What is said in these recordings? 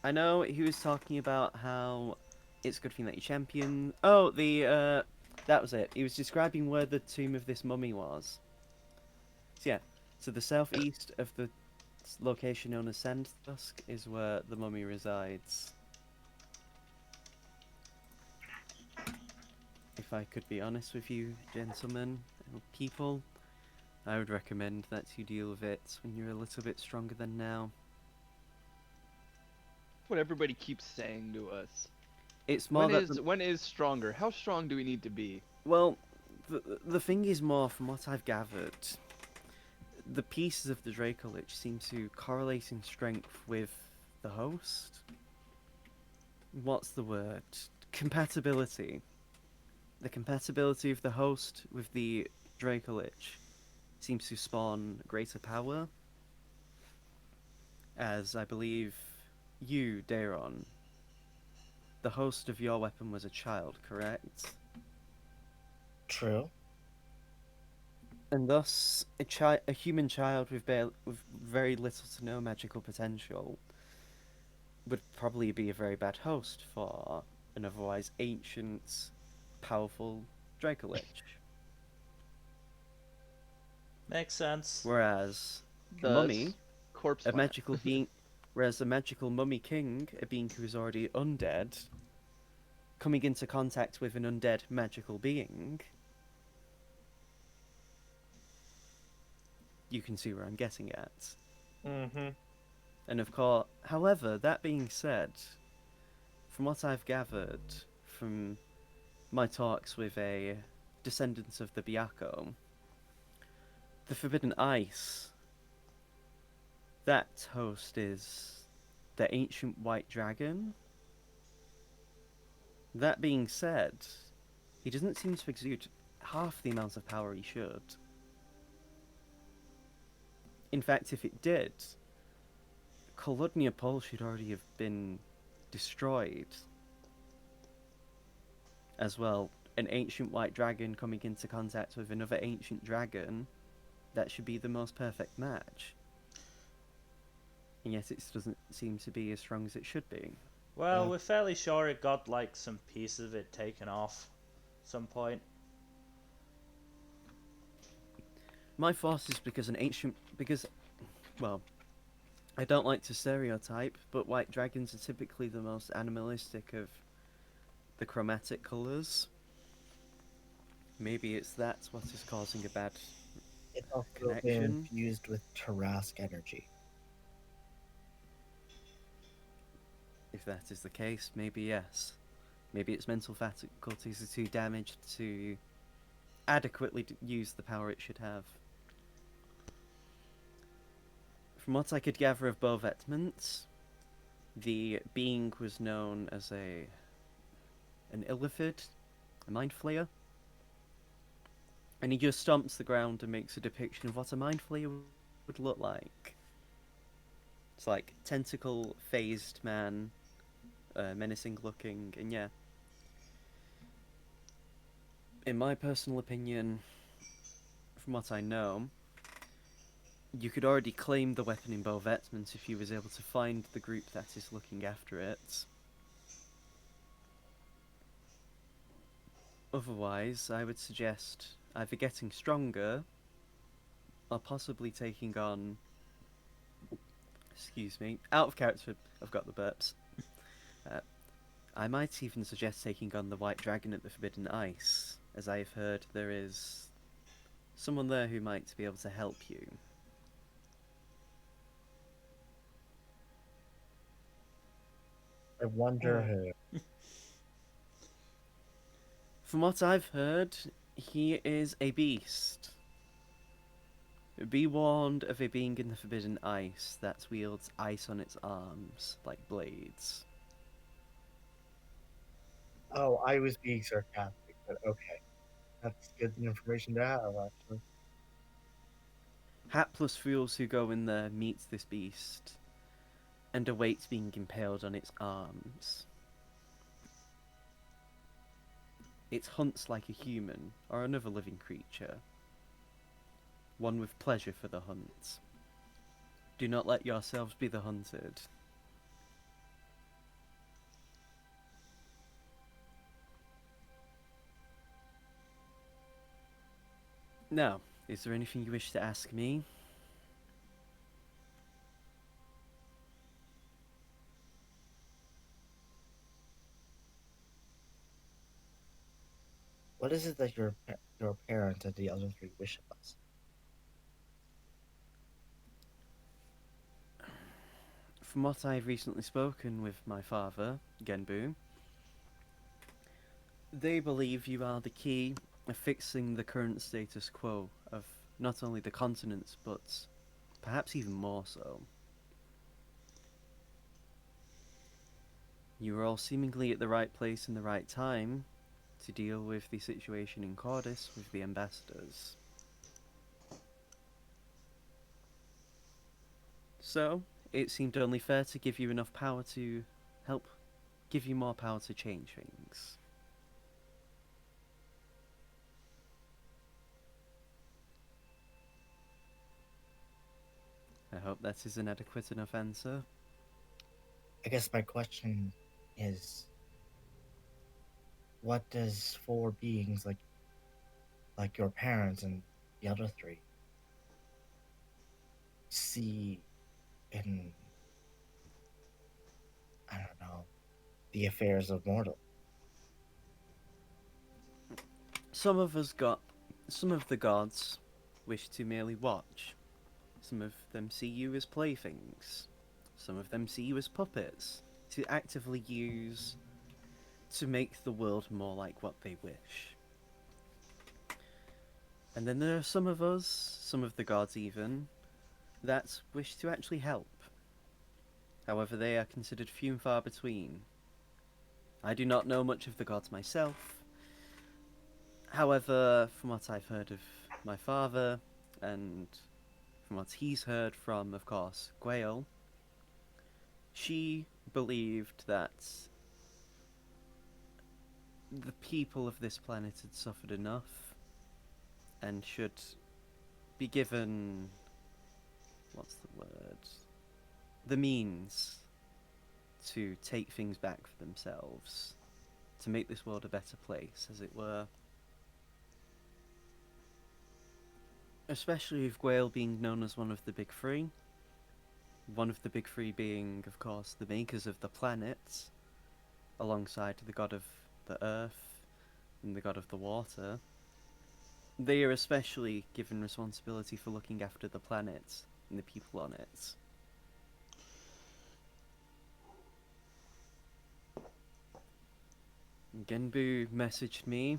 I know he was talking about how it's a good thing that you champion. Oh, that was it. He was describing where the tomb of this mummy was. So yeah, so the southeast of the location known as Sandtusk is where the mummy resides. If I could be honest with you, gentlemen, people, I would recommend that you deal with it when you're a little bit stronger than now. What everybody keeps saying to us. It's more When that is when is stronger? How strong do we need to be? well, the thing is more from what I've gathered, the pieces of the Dracolich seem to correlate in strength with the host. What's the word? Compatibility. The compatibility of the host with the Dracolich seems to spawn greater power, as I believe you, Daron, the host of your weapon was a child, correct? True. And thus, a human child with very little to no magical potential would probably be a very bad host for an otherwise ancient, powerful Dracolich. Makes sense. Whereas a mummy, Thus, corpse a plant. magical being, whereas a magical mummy king, a being who is already undead, coming into contact with an undead magical being, you can see where I'm getting at. Mm-hmm. And of course, however, that being said, from what I've gathered from my talks with a descendant of the Byakko, the Forbidden Ice, that host is the ancient white dragon. That being said, he doesn't seem to exude half the amount of power he should. In fact, if it did, Koludnia Pol should already have been destroyed. As well, an ancient white dragon coming into contact with another ancient dragon, that should be the most perfect match. And yet it doesn't seem to be as strong as it should be. Well, we're fairly sure it got like some piece of it taken off some point. My force is well, I don't like to stereotype, but white dragons are typically the most animalistic of the chromatic colours. Maybe it's that's what is causing a bad It's also been connection. infused with Tarask energy. If that is the case, maybe yes. Maybe its mental faculties are too damaged to adequately use the power it should have. From what I could gather of Bovetment, the being was known as an illithid, a mind flayer, and he just stomps the ground and makes a depiction of what a mind flayer would look like. It's like tentacle phased man, menacing looking, and yeah. In my personal opinion, from what I know, you could already claim the weapon in Bovetment if you was able to find the group that is looking after it. Otherwise, I would suggest either getting stronger or possibly taking on. Excuse me, out of character, I've got the burps. Uh, I might even suggest taking on the White Dragon at the Forbidden Ice, as I have heard there is someone there who might be able to help you. I wonder who. From what I've heard, he is a beast. Be warned of a being in the Forbidden Ice that wields ice on its arms, like blades. Oh, I was being sarcastic, but okay. That's good information to have, actually. Hapless fools who go in there meet this beast and await being impaled on its arms. It hunts like a human or another living creature, one with pleasure for the hunt. Do not let yourselves be the hunted. Now, is there anything you wish to ask me? What is it that your parents and the other three wish of us? From what I've recently spoken with my father, Genbu, they believe you are the key of fixing the current status quo of not only the continents, but perhaps even more so. You were all seemingly at the right place in the right time to deal with the situation in Cordis with the ambassadors. So, it seemed only fair to give you enough power to help give you more power to change things. I hope that is an adequate enough answer. I guess my question is, what does four beings like your parents and the other three see in, I don't know, the affairs of mortal? Some of the gods wish to merely watch. Some of them see you as playthings. Some of them see you as puppets to actively use to make the world more like what they wish. And then there are some of us, some of the gods even, that wish to actually help. However, they are considered few and far between. I do not know much of the gods myself. However, from what I've heard of my father, and from what he's heard from, of course, Gwael, she believed that the people of this planet had suffered enough and should be given, what's the word, the means to take things back for themselves, to make this world a better place, as it were. Especially with Gwael being known as one of the Big Three. One of the Big Three being, of course, the makers of the planets, alongside the god of the earth and the god of the water. They are especially given responsibility for looking after the planet and the people on it. Genbu messaged me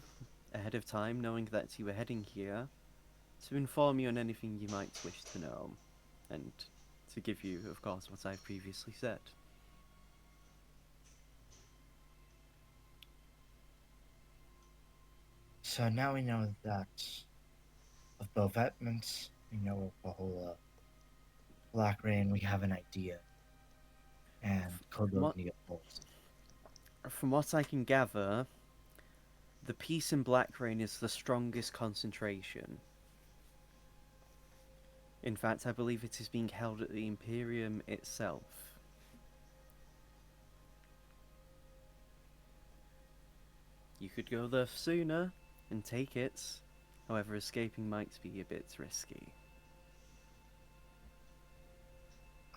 ahead of time, knowing that you were heading here, to inform you on anything you might wish to know, and to give you, of course, what I've previously said. So now we know that of Bovetments, we know of Bahola, Black Rain, we have an idea, and What, Codognia Pulse. from what I can gather, the peace in Black Rain is the strongest concentration. In fact, I believe it is being held at the Imperium itself. You could go there sooner and take it, however escaping might be a bit risky.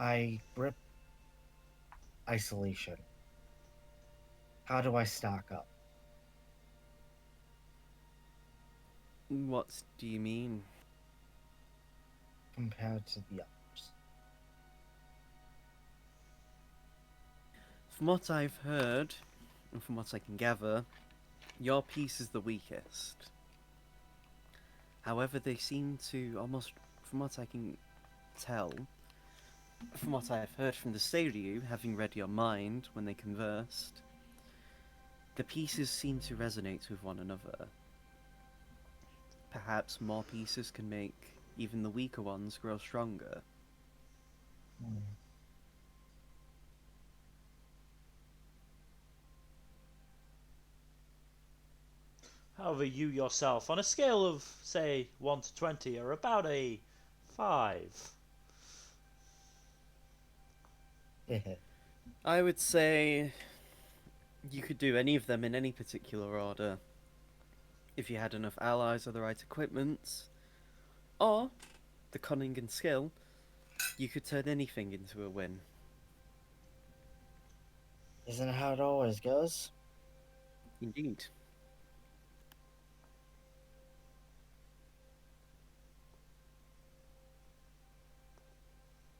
I grip isolation. How do I stack up? What do you mean? Compared to the others? From what I've heard, and from what I can gather, your piece is the weakest. However, they seem to almost, from what I can tell, from what I've heard from the Seiryu, having read your mind when they conversed, the pieces seem to resonate with one another. Perhaps more pieces can make even the weaker ones grow stronger. Hmm. However, you yourself, on a scale of, say, 1 to 20, are about a 5. I would say you could do any of them in any particular order. If you had enough allies or the right equipment, Or, the cunning and skill, you could turn anything into a win. Isn't it how it always goes? Indeed.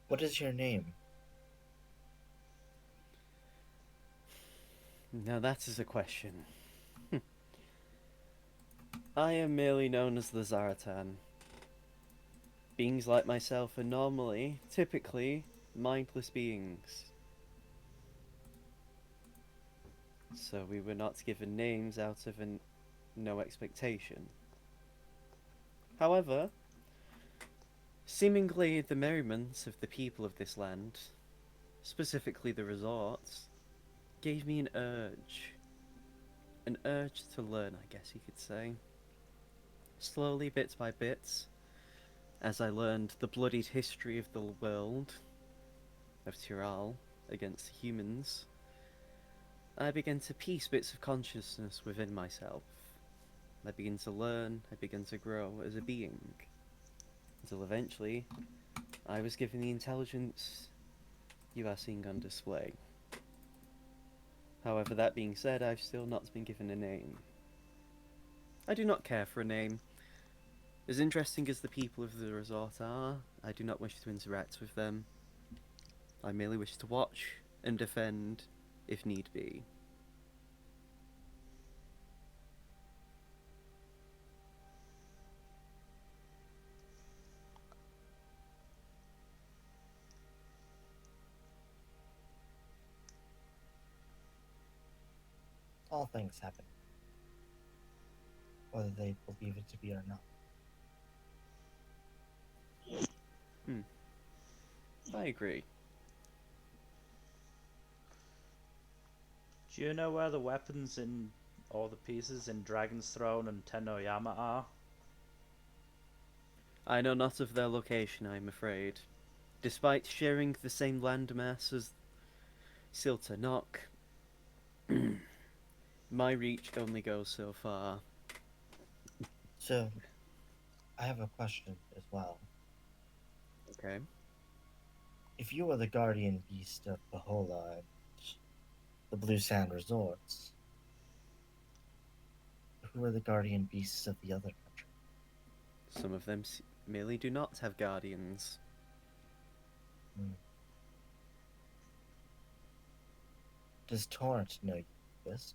What is your name? Now that is a question. I am merely known as the Zaratan. Beings like myself are normally, typically, mindless beings. So we were not given names out of no expectation. However, seemingly the merriment of the people of this land, specifically the resorts, gave me an urge. An urge to learn, I guess you could say. Slowly, bit by bit, as I learned the bloodied history of the world, of Tiral, against humans, I began to piece bits of consciousness within myself. I began to learn, I began to grow as a being, until eventually I was given the intelligence you are seeing on display. However, that being said, I've still not been given a name. I do not care for a name. As interesting as the people of the resort are, I do not wish to interact with them. I merely wish to watch and defend, if need be. All things happen, whether they believe it to be or not. I agree. Do you know where the weapons in all the pieces in Dragon's Throne and Tenoyama are? I know not of their location, I am afraid. Despite sharing the same landmass as Silta Nock, my reach only goes so far. So, I have a question as well. Okay. If you were the guardian beast of Bahola and the Blue Sand Resorts, who are the guardian beasts of the other country? Some of them merely do not have guardians. Hmm. Does Torrent know you exist?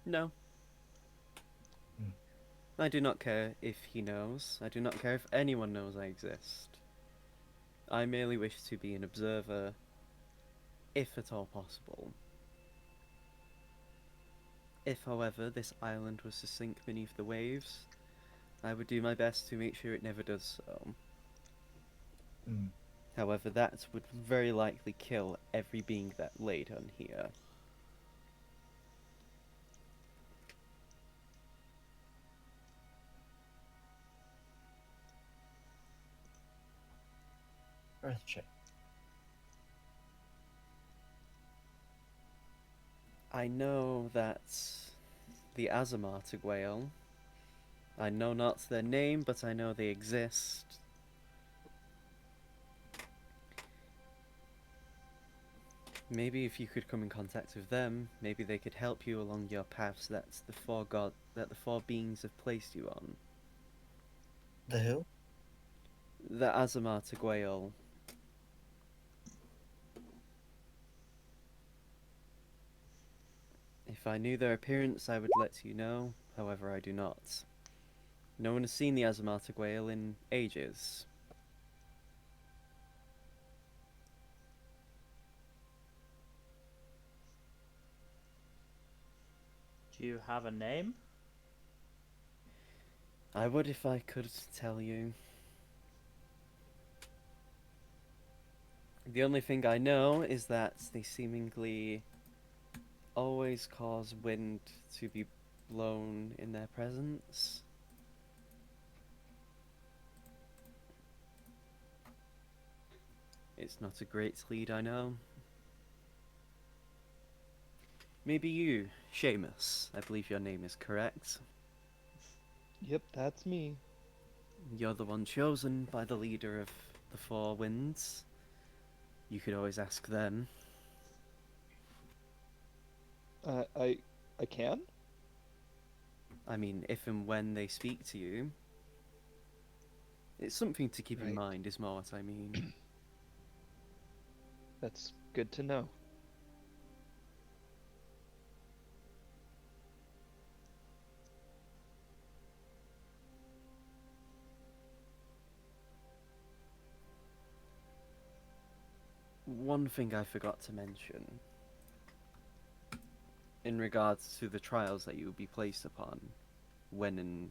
No. Hmm. I do not care if he knows. I do not care if anyone knows I exist. I merely wish to be an observer, if at all possible. If, however, this island was to sink beneath the waves, I would do my best to make sure it never does so. Hmm. However, that would very likely kill every being that laid on here. Earthshake. I know that the Azamartag whale, I know not their name, but I know they exist. Maybe if you could come in contact with them, maybe they could help you along your paths that the four beings have placed you on. The who? The Azamartag whale. If I knew their appearance, I would let you know. However, I do not. No one has seen the Azamartag whale in ages. Do you have a name? I would if I could tell you. The only thing I know is that they seemingly always cause wind to be blown in their presence. It's not a great lead, I know. Maybe you, Seamus. I believe your name is correct. Yep, that's me. You're the one chosen by the leader of the Four Winds. You could always ask them. I can? I mean, if and when they speak to you. It's something to keep in Right. mind, is more what I mean. That's good to know. One thing I forgot to mention. In regards to the trials that you will be placed upon, when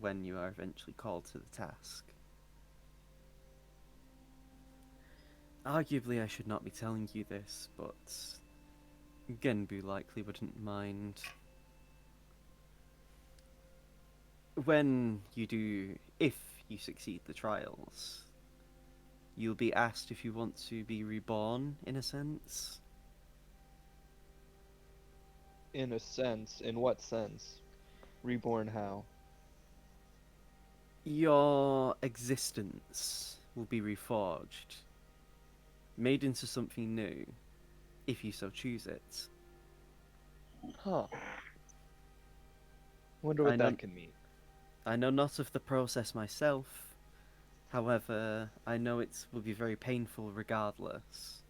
you are eventually called to the task. Arguably, I should not be telling you this, but Genbu likely wouldn't mind. If you succeed the trials, you'll be asked if you want to be reborn, in a sense. In a sense. In what sense? Reborn how? Your existence will be reforged, made into something new, if you so choose it. Huh. Wonder I what know, that can mean. I know not of the process myself. However, I know it will be very painful regardless.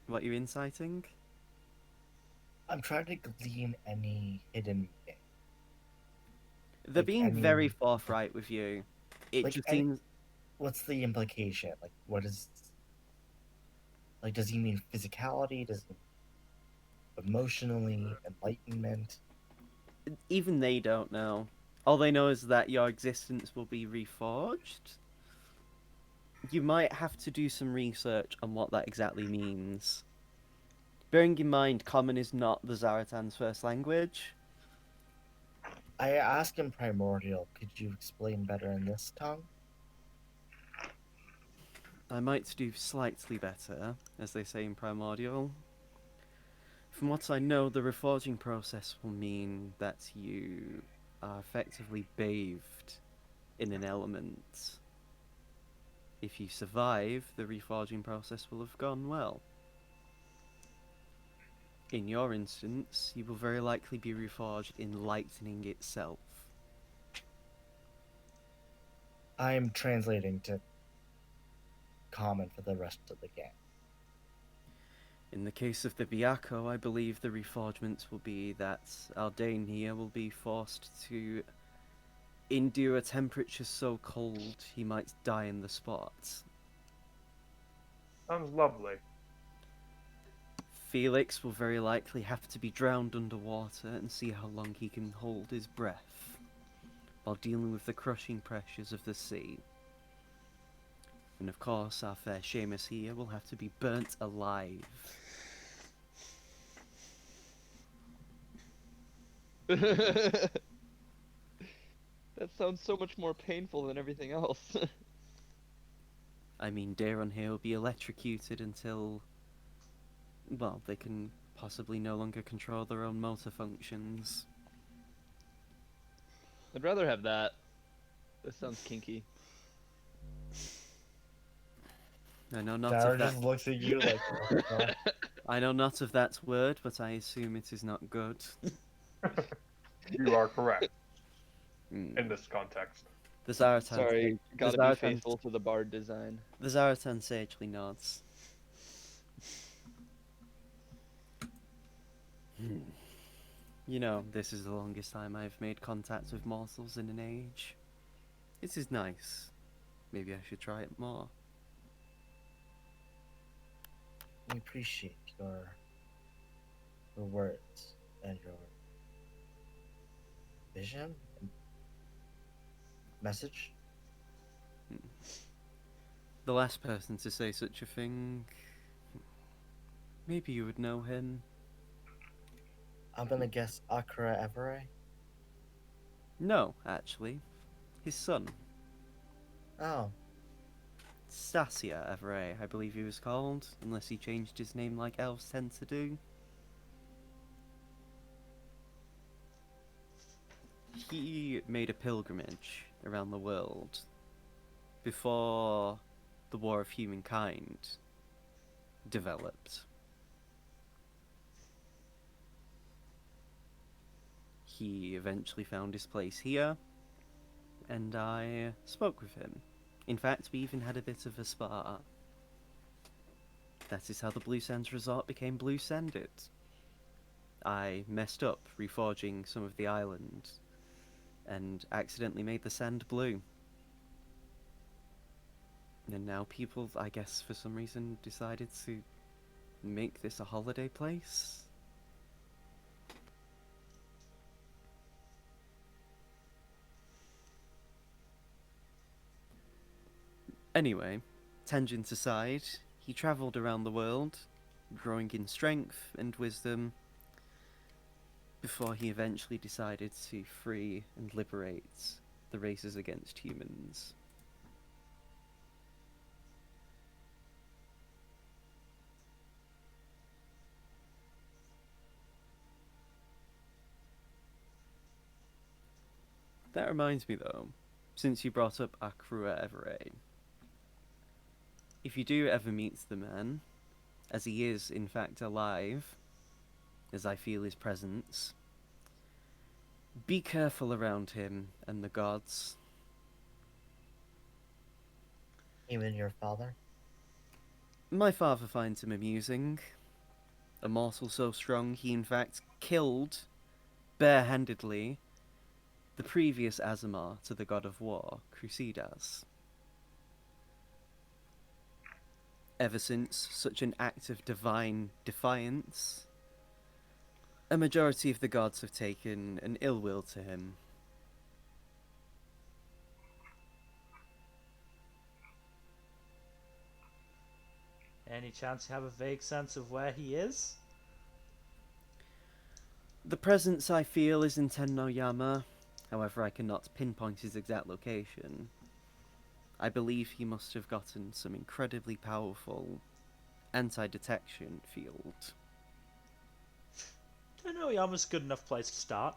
What you're inciting? I'm trying to glean any hidden meaning. They're Like being very forthright with you. It like just any, seems. what's the implication? Like, what is, like, does he mean physicality? Does he mean emotionally, enlightenment? Even they don't know. All they know is that your existence will be reforged. You might have to do some research on what that exactly means. Bearing in mind, Common is not the Zaratan's first language. I asked him primordial. Could you explain better in this tongue? I might do slightly better, as they say in Primordial. From what I know, the reforging process will mean that you are effectively bathed in an element. If you survive, the reforging process will have gone well. In your instance, you will very likely be reforged in lightning itself. I'm translating to common for the rest of the game. In the case of the Byakko, I believe the reforgement will be that Aldane here will be forced to endure a temperature so cold he might die in the spot. Sounds lovely. Felix will very likely have to be drowned underwater and see how long he can hold his breath while dealing with the crushing pressures of the sea. And of course, our fair Seamus here will have to be burnt alive. That sounds so much more painful than everything else. I mean, Daron here will be electrocuted until, well, they can possibly no longer control their own motor functions. I'd rather have that. That sounds kinky. I know not Dara of that. just looks at you like, what the fuck? I know not of that word, but I assume it is not good. You are correct Mm. in this context. The Zaratan. Sorry, gotta be Zaratan- faithful to the bard design. The Zaratan sagely nods. You know, this is the longest time I've made contact with mortals in an age. It is nice. Maybe I should try it more. We appreciate your words and your vision and message. The last person to say such a thing. Maybe you would know him. I'm gonna guess Akira Everett. No, actually. His son. Oh, Stasia Everett, I believe he was called, unless he changed his name like elves tend to do. he made a pilgrimage around the world before the War of Humankind developed. He eventually found his place here, and I spoke with him. In fact, we even had a bit of a spar. That is how the Blue Sands Resort became Blue Sanded. I messed up reforging some of the island, and accidentally made the sand blue. And now people, I guess, for some reason, decided to make this a holiday place. Anyway, tangent aside, he travelled around the world, growing in strength and wisdom, before he eventually decided to free and liberate the races against humans. That reminds me though, since you brought up Akrua Everett, if you do ever meet the man, as he is in fact alive, as I feel his presence, be careful around him and the gods. Even your father? My father finds him amusing. A mortal so strong he in fact killed, barehandedly, the previous Azamar to the god of war, Crusadas. Ever since such an act of divine defiance, a majority of the gods have taken an ill will to him. Any chance you have a vague sense of where he is? The presence I feel is in Tennoyama, however I cannot pinpoint his exact location. I believe he must have gotten some incredibly powerful anti-detection field. Don't know, Yama's a good enough place to start.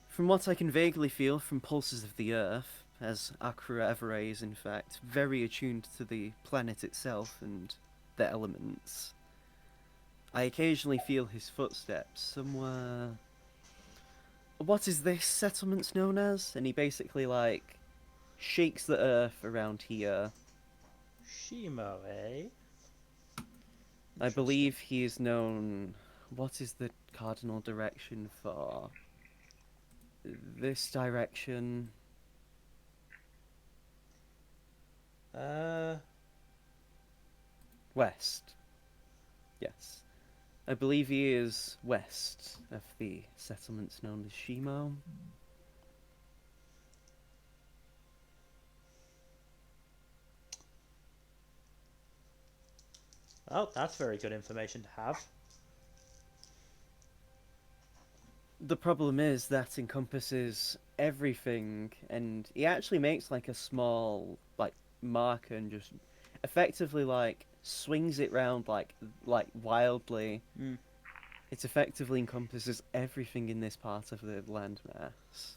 From what I can vaguely feel from pulses of the Earth, as Akura Everett is in fact very attuned to the planet itself and the elements, I occasionally feel his footsteps somewhere... What is this settlement known as? And he basically, like, shakes the earth around here. Shimo, eh? I believe he is known... What is the cardinal direction for this direction? West. Yes. I believe he is west of the settlements known as Shimo. Oh, that's very good information to have. The problem is that encompasses everything, and he actually makes like a small like marker and just effectively like swings it round like wildly. Mm. It effectively encompasses everything in this part of the landmass.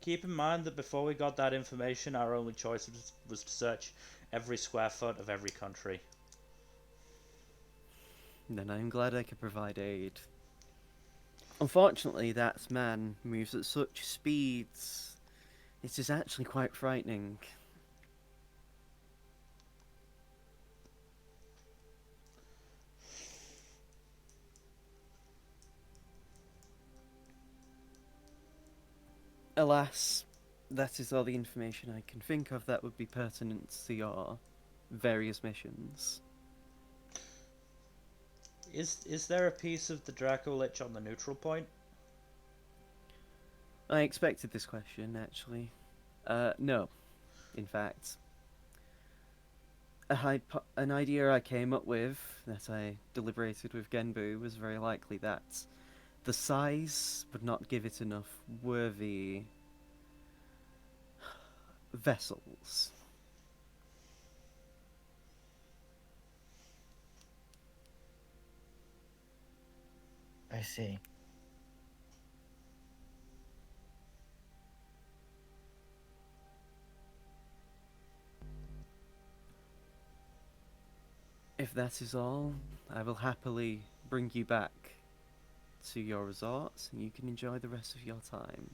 Keep in mind that before we got that information, our only choice was to search every square foot of every country. Then I'm glad I could provide aid. Unfortunately, that man moves at such speeds. It is actually quite frightening. Alas, that is all the information I can think of that would be pertinent to your various missions. Is there a piece of the Draco Lich on the neutral point? I expected this question, actually. No, in fact. An idea I came up with, that I deliberated with Genbu, was very likely that the size would not give it enough worthy vessels. I see. If that is all, I will happily bring you back to your resort and you can enjoy the rest of your time.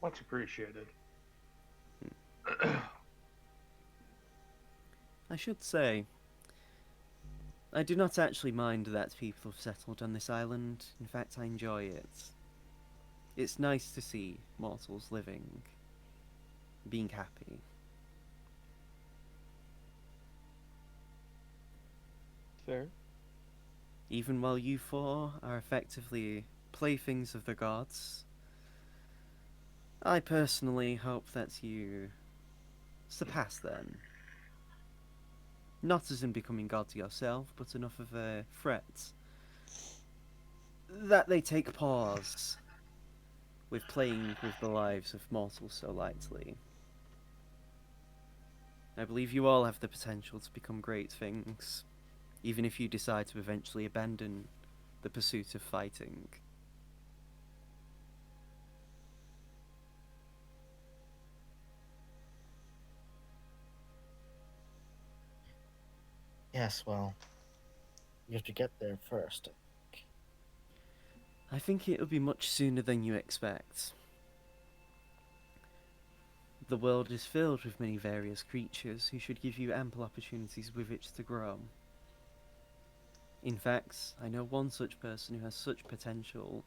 Much appreciated. I should say, I do not actually mind that people have settled on this island. In fact, I enjoy it. It's nice to see mortals living, being happy. Fair. Even while you four are effectively playthings of the gods, I personally hope that you surpass them. Not as in becoming gods yourself, but enough of a threat that they take pause with playing with the lives of mortals so lightly. I believe you all have the potential to become great things, even if you decide to eventually abandon the pursuit of fighting. Yes, well, you have to get there first. I think it'll be much sooner than you expect. The world is filled with many various creatures who should give you ample opportunities with which to grow. In fact, I know one such person who has such potential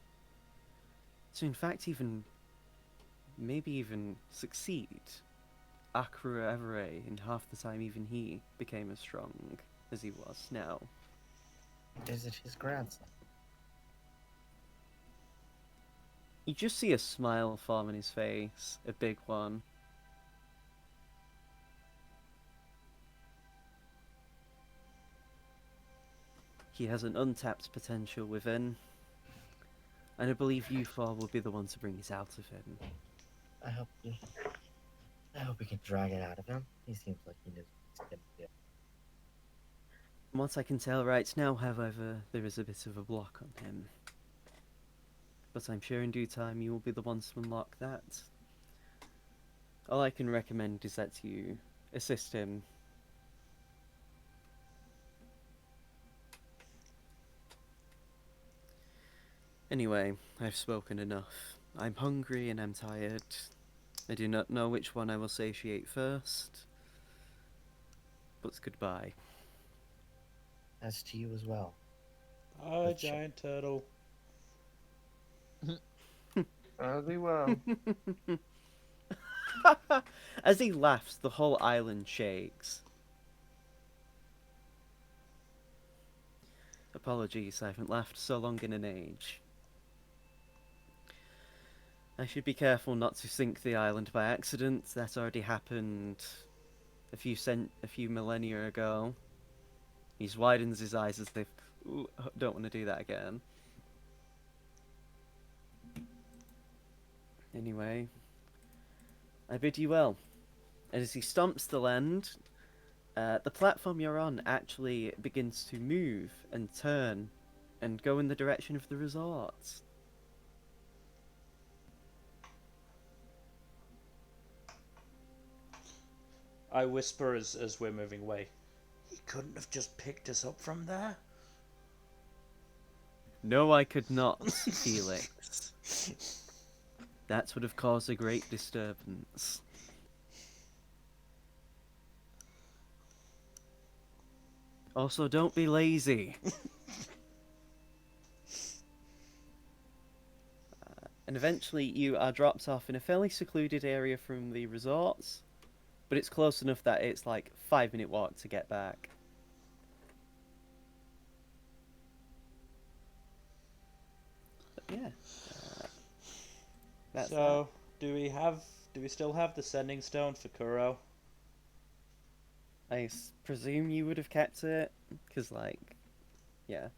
to in fact maybe even succeed. Akra Evere, in half the time even he became as strong as he was now. Is it his grandson? You just see a smile form on his face, a big one. He has an untapped potential within, and I believe you four will be the one to bring it out of him. I hope we, I hope we can drag it out of him. He seems like he knows what he's gonna do. From what I can tell right now, however, there is a bit of a block on him. But I'm sure in due time you will be the ones to unlock that. All I can recommend is that you assist him. Anyway, I've spoken enough. I'm hungry and I'm tired. I do not know which one I will satiate first. But goodbye. As to you as well. Bye, Let's check. giant turtle. As he will. As he laughs, the whole island shakes. Apologies, I haven't laughed so long in an age. I should be careful not to sink the island by accident. That already happened a few millennia ago. He widens his eyes as if, ooh, don't want to do that again. Anyway, I bid you well. And as he stomps the land, the platform you're on actually begins to move and turn and go in the direction of the resort. I whisper as we're moving away. He couldn't have just picked us up from there? No, I could not, Felix. That would have caused a great disturbance. Also, don't be lazy. And eventually you are dropped off in a fairly secluded area from the resorts, but it's close enough that it's like 5-minute walk to get back. But yeah. That's So, do we still have the sending stone for Kuro? that. I presume you would have kept it, because like, yeah.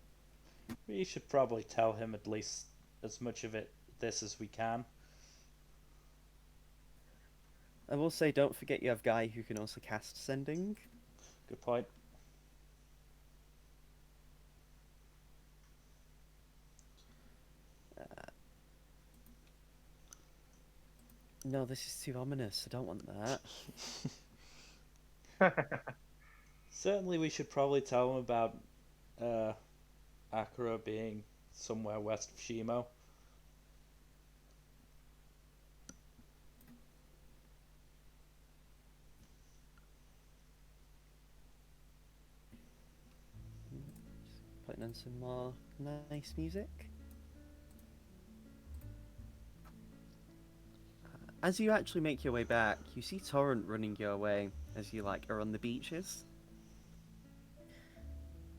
We should probably tell him at least as much of this as we can. I will say, don't forget you have Guy who can also cast sending. Good point. No, this is too ominous. I don't want that. Certainly, we should probably tell him about uh, Akira being somewhere west of Shimo. Putting on some more nice music. As you actually make your way back, you see Torrent running your way as you are on the beaches.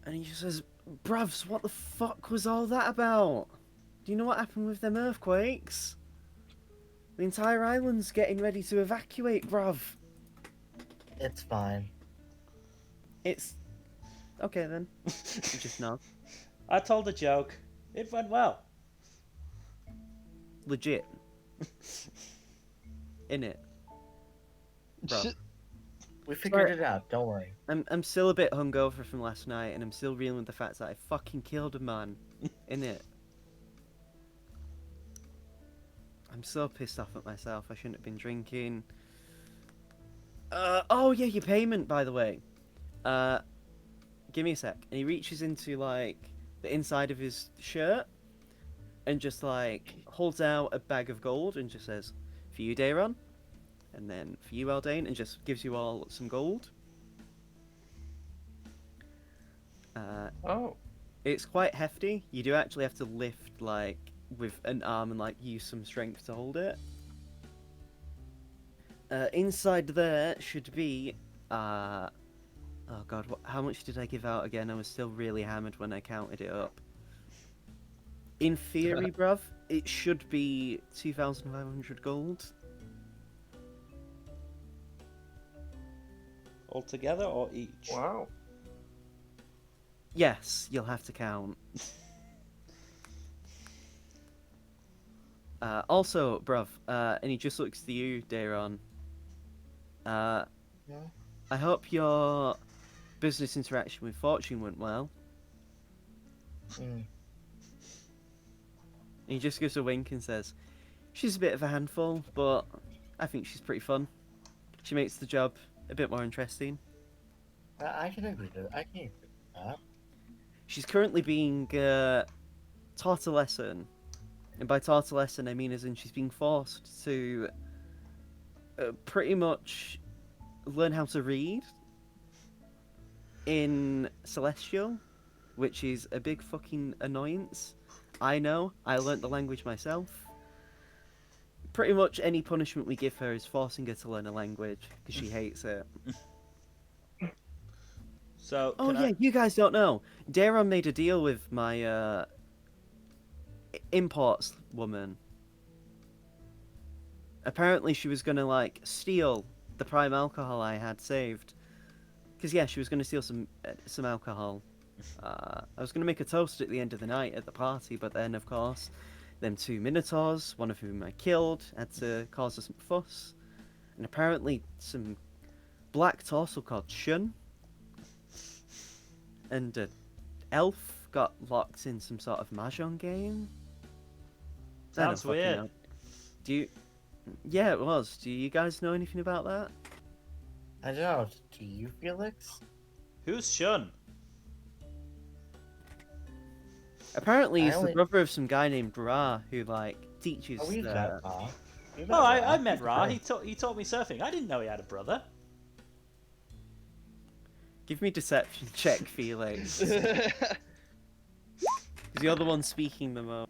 And he just says, "Bruvs, what the fuck was all that about? Do you know what happened with them earthquakes? The entire island's getting ready to evacuate, bruv." It's fine. It's... Okay then. You just nod. I told a joke. It went well. Legit. In it. Bro. We figured Sorry. it out. Don't worry. I'm still a bit hungover from last night, and I'm still reeling with the fact that I fucking killed a man. In it. I'm so pissed off at myself. I shouldn't have been drinking. Oh yeah, your payment, by the way. Give me a sec. And he reaches into the inside of his shirt and just holds out a bag of gold and just says, "For you, Dayron," and then "For you, Eldane," and just gives you all some gold. Oh. It's quite hefty. You do actually have to lift with an arm and use some strength to hold it. Inside there should be oh god, how much did I give out again? I was still really hammered when I counted it up. In theory, bruv, it should be 2,500 gold. Altogether or each? Wow. Yes, you'll have to count. Also, bruv, and he just looks to you, Dayron. Yeah. I hope your business interaction with Fortune went well. Mm. And he just gives a wink and says, "She's a bit of a handful, but I think she's pretty fun. She makes the job a bit more interesting." I can agree to that. I can agree to that. She's currently being taught a lesson. And by taught a lesson, I mean as in she's being forced to pretty much learn how to read in Celestial, which is a big fucking annoyance. I know, I learnt the language myself. Pretty much any punishment we give her is forcing her to learn a language, because she hates it. So, Oh can yeah, you guys don't know. Daron made a deal with my imports woman. Apparently she was gonna steal the prime alcohol I had saved. Because yeah, she was gonna steal some alcohol. I was gonna make a toast at the end of the night at the party, but then of course, them two minotaurs, one of whom I killed, had to cause us some fuss. And apparently some black torso called Shun and an elf got locked in some sort of mahjong game. I don't Sounds fucking weird. know. Do you... Yeah, it was. Do you guys know anything about that? I don't know. Do you, Felix? Who's Shun? Apparently, he's the only- brother of some guy named Ra who teaches. Oh, we've met Ra. We've met Oh, I Ra. met He's Ra. great. He taught me surfing. I didn't know he had a brother. Give me deception check, Felix. Because you're the one speaking the most.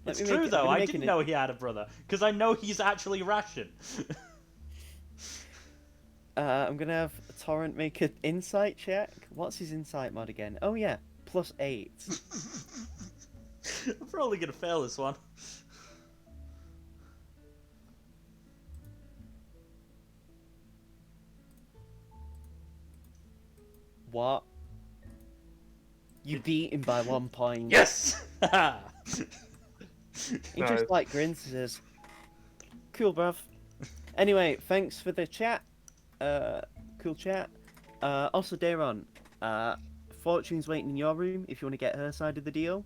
Let It's me true make it- though. I'm gonna I make didn't an- know he had a brother because I know he's actually Russian. I'm gonna have Torrent make an insight check. What's his insight mod again? Oh yeah, +8. I'm probably gonna fail this one. What? You beat him by 1 point. Yes. He just grins and says, "Cool, bruv." Anyway, thanks for the chat. Cool chat. Also, Daron, Fortune's waiting in your room if you want to get her side of the deal.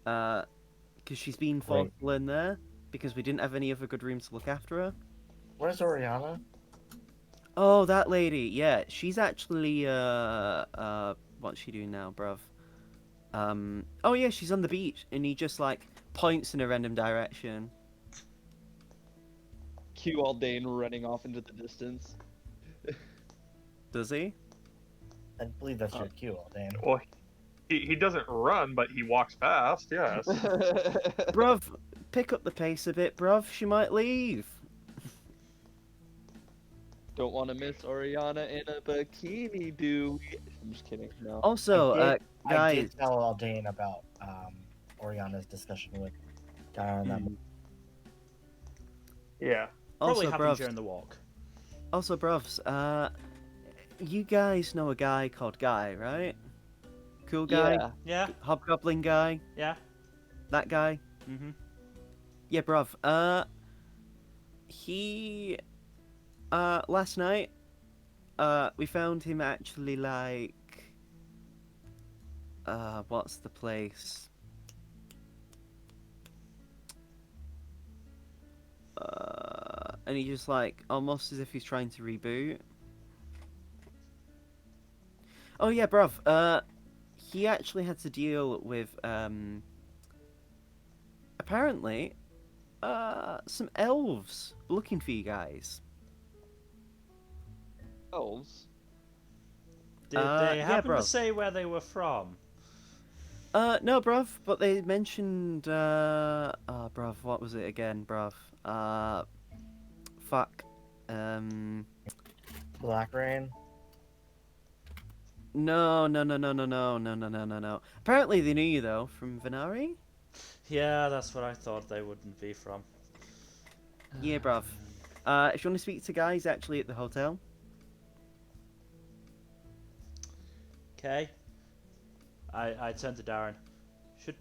Because she's been forced to learn there because we didn't have any other good rooms to look after her. Where's Oriana? Oh, that lady. Yeah, she's actually what's she doing now, bruv? Oh yeah, she's on the beach, and he just like points in a random direction. Cue Aldane running off into the distance. Does he? I believe that's Uh, your cue, Aldane. Well, he doesn't run, but he walks fast. Yes. Bruv, pick up the pace a bit, bruv. She might leave. Don't want to miss Oriana in a bikini, do we? I'm just kidding. No. Also, I guys. did tell Aldane about Oriana's discussion with guy on that. Hmm. Yeah. Probably Also, happened bruvs. during the walk. Also, bruvs. You guys know a guy called Guy, right? Cool guy, Yeah. Yeah, hobgoblin guy, yeah. that guy. Mm-hmm. Yeah, bruv. He. Last night, we found him actually like. What's the place? And he just like almost as if he's trying to reboot. Oh yeah, bruv. He actually had to deal with apparently some elves looking for you guys. Elves. Did they yeah, happen to bruv. say where they were from? No, bruv, but they mentioned bruv, what was it again, bruv? Fuck. Black Rain. No. Apparently they knew you though from Venari. Yeah, that's what I thought they wouldn't be from. Yeah, bruv. If you want to speak to guys actually at the hotel. Okay. I turned to Darren.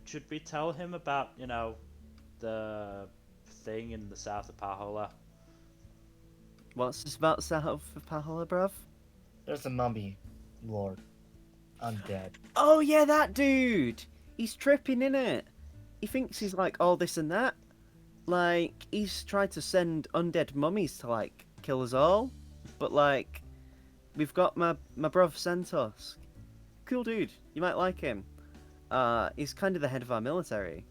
Should we tell him about, the thing in the south of Pahola? What's this about south of Pahola, bruv? There's a mummy lord. Undead. Oh yeah, that dude! He's tripping in it. He thinks he's like all this and that. Like, he's tried to send undead mummies to like kill us all. But like, we've got my bruv Santos. Cool dude. You might like him. He's kind of the head of our military.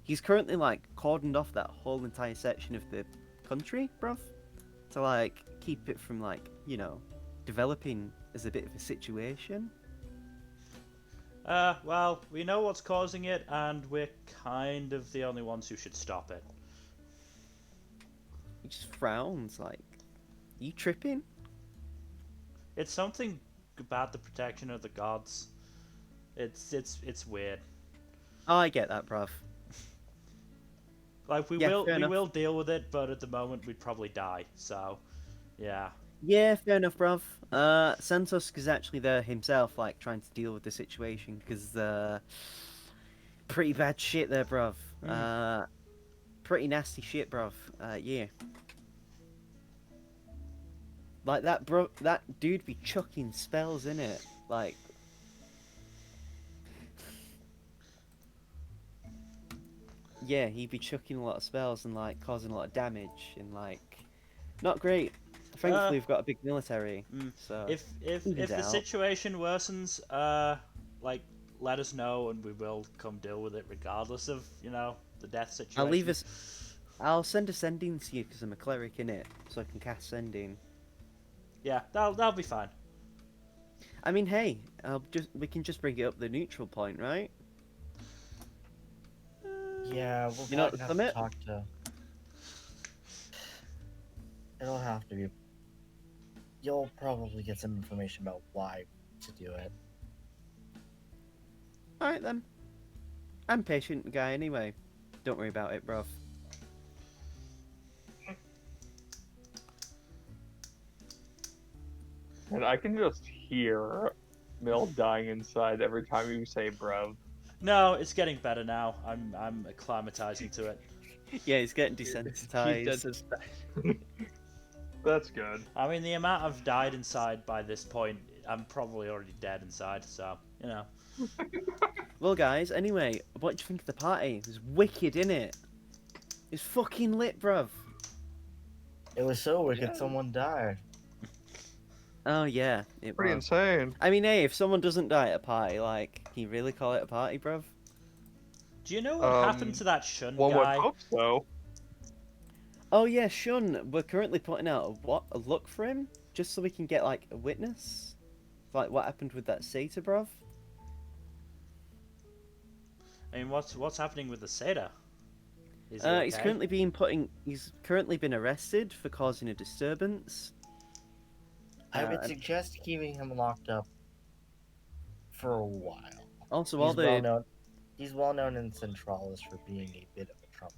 He's currently like cordoned off that whole entire section of the country, bruv, to like keep it from like, developing as a bit of a situation. Well, we know what's causing it, and we're kind of the only ones who should stop it. He just frowns like, you tripping? It's something about the protection of the gods. It's weird. Oh, I get that, bruv. Like we Yeah, fair enough. will deal with it, but at the moment we'd probably die. So, yeah. Yeah, fair enough, bruv. Santos is actually there himself, like, trying to deal with the situation, because, pretty bad shit there, bruv. Pretty nasty shit, bruv. Yeah. Like, that dude be chucking spells in it. Like... Yeah, he'd be chucking a lot of spells and, like, causing a lot of damage, and, like... Not great. Thankfully, we've got a big military, so... If the out. situation worsens, like, let us know and we will come deal with it regardless of, the death situation. I'll send a sending to you because I'm a cleric in it, so I can cast sending. Yeah, that'll be fine. I mean, hey, we can just bring it up the neutral point, right? Yeah, we'll You know probably what, have Summit? to talk to. It'll have to be. You'll probably get some information about why to do it. Alright then. I'm patient guy anyway. Don't worry about it, bruv. And I can just hear Mill dying inside every time you say bruv. No, it's getting better now. I'm acclimatizing to it. Yeah, he's getting Keep desensitized. That's good. I mean, the amount I've died inside by this point, I'm probably already dead inside, so, Well, guys, anyway, what do you think of the party? It was wicked, innit? It's fucking lit, bruv. It was so wicked, Yeah. someone died. Oh yeah, it Pretty was. insane. I mean, hey, if someone doesn't die at a party, like, can you really call it a party, bruv? Do you know what happened to that Shun One would guy? hope so. Oh yeah, Shun, we're currently putting out a look for him, just so we can get like a witness, like what happened with that Sata, bruv. I mean, what's happening with the Seda? Is he okay? He's currently been arrested for causing a disturbance. I would Uh, suggest keeping him locked up for a while. Also, all He's the well known. He's well known in Centralis for being a bit of a trouble.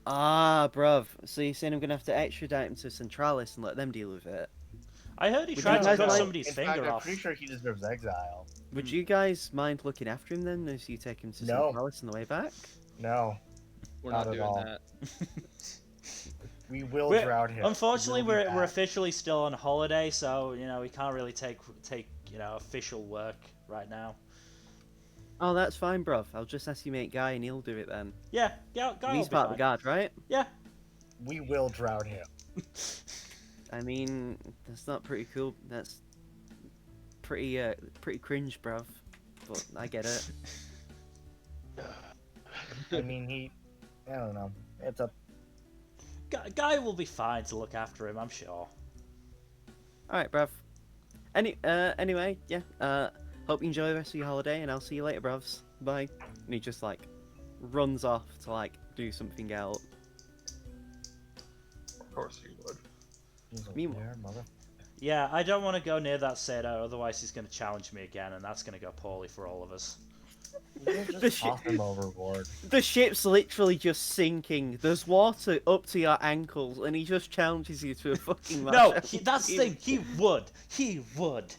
bruv. So you're saying I'm gonna have to extradite him to Centralis and let them deal with it? I heard he Would tried you to guys cut like- somebody's In finger fact, I'm off. pretty sure he deserves exile. Would you guys mind looking after him then, as you take him to No. Centralis on the way back? No, We're Not not at doing all. that. we will We're- drown him. Unfortunately, He will be we're back. officially still on holiday, so we can't really take official work right now. Oh, that's fine, bruv. I'll just ask you mate Guy and he'll do it then. Yeah, Guy will He's be part of fine. the guard, right? Yeah. We will drown him. I mean, that's not pretty cool. That's pretty cringe, bruv. But I get it. I mean, I don't know. It's a. Guy will be fine to look after him, I'm sure. Alright, bruv. Anyway, yeah. Hope you enjoy the rest of your holiday, and I'll see you later, bruvs. Bye. And he just, like, runs off to, like, do something else. Of course you would. He's a Meanwhile- weird mother. Yeah, I don't want to go near that Seda, otherwise he's going to challenge me again, and that's going to go poorly for all of us. You can The just shit- toss him overboard. The ship's literally just sinking. There's water up to your ankles, and he just challenges you to a fucking match. No, that's the thing. He would. He would.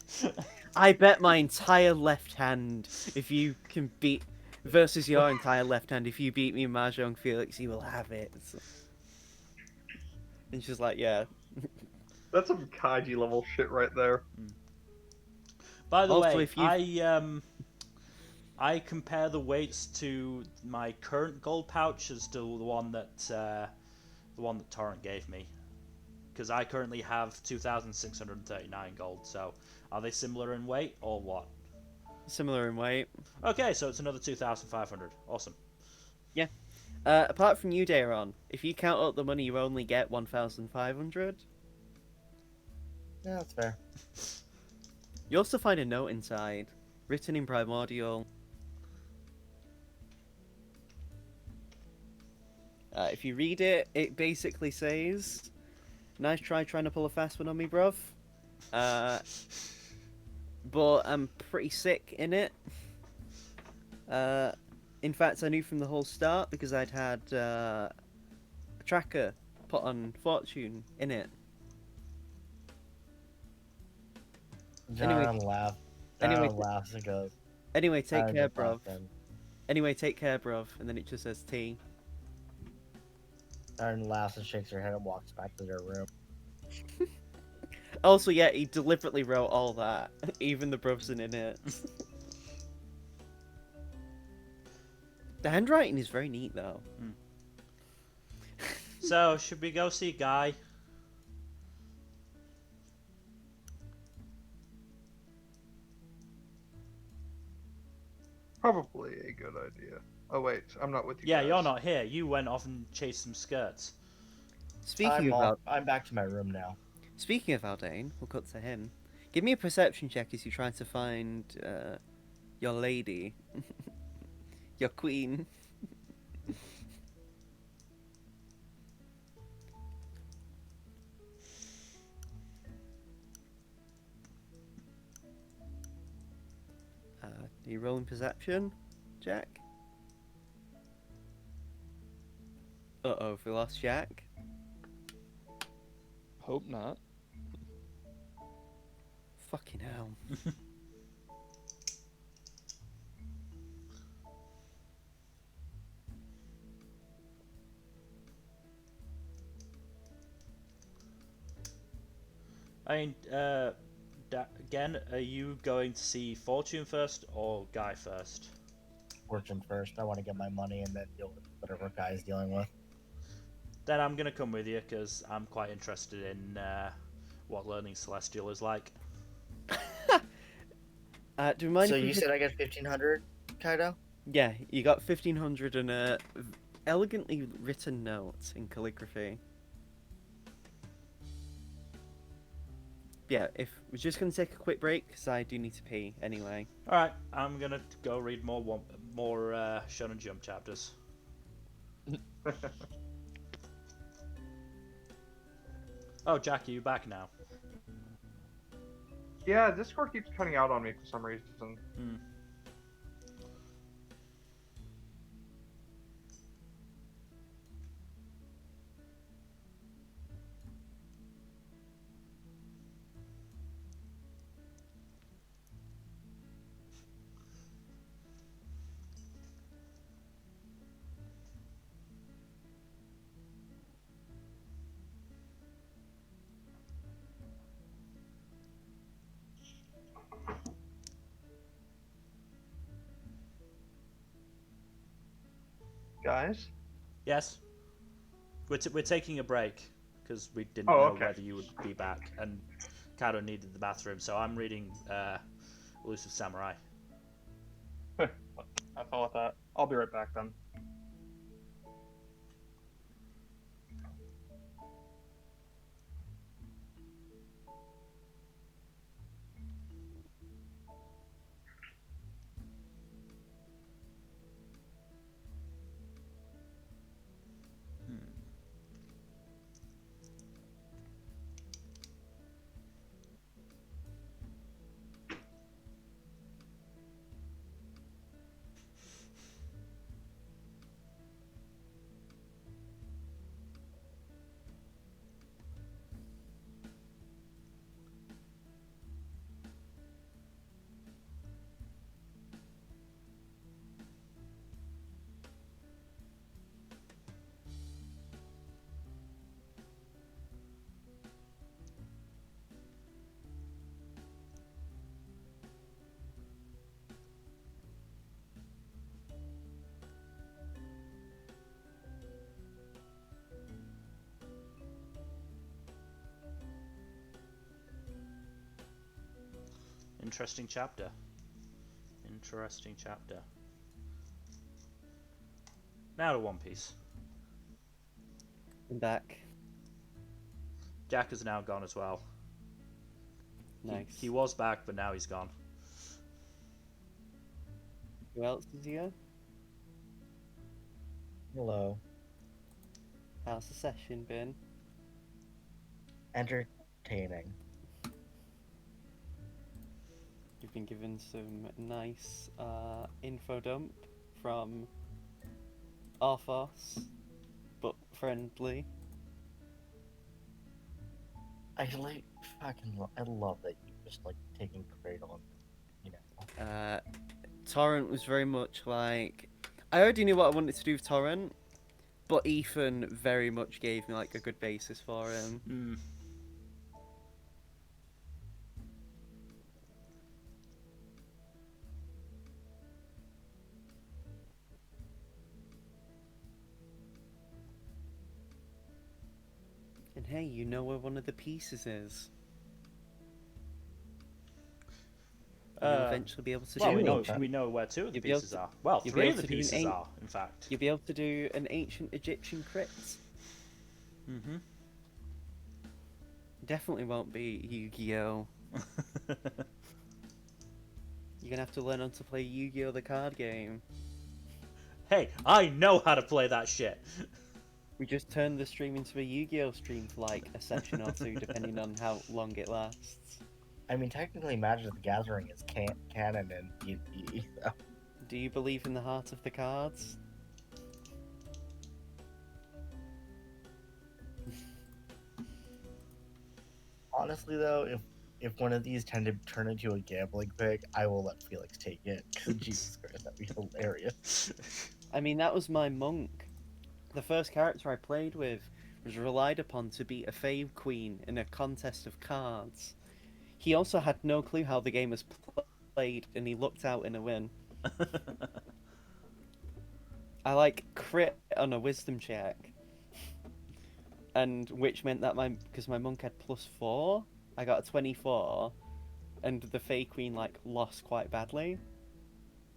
I bet my entire left hand if you can beat versus your entire left hand. If you beat me in Mahjong Felix, you will have it. And she's like, yeah. That's some Kaiji level shit right there. By the Also, way, if you- I compare the weights to my current gold pouch as to the one that Torrent gave me, because I currently have 2,639 gold. So, are they similar in weight or what? Similar in weight. Okay, so it's another 2,500. Awesome. Apart from you, Dayron, if you count up the money, you only get 1,500. Yeah, that's fair. You also find a note inside, written in Primordial. If you read it, it basically says, "Nice try trying to pull a fast one on me, bruv. But I'm pretty sick in it. In fact, I knew from the whole start because I'd had a tracker put on Fortune in it. Anyway- John laughs. anyway- John laughs and goes. Anyway, take "I'm care, just bruv. laughing." Anyway, take care, bruv." And then it just says T. Aaron laughs and shakes her head and walks back to their room. Also, yeah, he deliberately wrote all that, even the bruvs in it. The handwriting is very neat, though. So, should we go see Guy? Probably a good idea. Oh wait, I'm not with you. Yeah, guys. you're not here. You went off and chased some skirts. I'm back to my room now. Speaking of Aldane, we'll cut to him. Give me a perception check as you try to find your lady, your queen. Are you rolling perception, Jack? Uh-oh, we lost Jack. Hope not. Fucking hell. I mean, again, are you going to see Fortune first or Guy first? Fortune first. I want to get my money and then deal with whatever Guy's dealing with. Then I'm gonna come with you because I'm quite interested in what learning Celestial is like. Do you mind So if we you just... said I got 1500, Kaido? Yeah, you got 1500 and a elegantly written note in calligraphy. Yeah, if we're just gonna take a quick break because I do need to pee anyway. All right, I'm gonna go read more Shonen Jump chapters. Oh, Jack, are you back now? Yeah, Discord keeps cutting out on me for some reason. Hmm. Guys? Yes, we're taking a break because we didn't Oh, know okay. whether you would be back, and Kado needed the bathroom, so I'm reading Elusive Samurai. I thought that. I'll be right back then. Interesting chapter. Interesting chapter. Now to One Piece. I'm back. Jack is now gone as well. Nice. He was back, but now he's gone. Who else is here? Hello. How's the session been? Entertaining. You've been given some nice info dump from Arthos, but friendly. I like I love that you just like taking cradle and, you know. Torrent was very much like, I already knew what I wanted to do with Torrent, but Ethan very much gave me like a good basis for him. Hmm. And hey, you know where one of the pieces is. You'll eventually be able to Well, do we know that. we know where two of the You'll be able pieces to- are. Well, you'll be three able of the to do an pieces eight- are, in fact. You'll be able to do an ancient Egyptian crypt. Mm-hmm. Definitely won't be Yu-Gi-Oh! You're gonna have to learn how to play Yu-Gi-Oh! The card game. Hey, I know how to play that shit. We just turned the stream into a Yu-Gi-Oh! Stream for like a session or two, depending on how long it lasts. I mean, technically, Magic the Gathering is canon in D&D. So. Do you believe in the heart of the cards? Honestly, though, if one of these tend to turn into a gambling pick, I will let Felix take it. 'Cause Jesus Christ, that'd be hilarious. I mean, that was my monk. The first character I played with was relied upon to beat a Fave Queen in a contest of cards. He also had no clue how the game was played, and he looked out in a win. I like crit on a wisdom check. and which meant that because my monk had +4, I got a 24, and the Fey Queen like lost quite badly.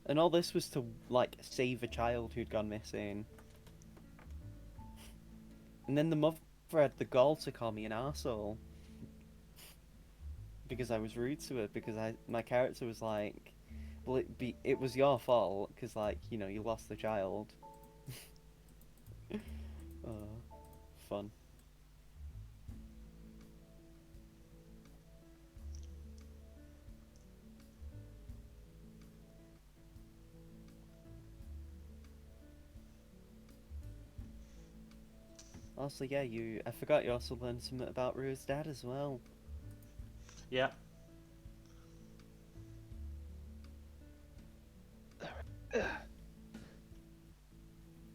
And all this was to like save a child who'd gone missing. And then the mother had the gall to call me an arsehole because I was rude to her, because my character was like, well, it was your fault because like, you know, you lost the child. Oh, fun. Also, yeah, I forgot you also learned something about Rua's dad as well. Yeah.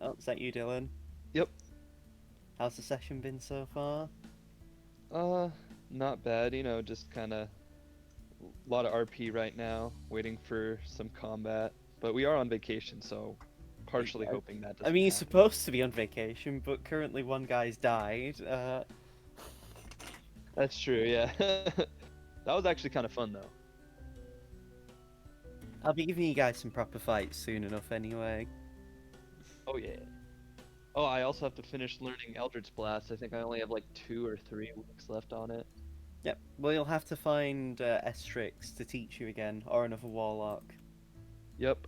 Oh, is that you, Dylan? Yep. How's the session been so far? Not bad. You know, just kind of a lot of RP right now, waiting for some combat. But we are on vacation, so partially hoping that I doesn't mean, you're happen. supposed to be on vacation, but currently one guy's died. That's true. Yeah. That was actually kind of fun though. I'll be giving you guys some proper fights soon enough anyway. Oh yeah. Oh, I also have to finish learning Eldritch Blast. I think I only have like 2 or 3 weeks left on it. Yep, well, you'll have to find Estrix to teach you again, or another Warlock. Yep.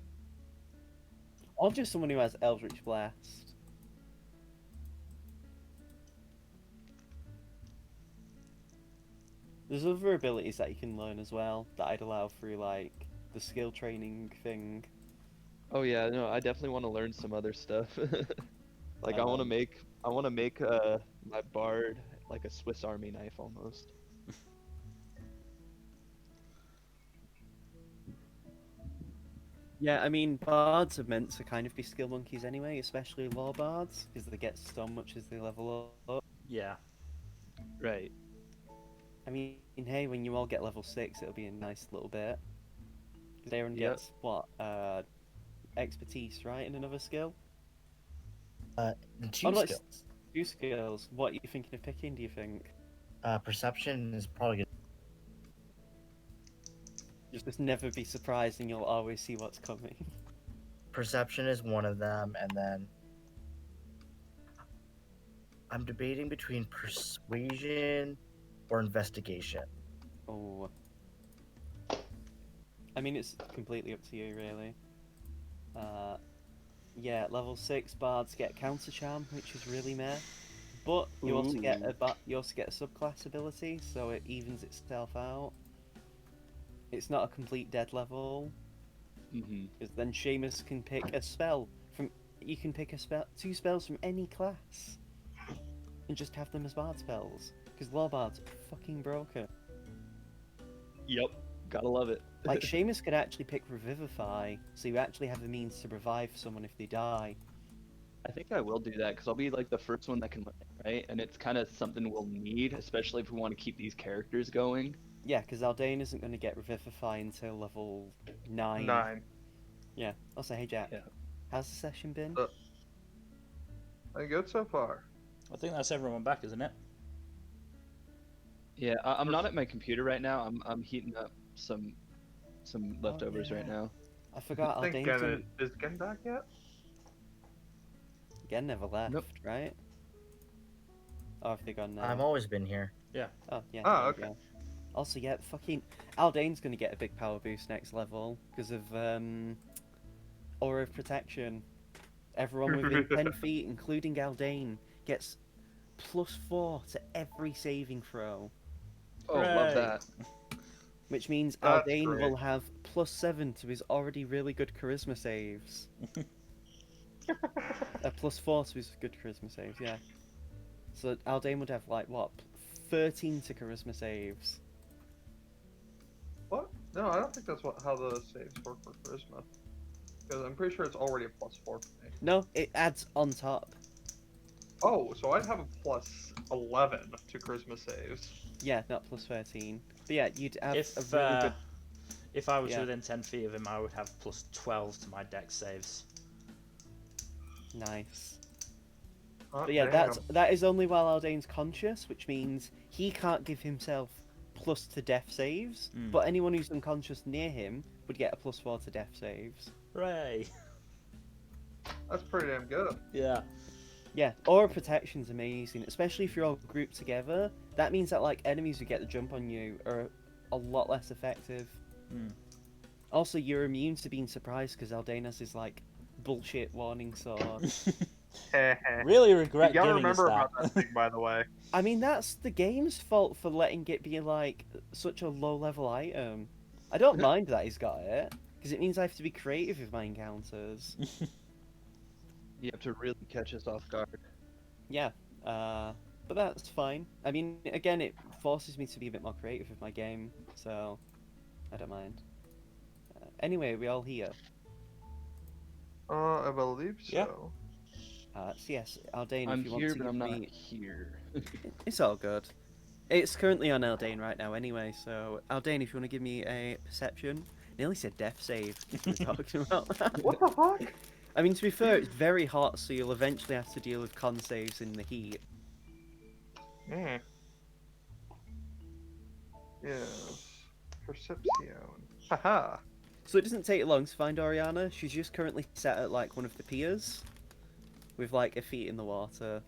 Or just someone who has Eldritch Blast. There's other abilities that you can learn as well that I'd allow through, like, the skill training thing. Oh yeah, no, I definitely want to learn some other stuff. Like I want to Um, make my bard like a Swiss Army knife almost. Yeah, I mean, bards are meant to kind of be skill monkeys anyway, especially law bards, because they get so much as they level up. Yeah. Right. I mean, hey, when you all get level 6, it'll be a nice little bit. Darren Yep. gets, what, expertise, right, in another skill? Two Oh, no, it's skills. 2 skills. What are you thinking of picking, do you think? Perception is probably good. Just never be surprised and you'll always see what's coming. Perception is one of them, and then I'm debating between persuasion or investigation. Oh. I mean, it's completely up to you, really. Yeah, level 6 bards get counter charm, which is really meh. But you also get Ooh. you also get a subclass ability, so it evens itself out. It's not a complete dead level, Mhm. because then Seamus can pick a spell from. You can pick 2 spells from any class, and just have them as bard spells. Because law bards are fucking broken. Yep. Gotta love it. Like Seamus could actually pick Revivify, so you actually have the means to revive someone if they die. I think I will do that because I'll be like the first one that can learn it, right? And it's kind of something we'll need, especially if we want to keep these characters going. Yeah, because Aldane isn't going to get Revivify until level 9. 9. Yeah. Also, hey Jack, Yeah. how's the session been? Good so far. I think that's everyone back, isn't it? Yeah, I'm not at my computer right now. I'm heating up some leftovers right yeah. now. I forgot I think Aldane's is Gen back yet? again never left, Nope. right? Oh, have they gone now? I've always been here. Oh, yeah. Oh, there you okay. go. Also, yeah, fucking Aldane's gonna get a big power boost next level because of Aura of Protection. Everyone within 10 feet, including Aldane, gets +4 to every saving throw, Oh, love Hooray. that. which means That's Aldane great. will have +7 to his already really good charisma saves. +4 to his good charisma saves, yeah. So Aldane would have like what, 13 to charisma saves. What? No, I don't think that's how the saves work for charisma. Because I'm pretty sure it's already a +4 for me. No, it adds on top. Oh, so I'd have a +11 to charisma saves. Yeah, not +13. But yeah, you'd have If a really good. if I was Yeah. within 10 feet of him, I would have +12 to my dex saves. Nice. Oh, But yeah, damn. that is only while Aldane's conscious, which means he can't give himself plus to death saves, Hmm. but anyone who's unconscious near him would get a +4 to death saves. Hooray! That's pretty damn good. Yeah. Yeah, aura protection's amazing, especially if you're all grouped together. That means that like enemies who get the jump on you are a lot less effective. Hmm. Also, you're immune to being surprised because Aldane has his like bullshit warning sword. Really You regret gotta giving us remember about that. that thing, by the way. I mean, that's the game's fault for letting it be like such a low level item. I don't mind that he's got it because it means I have to be creative with my encounters. You have to really catch us off guard. Yeah, but that's fine. I mean, again, it forces me to be a bit more creative with my game, so I don't mind. Anyway, we all here. I believe Yeah. so. So yes, Aldane, I'm if you want here, to but give I'm not me, here. it's all good. It's currently on Aldane right now, anyway. So Aldane, if you want to give me a perception, nearly said death save. We're talking about that. What the fuck? I mean, to be fair, it's very hot, so you'll eventually have to deal with con saves in the heat. Hmm. Yes. Perception. Haha. So it doesn't take long to find Oriana. She's just currently sat at like one of the piers, with like her feet in the water.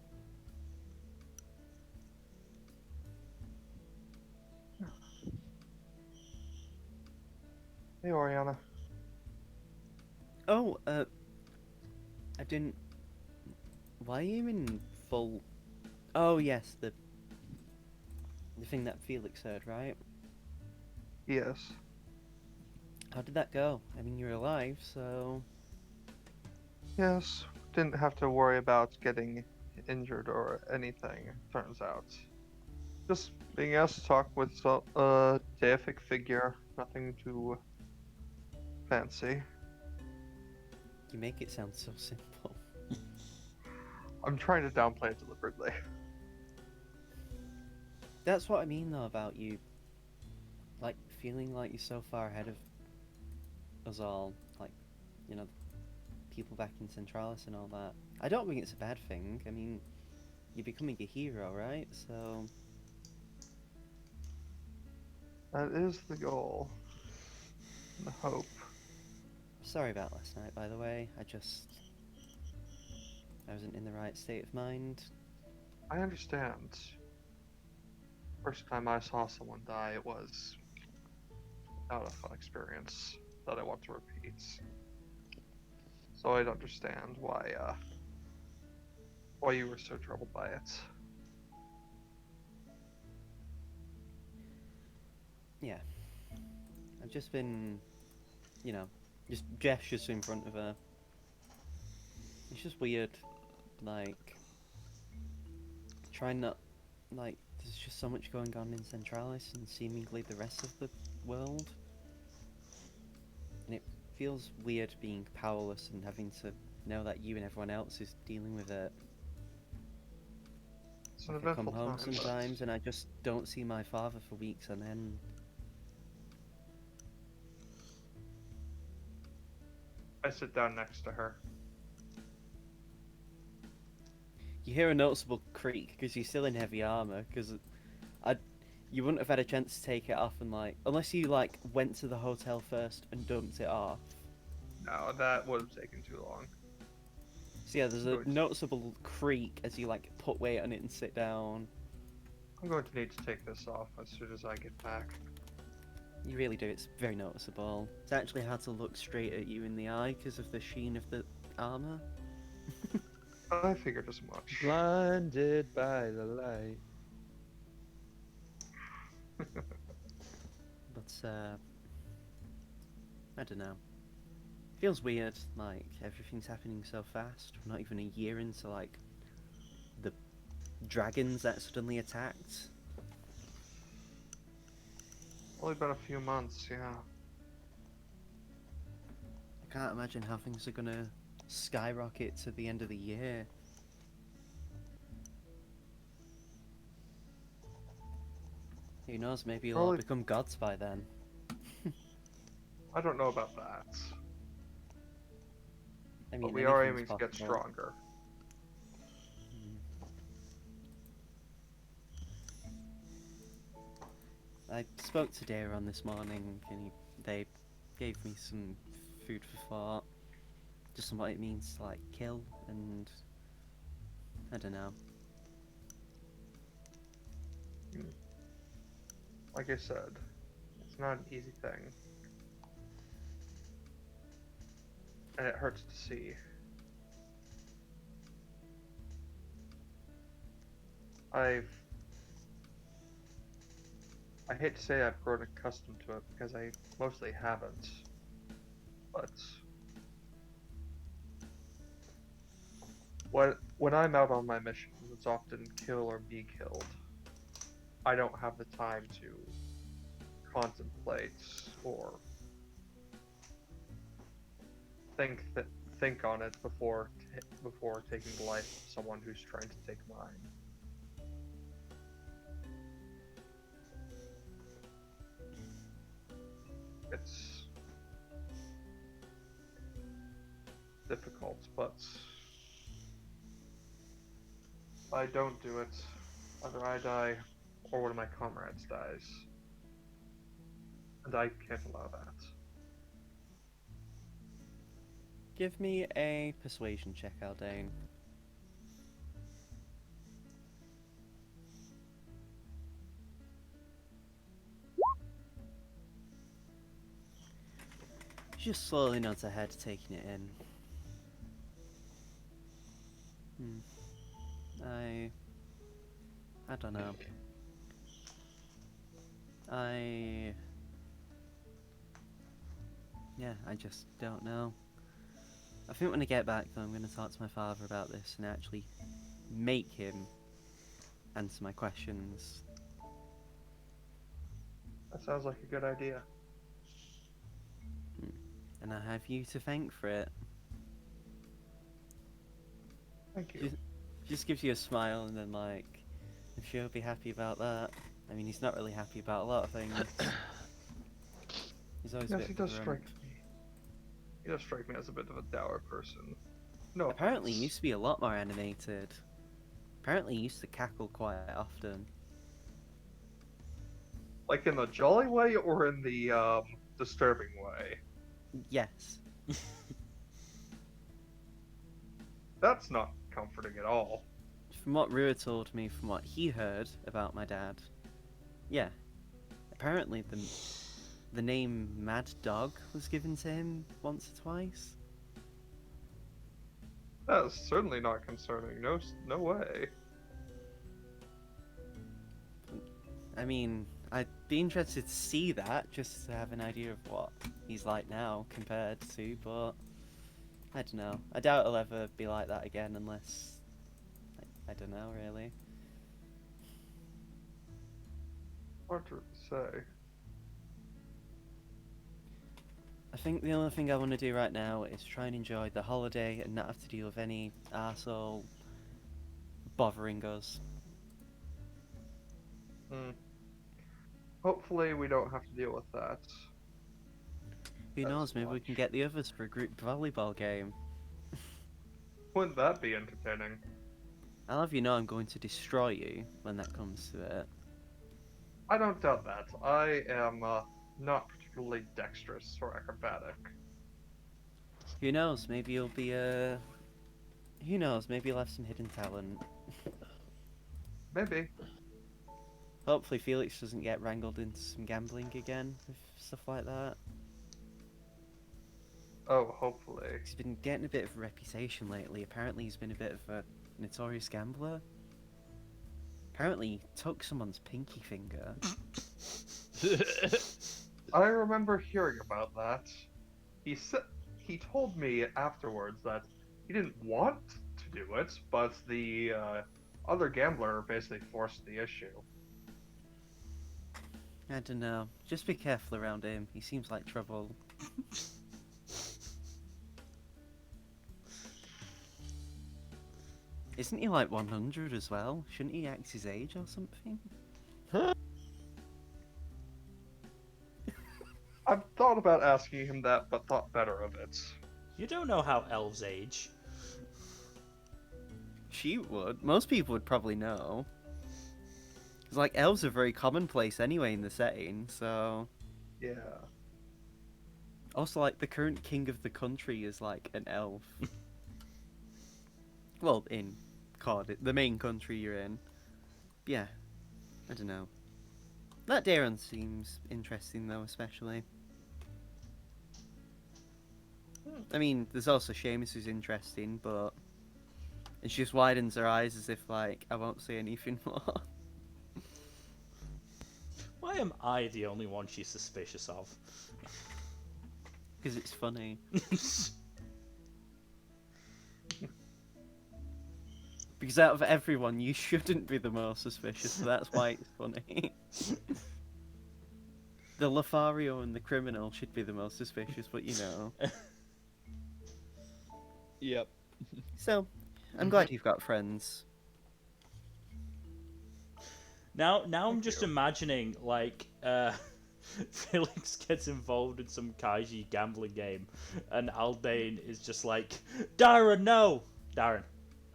Hey, Oriana. Oh, I didn't. Why are you in full? Oh yes, the thing that Felix heard, right? Yes. How did that go? I mean, you're alive, so Yes. Didn't have to worry about getting injured or anything, turns out. Just being asked to talk with a deific figure. Nothing too fancy. you make it sound so simple. I'm trying to downplay it deliberately. That's what I mean though about you, like feeling like you're so far ahead of us all, like, you know, people back in Centralis and all that. I don't think it's a bad thing. I mean, you're becoming a hero, right? So That is the goal. The hope. sorry about last night, by the way. I wasn't in the right state of mind. I understand. First time I saw someone die, it was not a fun experience that I want to repeat. So I'd understand why you were so troubled by it. Yeah. I've just been, you know, just gestures in front of her. It's just weird, like, trying not, like, there's just so much going on in Centralis and seemingly the rest of the world. And it feels weird being powerless and having to know that you and everyone else is dealing with it. It's an Like, I come eventful home time. sometimes and I just don't see my father for weeks on end. I sit down next to her. You hear a noticeable creak because you're still in heavy armor. Because you wouldn't have had a chance to take it off and like, unless you like went to the hotel first and dumped it off. No, that would have taken too long. So yeah, there's a Good. noticeable creak as you like put weight on it and sit down. I'm going to need to take this off as soon as I get back. You really do. It's very noticeable. It's actually hard to look straight at you in the eye because of the sheen of the armor. I figured as much. Blinded by the light. But I don't know. Feels weird. Like everything's happening so fast. We're not even a year into like the dragons that suddenly attacked. Only been a few months, yeah. I can't imagine how things are gonna skyrocket to the end of the year. Who knows, maybe you'll all Probably- become gods by then. I don't know about that. I mean, But we are anything's aiming to get possible. stronger. I spoke to Daron this morning, and they gave me some food for thought. Just on what it means to, like, kill, and I don't know. Like I said, it's not an easy thing. And it hurts to see. I hate to say I've grown accustomed to it because I mostly haven't. But when I'm out on my missions, it's often kill or be killed. I don't have the time to contemplate or think on it before taking the life of someone who's trying to take mine. It's difficult, but if I don't do it, either I die or one of my comrades dies. And I can't allow that. Give me a persuasion check, Aldane. She just slowly nods her head, taking it in. I don't know. I just don't know. I think when I get back, though, I'm going to talk to my father about this and actually make him answer my questions. That sounds like a good idea. And I have you to thank for it. Thank you. Just gives you a smile, and then, like, I'm sure he'll be happy about that. I mean, he's not really happy about a lot of things. He's always a Yes, bit he of a does grump. strike me. He does strike me as a bit of a dour person. No Apparently, he offense. used to be a lot more animated. Apparently, he used to cackle quite often. Like in the jolly way or in the disturbing way? Yes. That's not comforting at all. From what Rua told me, from what he heard about my dad, yeah. Apparently, the name Mad Dog was given to him once or twice. That is certainly not concerning. No way. I mean, I'd be interested to see that, just to have an idea of what he's like now compared to, but I don't know. I doubt he'll ever be like that again unless... I don't know, really. Hard to say. I think the only thing I want to do right now is try and enjoy the holiday and not have to deal with any arsehole bothering us. Hopefully we don't have to deal with that. Who That's knows, maybe we can much. get the others for a group volleyball game. Wouldn't that be entertaining? I'll have you know I'm going to destroy you when that comes to it. I don't doubt that. I am not particularly dexterous or acrobatic. Who knows, maybe you'll be Who knows, maybe you'll have some hidden talent. Maybe. Hopefully Felix doesn't get wrangled into some gambling again with stuff like that. Oh, hopefully. He's been getting a bit of a reputation lately. Apparently he's been a bit of a notorious gambler. Apparently he took someone's pinky finger. I remember hearing about that. He told me afterwards that he didn't want to do it, but the other gambler basically forced the issue. I don't know. Just be careful around him. He seems like trouble. Isn't he like 100 as well? Shouldn't he act his age or something? I've thought about asking him that, but thought better of it. You don't know how elves age. She would. Most people would probably know. It's like elves are very commonplace anyway in the setting, so Yeah. also like the current king of the country is like an elf. Well, in COD, the main country you're in. Yeah, I don't know. That Daron seems interesting though, especially. I mean, there's also Seamus who's interesting, but and she just widens her eyes as if like I won't say anything more. Why am I the only one she's suspicious of? Because it's funny. Because out of everyone, you shouldn't be the most suspicious, so that's why it's funny. The Lothario and the criminal should be the most suspicious, but you know. Yep. So, I'm glad you've got friends. Now I'm Thank just you. imagining like Felix gets involved in some Kaiji gambling game, and Aldane is just like, Darren, no, Darren,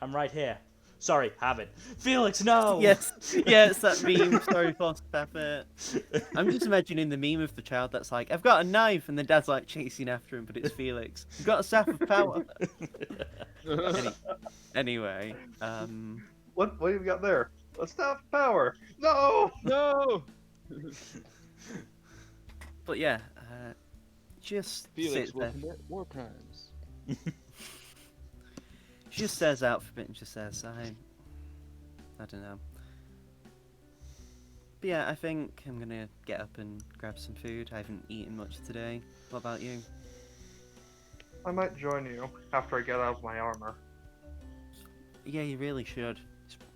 I'm right here. Sorry, have it. Felix, no. Yes, yeah, it's that meme. Sorry, Foster Pepper. I'm just imagining the meme of the child that's like, I've got a knife, and the dad's like chasing after him, but it's Felix. You've got a staff of power. Anyway, What have you got there? A staff of power. No. No. but yeah, just Felix sits will there. commit war crimes. She just stares out for a bit and just says, I don't know. But yeah, I think I'm gonna get up and grab some food. I haven't eaten much today. What about you? I might join you after I get out of my armor. Yeah, you really should.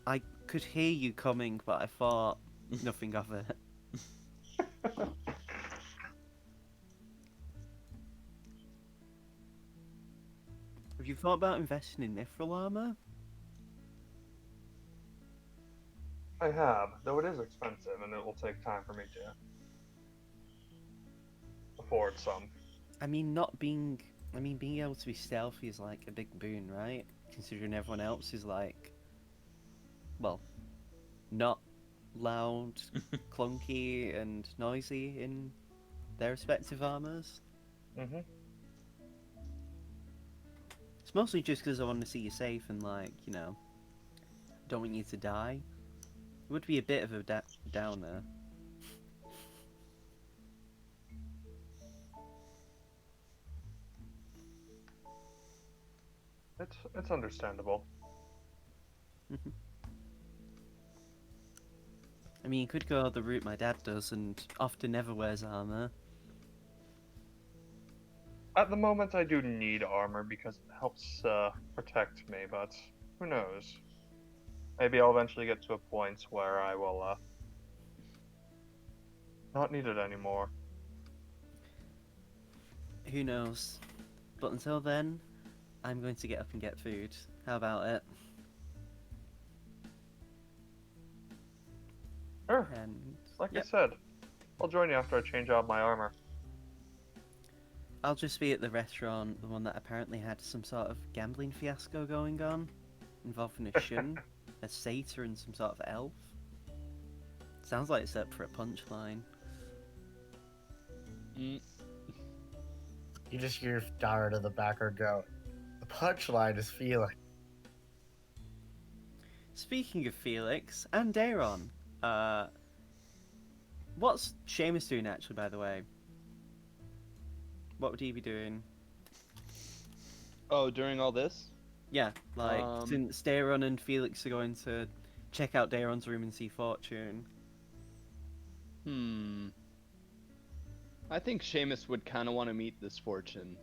I could hear you coming, but I thought nothing of it. Have you thought about investing in mithril armor? I have, though it is expensive and it will take time for me to afford some. I mean, being able to be stealthy is like a big boon, right? Considering everyone else is like, well, not loud, clunky, and noisy in their respective armors. Mm-hmm. It's mostly just because I want to see you safe and, like, you know, don't want you to die. It would be a bit of a downer. It's understandable. I mean, you could go the route my dad does and often never wears armor. At the moment, I do need armor because it helps protect me, but who knows? Maybe I'll eventually get to a point where I will not need it anymore. Who knows? But until then, I'm going to get up and get food. How about it? Sure. And Like yep, I said, I'll join you after I change out my armor. I'll just be at the restaurant, the one that apparently had some sort of gambling fiasco going on, involving a Shun, a satyr, and some sort of elf. Sounds like it's up for a punchline. Mm. You just hear Dara to the backer go, the punchline is Felix. Speaking of Felix and Daron, what's Seamus doing actually, by the way? What would he be doing? Oh, during all this? Yeah, like, Um, since Daron and Felix are going to check out Daron's room and see Fortune. I think Seamus would kind of want to meet this Fortune.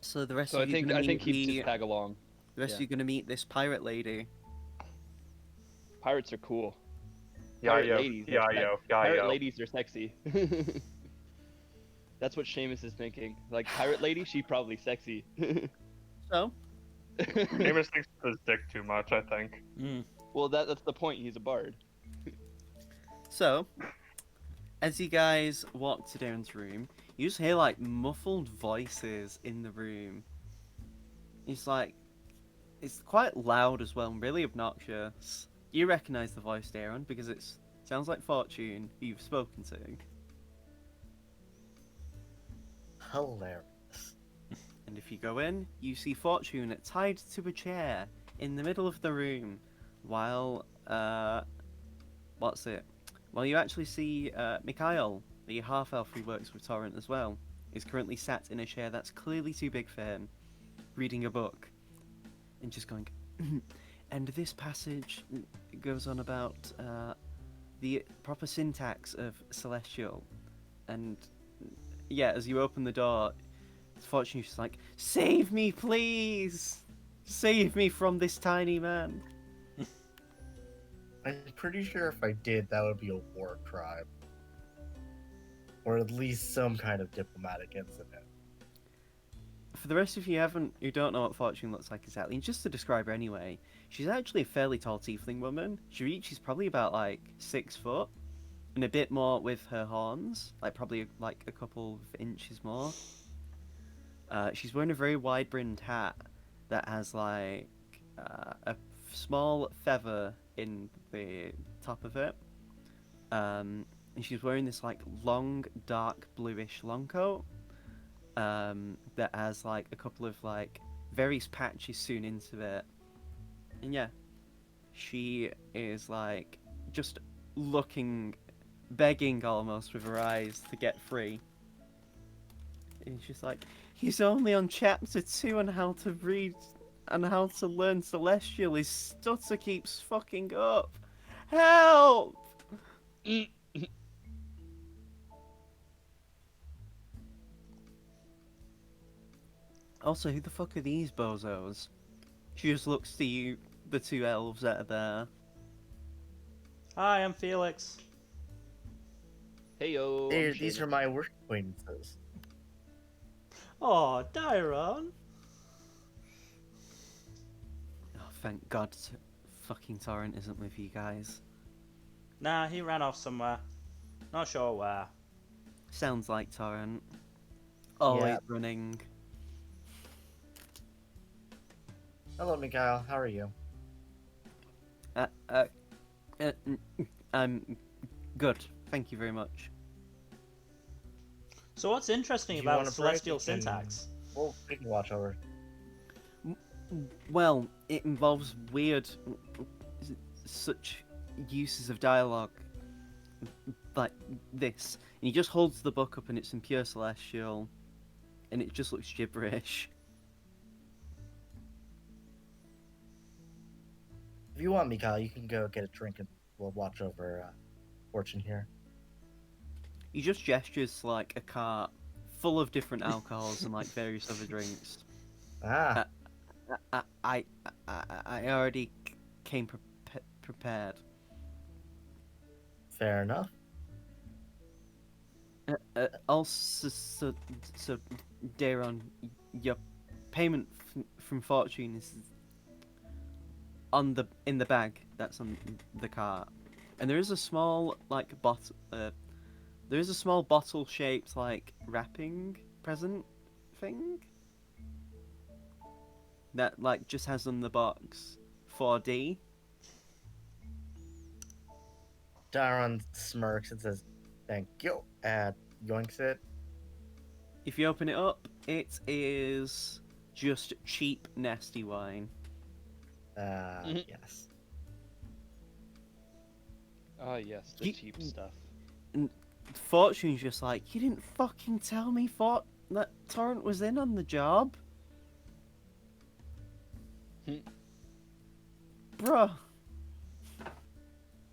So the rest So I of you think gonna he'd meet just tag along. the rest of yeah. you gonna meet this pirate lady. Pirates are cool. Yeah, Pirate yo, ladies. yeah, that's- yo, yeah, Pirate yo. ladies are sexy. That's what Seamus is thinking. Like, pirate lady, she probably sexy. So, Seamus thinks of his dick too much, I think. Well, that's the point. He's a bard. as you guys walk to Daron's room, you just hear like muffled voices in the room. It's like, it's quite loud as well and really obnoxious. You recognise the voice, Darren, because it sounds like Fortune, who you've spoken to. Hilarious. And if you go in, you see Fortune tied to a chair in the middle of the room, while Well, you actually see Mikhail, the half elf who works with Torrent as well, is currently sat in a chair that's clearly too big for him, reading a book, and just going. And this passage goes on about the proper syntax of Celestial, and yeah, as you open the door, Fortune's just like, "Save me, please! Save me from this tiny man!" I'm pretty sure if I did, that would be a war crime. Or at least some kind of diplomatic incident. For the rest of you who don't know what Fortune looks like exactly, and just to describe her anyway, she's actually a fairly tall tiefling woman. She reaches probably about like 6 foot, and a bit more with her horns, like probably like a couple of inches more. She's wearing a very wide-brimmed hat that has like a small feather in the top of it. And she's wearing this like long, dark bluish long coat that has like a couple of like various patches sewn into it. And yeah, she is like just looking, begging almost with her eyes to get free. And she's like, he's only on chapter 2 on how to read and how to learn Celestial. His stutter keeps fucking up. Help! Also, who the fuck are these bozos? She just looks to you, the two elves that are there. Hi, I'm Felix. Hey yo. These are my work acquaintances. Oh, Dairon. Oh, thank God fucking Torrent isn't with you guys. Nah, he ran off somewhere. Not sure where. Sounds like Torrent. Always Yeah. running. Hello, Mikhail. How are you? I'm good. Thank you very much. So what's interesting If you about want a break, celestial you can- syntax? Well, we can watch over. Well, it involves weird, such uses of dialogue like this. And he just holds the book up and it's in pure Celestial, and it just looks gibberish. If you want, Mikhail, you can go get a drink and we'll watch over Fortune here. He just gestures like a cart full of different alcohols and like various other drinks. Ah, I already came prepared. fair enough. Also, so Daron, your payment from Fortune is in the bag that's on the cart, and there is a small like bottle. There is a small bottle-shaped like wrapping present thing that like just has on the box 4D. Daron smirks and says, "Thank you," and yoinks it. If you open it up, it is just cheap, nasty wine. Yes. Ah, yes, the You- cheap stuff. Fortune's just like, you didn't fucking tell me that Torrent was in on the job. Bruh.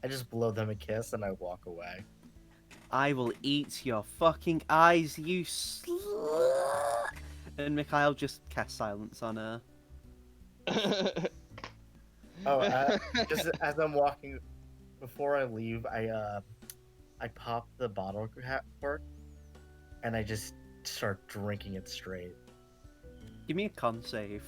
I just blow them a kiss and I walk away. I will eat your fucking eyes, you slut. And Mikhail just casts silence on her. Oh, just as I'm walking, before I leave, I pop the bottle cork, and I just start drinking it straight. Give me a con save.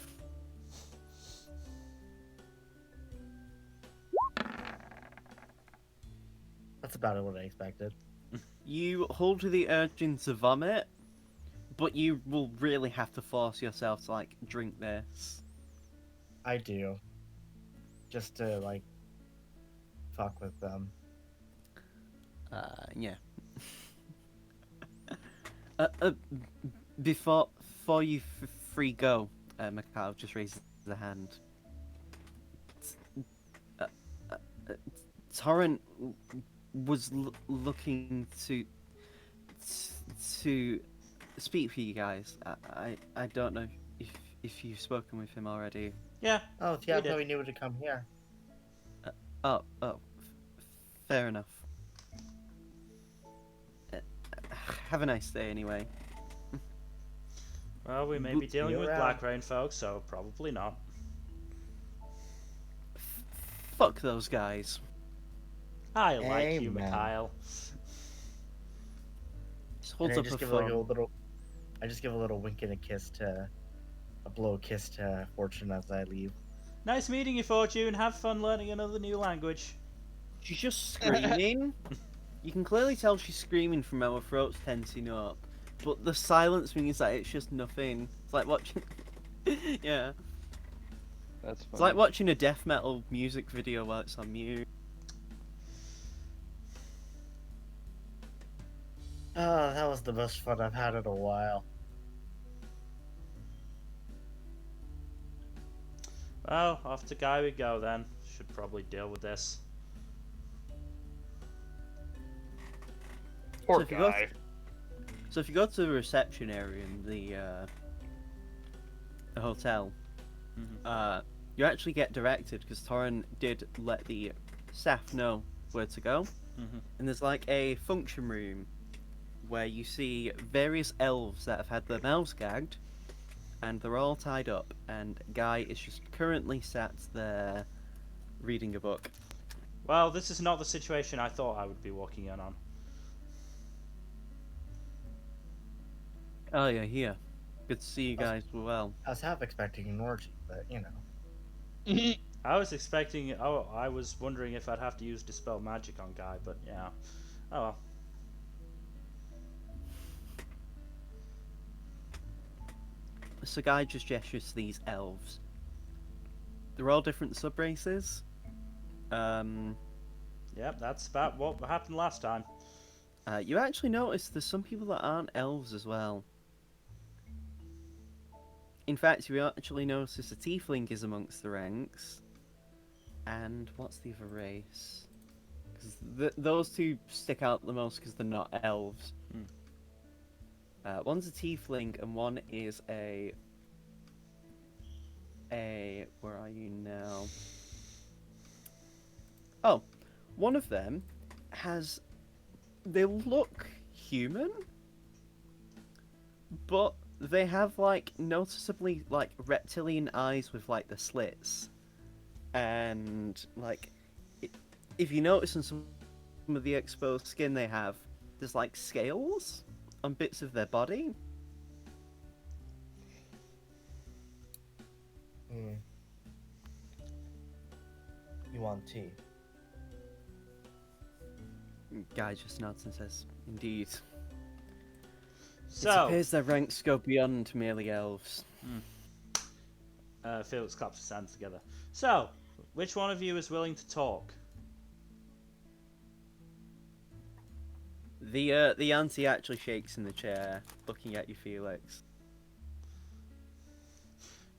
That's about what I expected. You hold the urge to vomit, but you will really have to force yourself to like drink this. I do. Just to like fuck with them. Yeah. uh, uh, before you free go, Mikhail just raises a hand. Uh, uh, uh, Torrent was looking to speak for you guys. I don't know if you've spoken with him already. Yeah, Oh, we yeah, I did. thought we knew to come here. Oh, fair enough. Uh, have a nice day, anyway. Well, we may be dealing you with around. Black Rain folks, so probably not. Fuck those guys. I like you, Amen. Mikhail. Just And holds I up a just give like a phone. little, I just give a little wink and a blow kiss to Fortune as I leave. Nice meeting you, Fortune. Have fun learning another new language. She's just screaming. You can clearly tell she's screaming from our throats tensing up. But the silence means that it's just nothing. It's like watching... yeah. That's funny. It's like watching a death metal music video while it's on mute. Oh, that was the best fun I've had in a while. Well, off to Guy we go then. Should probably deal with this. Poor if you go- guy. So if you go to the reception area in the hotel, Mhm. you actually get directed because Torren did let the staff know where to go. Mhm. And there's like a function room where you see various elves that have had their mouths gagged, and they're all tied up. And Guy is just currently sat there reading a book. Well, this is not the situation I thought I would be walking in on. Oh yeah, here. Good to see you guys well. I was half expecting an orgy, but you know. I was expecting. Oh, I was wondering if I'd have to use Dispel Magic on Guy, but yeah. Oh well. So Guy just gestures to these elves. They're all different sub-races. Yep, that's about what happened last time. You actually notice there's some people that aren't elves as well. In fact, you actually notice a tiefling is amongst the ranks. And what's the other race? Because those two stick out the most because they're not elves. One's a tiefling and one is a... Where are you now? Oh, one of them has... They look human, but they have like noticeably like reptilian eyes with like the slits, and like if you notice in some of the exposed skin they have, there's like scales on bits of their body. You want tea? Guy just nods and says, "Indeed." It So, appears their ranks go beyond merely elves. Felix claps his hands together. So, which one of you is willing to talk? The auntie actually shakes in the chair, looking at you, Felix.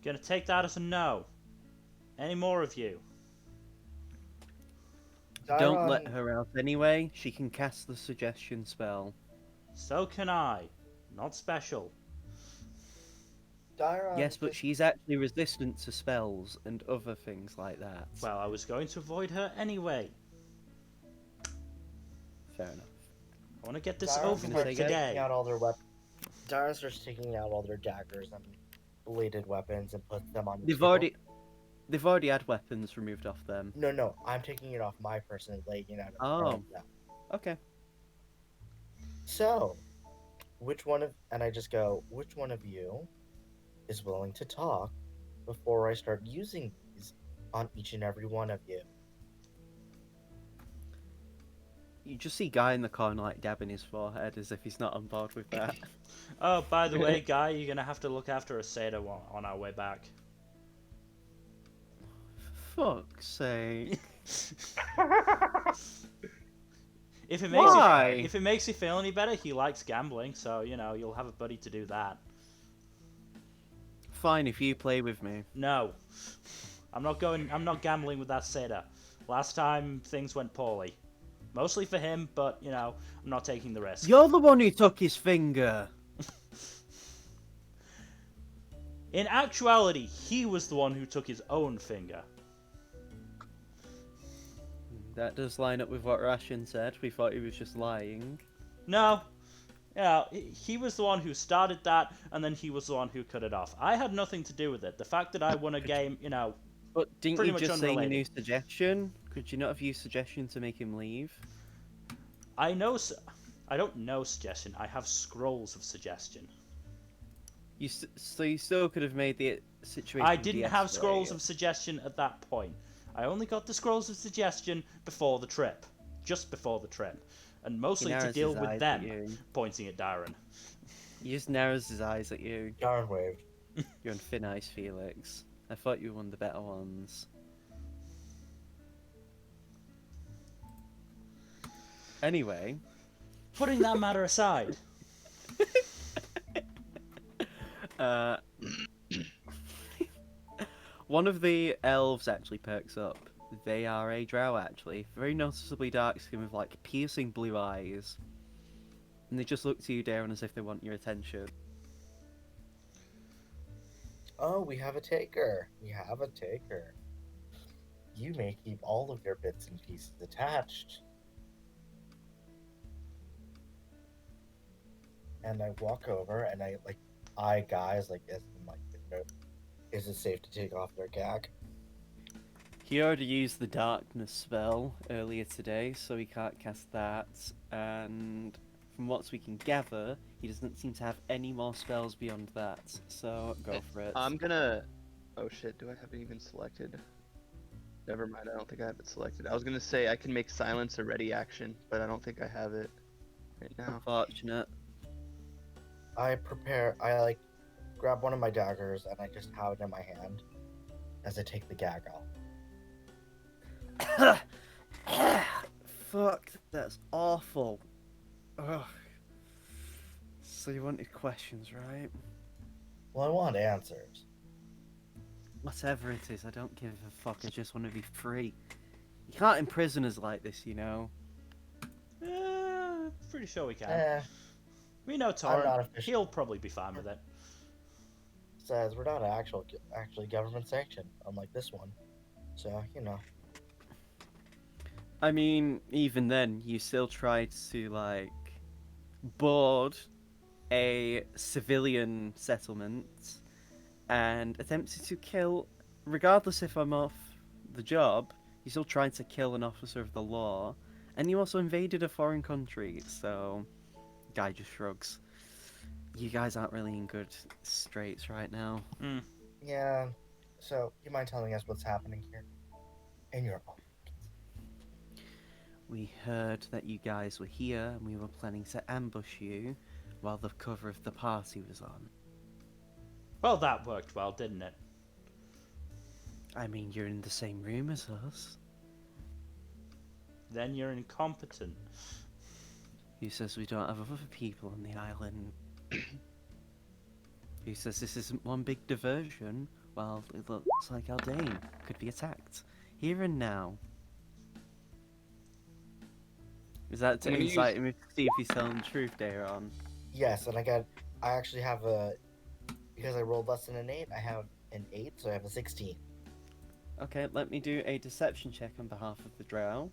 Gonna take that as a no. Any more of you? Don't let her out anyway. She can cast the suggestion spell. So can I. Not special. Dairon, Yes, but she's actually resistant to spells and other things like that. Well, I was going to avoid her anyway. Fair enough. I want to get this Dairon over gonna with say starts yes. taking today. out all their weapons. Dairon starts taking out all their daggers and bladed weapons and puts them on the table. They've already had weapons removed off them. No, I'm taking it off my person and laying it out in front Oh. of them. Okay. So, which one of, and I just go, which one of you is willing to talk before I start using these on each and every one of you? You just see Guy in the corner like dabbing his forehead as if he's not on board with that. Oh, by the way, Guy, you're gonna have to look after a Seda on our way back. Fuck's sake. If it makes Why? you, if it makes you feel any better, he likes gambling, so you know you'll have a buddy to do that. Fine if you play with me. No, I'm not going. I'm not gambling with that satyr. Last time things went poorly, mostly for him, but you know I'm not taking the risk. You're the one who took his finger. In actuality, he was the one who took his own finger. That does line up with what Rashin said. We thought he was just lying. No, yeah, he was the one who started that, and then he was the one who cut it off. I had nothing to do with it. The fact that I won a game, you know, But didn't pretty you much just say your new unrelated. suggestion? Could you not have used suggestion to make him leave? I know. I don't know suggestion. I have scrolls of suggestion. So you still could have made the situation. I didn't have scrolls de-escalate. of suggestion at that point. I only got the scrolls of suggestion before the trip, just before the trip, and mostly to narrows deal his with eyes them at you. pointing at Darren. He just narrows his eyes at you. Darn waved. You're on thin ice, Felix. I thought you were one of the better ones. Anyway, Putting that matter aside, one of the elves actually perks up. They are a drow, actually. Very noticeably dark skin with like piercing blue eyes. And they just look to you, Darren, as if they want your attention. Oh, we have a taker. We have a taker. You may keep all of your bits and pieces attached. And I walk over and I eye guys like this. I'm like, is it safe to take off their gag? He already used the darkness spell earlier today, so he can't cast that. And from what we can gather, he doesn't seem to have any more spells beyond that. So go for it. I'm gonna. Oh shit! Do I have it even selected? Never mind. I don't think I have it selected. I was gonna say I can make silence a ready action, but I don't think I have it right now. Unfortunate. I grab one of my daggers and I just have it in my hand as I take the gag off. Fuck, that's awful. Ugh. So you wanted questions, right? Well, I want answers. Whatever it is, I don't give a fuck. I just want to be free. You can't imprison us like this, you know. pretty sure we can. We know not Torrent. official. He'll probably be fine with it. Says we're not actually government sanctioned, unlike this one. So, you know. I mean, even then, you still tried to, like, board a civilian settlement and attempted to kill, regardless if I'm off the job, you still tried to kill an officer of the law, and you also invaded a foreign country, so... Guy just shrugs. You guys aren't really in good straits right now. Yeah. So, you mind telling us what's happening here? In your own. We heard that you guys were here, and we were planning to ambush you while the cover of the party was on. Well, that worked well, didn't it? I mean, you're in the same room as us. Then you're incompetent. Who says we don't have other people on the island? Who says this isn't one big diversion? Well, it looks like Aldane could be attacked. Here and now. Is that to I'm gonna incite him to see if he's telling the truth, Daron? Yes, and I actually have because I rolled less than an 8, I have an 8, so I have a 16. Okay, let me do a deception check on behalf of the drow.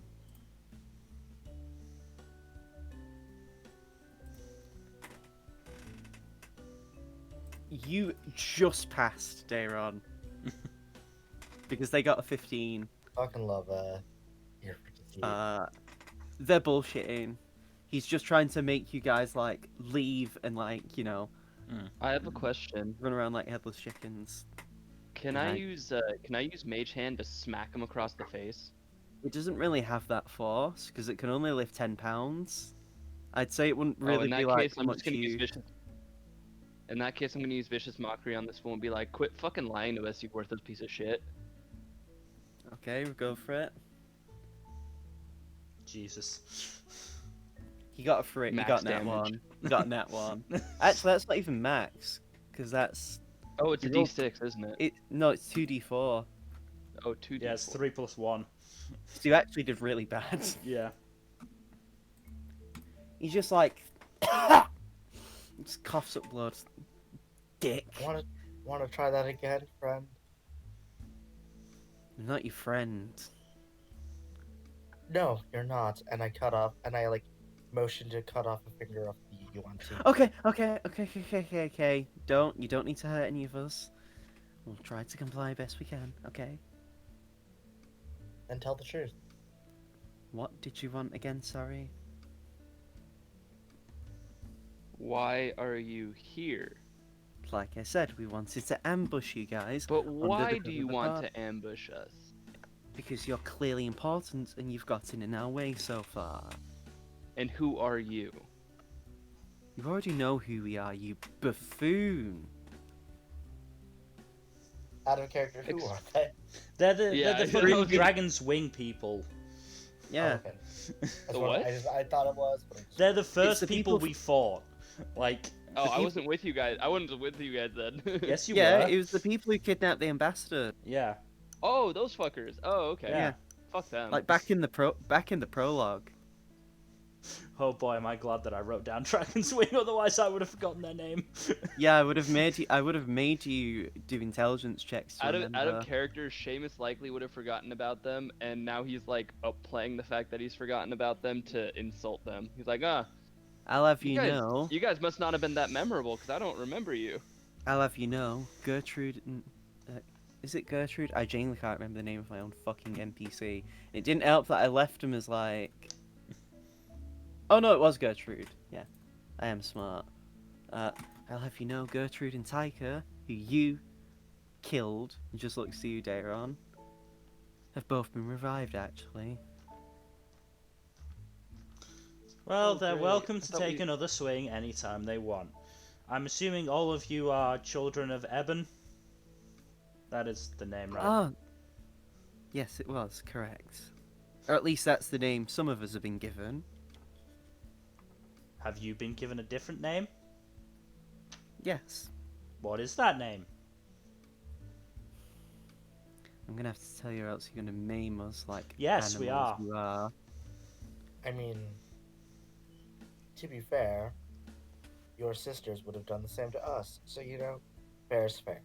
You just passed, Daron. Because they got a 15. Fucking love your freaking They're bullshitting. He's just trying to make you guys, like, leave and, like, you know, I have a question. run around like headless chickens. Can Right. I use Mage Hand to smack him across the face? It doesn't really have that force, because it can only lift 10 pounds. I'd say it wouldn't really in that be like case, I'm much just gonna use use. vicious. In that case, I'm gonna use vicious mockery on this one and be like, "Quit fucking lying to us, you worthless piece of shit." Okay, we'll go for it. Jesus. You got a free. You Max got nat damage. one. You got nat one. Actually, that's not even max, because that's Oh, it's a You roll- D6, isn't it? it. No, it's 2d4. Oh, 2D4. Yeah, it's 3 plus 1. So you actually did really bad. Yeah. He's just like, just coughs up blood. Dick. Want to try that again, friend? I'm not your friend. No, you're not. And I like motion to cut off a finger off the yuan team. Okay. You don't need to hurt any of us. We'll try to comply best we can. Okay. And tell the truth. What did you want again? Sorry. Why are you here? Like I said, we wanted to ambush you guys. But under why the do cover you of the want bar. to ambush us? Because you're clearly important and you've gotten in our way so far. And who are you? You already know who we are, you buffoon. Out of character, who Ex- are they? They're the Yeah, they're the I fucking was gonna- Dragon's Wing people. Yeah. Oh, okay. That's The what what? I thought it was. But They're the first the people people we fought. Like, Oh, The I people- wasn't with you guys. I wasn't with you guys then. yes, you Yeah, were. it was the people who kidnapped the ambassador. Yeah. Oh, those fuckers. Oh, okay. Yeah. Fuck them. Like back in the prologue. Oh boy, am I glad that I wrote down Dragon's Wing. Otherwise, I would have forgotten their name. Yeah, I would have made you do intelligence checks to out remember. of character, Seamus likely would have forgotten about them, and now he's like playing the fact that he's forgotten about them to insult them. He's like, I'll have you you guys, know. you guys must not have been that memorable because I don't remember you. I'll have you know. Gertrude. Is it Gertrude? I genuinely can't remember the name of my own fucking NPC. It didn't help that I left him as like. Oh no, it was Gertrude. Yeah, I am smart. I'll have you know, Gertrude and Tyker, who you killed, and just looks to you, Daeron, have both been revived actually. Well, Oh, they're great. welcome I to thought take we- another swing anytime they want. I'm assuming all of you are children of Eben. That is the name, right? Ah, yes, it was correct. Or at least that's the name some of us have been given. Have you been given a different name? Yes. What is that name? I'm gonna have to tell you, or else you're gonna maim us like Yes, we animals are. you are. I mean, to be fair, your sisters would have done the same to us. So fair is fair.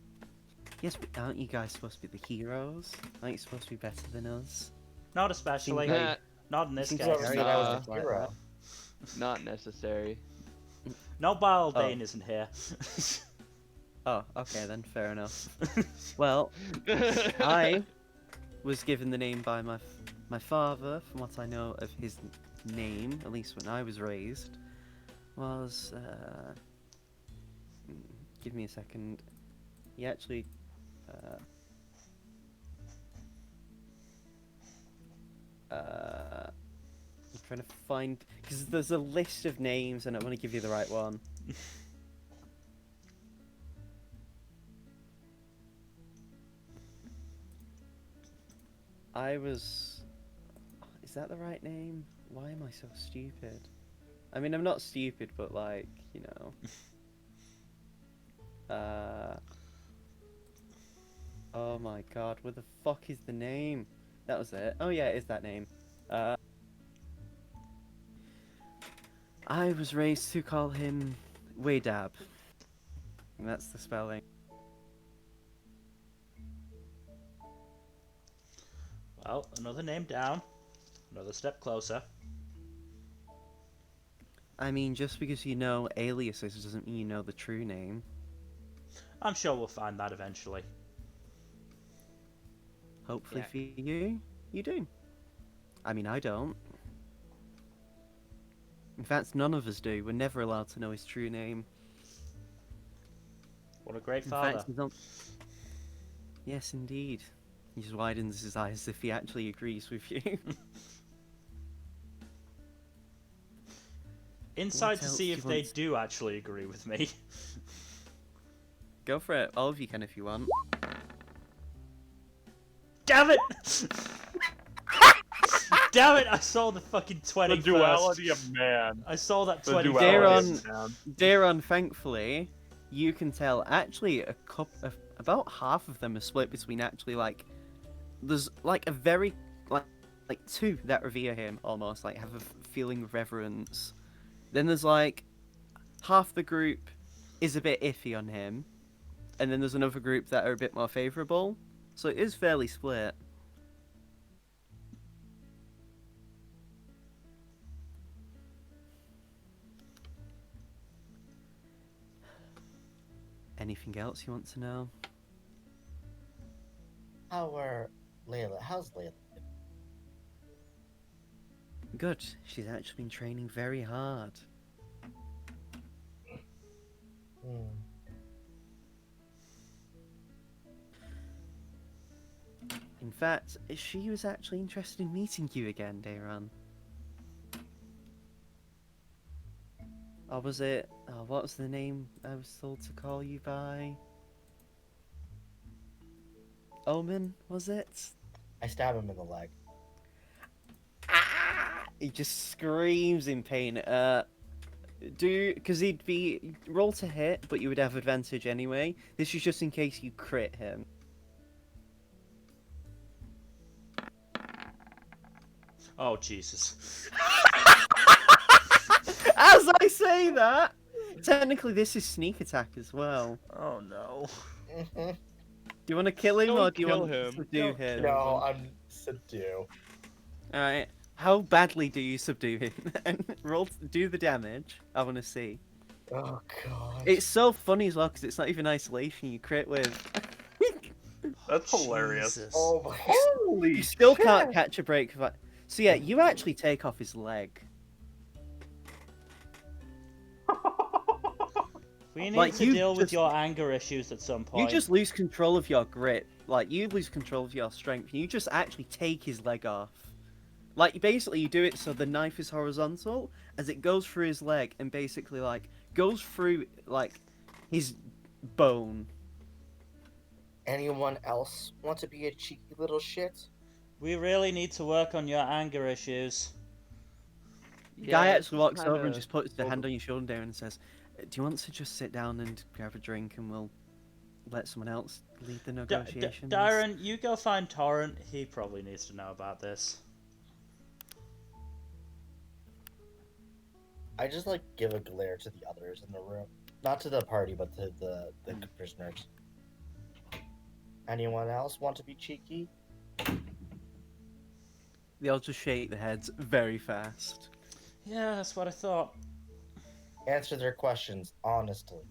Yes, but aren't you guys supposed to be the heroes? Aren't you supposed to be better than us? Not especially. Seems Nah, Not in this seems case. Whoever very said I was nice the like hero. that. not necessary. Not while Dane isn't here. Oh, okay then, fair enough. Well, I was given the name by my father, from what I know of his name, at least when I was raised, was give me a second. He actually I'm trying to find, because there's a list of names and I want to give you the right one. I was. Is that the right name? Why am I so stupid? I mean, I'm not stupid, but like, you know. Oh my god, what the fuck is the name? That was it. Oh yeah, it is that name. I was raised to call him Wadab. And that's the spelling. Well, another name down. Another step closer. I mean, just because you know aliases doesn't mean you know the true name. I'm sure we'll find that eventually. Hopefully Yeah. for you, you do. I mean, I don't. In fact, none of us do. We're never allowed to know his true name. What a great In father. fact, he's not... Yes, indeed. He just widens his eyes as if he actually agrees with you. Inside to else see do if you they want? do actually agree with me. Go for it. All of you can if you want. Damn it! Damn it! I saw the fucking The 21st. duality of man. I saw that The 21st. duality Daron- of man. Daron, thankfully, you can tell actually about half of them are split between actually like there's like a very like two that revere him almost like have a feeling of reverence. Then there's like half the group is a bit iffy on him, and then there's another group that are a bit more favourable. So it is fairly split. Anything else you want to know? How's Layla? Good. She's actually been training very hard. Hmm. In fact, she was actually interested in meeting you again, Dayran. Or was it... Oh, what was the name I was told to call you by? Omen, was it? I stab him in the leg. He just screams in pain. Because he'd be... Roll to hit, but you would have advantage anyway. This is just in case you crit him. Oh, Jesus. As I say that, technically this is sneak attack as well. Oh, no. Mhm. Do you want to kill him Don't or do you kill want him. to subdue Don't him? No, I'm subdue. Alright. How badly do you subdue him? And do the damage. I want to see. Oh god. It's so funny as well because it's not even isolation you crit with. That's hilarious. Jesus. Oh my. Holy You still shit. can't catch a break. So yeah, you actually take off his leg. We need Like, to you deal with just- your anger issues at some point. You just lose control of your grip. Like, you lose control of your strength. You just actually take his leg off. Like, basically, you do it so the knife is horizontal as it goes through his leg and basically, like, goes through, like, his bone. Anyone else want to be a cheeky little shit? We really need to work on your anger issues. Guy it's actually walks over and kinda just puts the over- hand on your shoulder and says, "Do you want to just sit down and grab a drink and we'll let someone else lead the negotiations?" Darren, you go find Torrent. He probably needs to know about this. I just like give a glare to the others in the room. Not to the party, but to the prisoners. Anyone else want to be cheeky? They all just shake their heads very fast. Yeah, that's what I thought. Answer their questions honestly.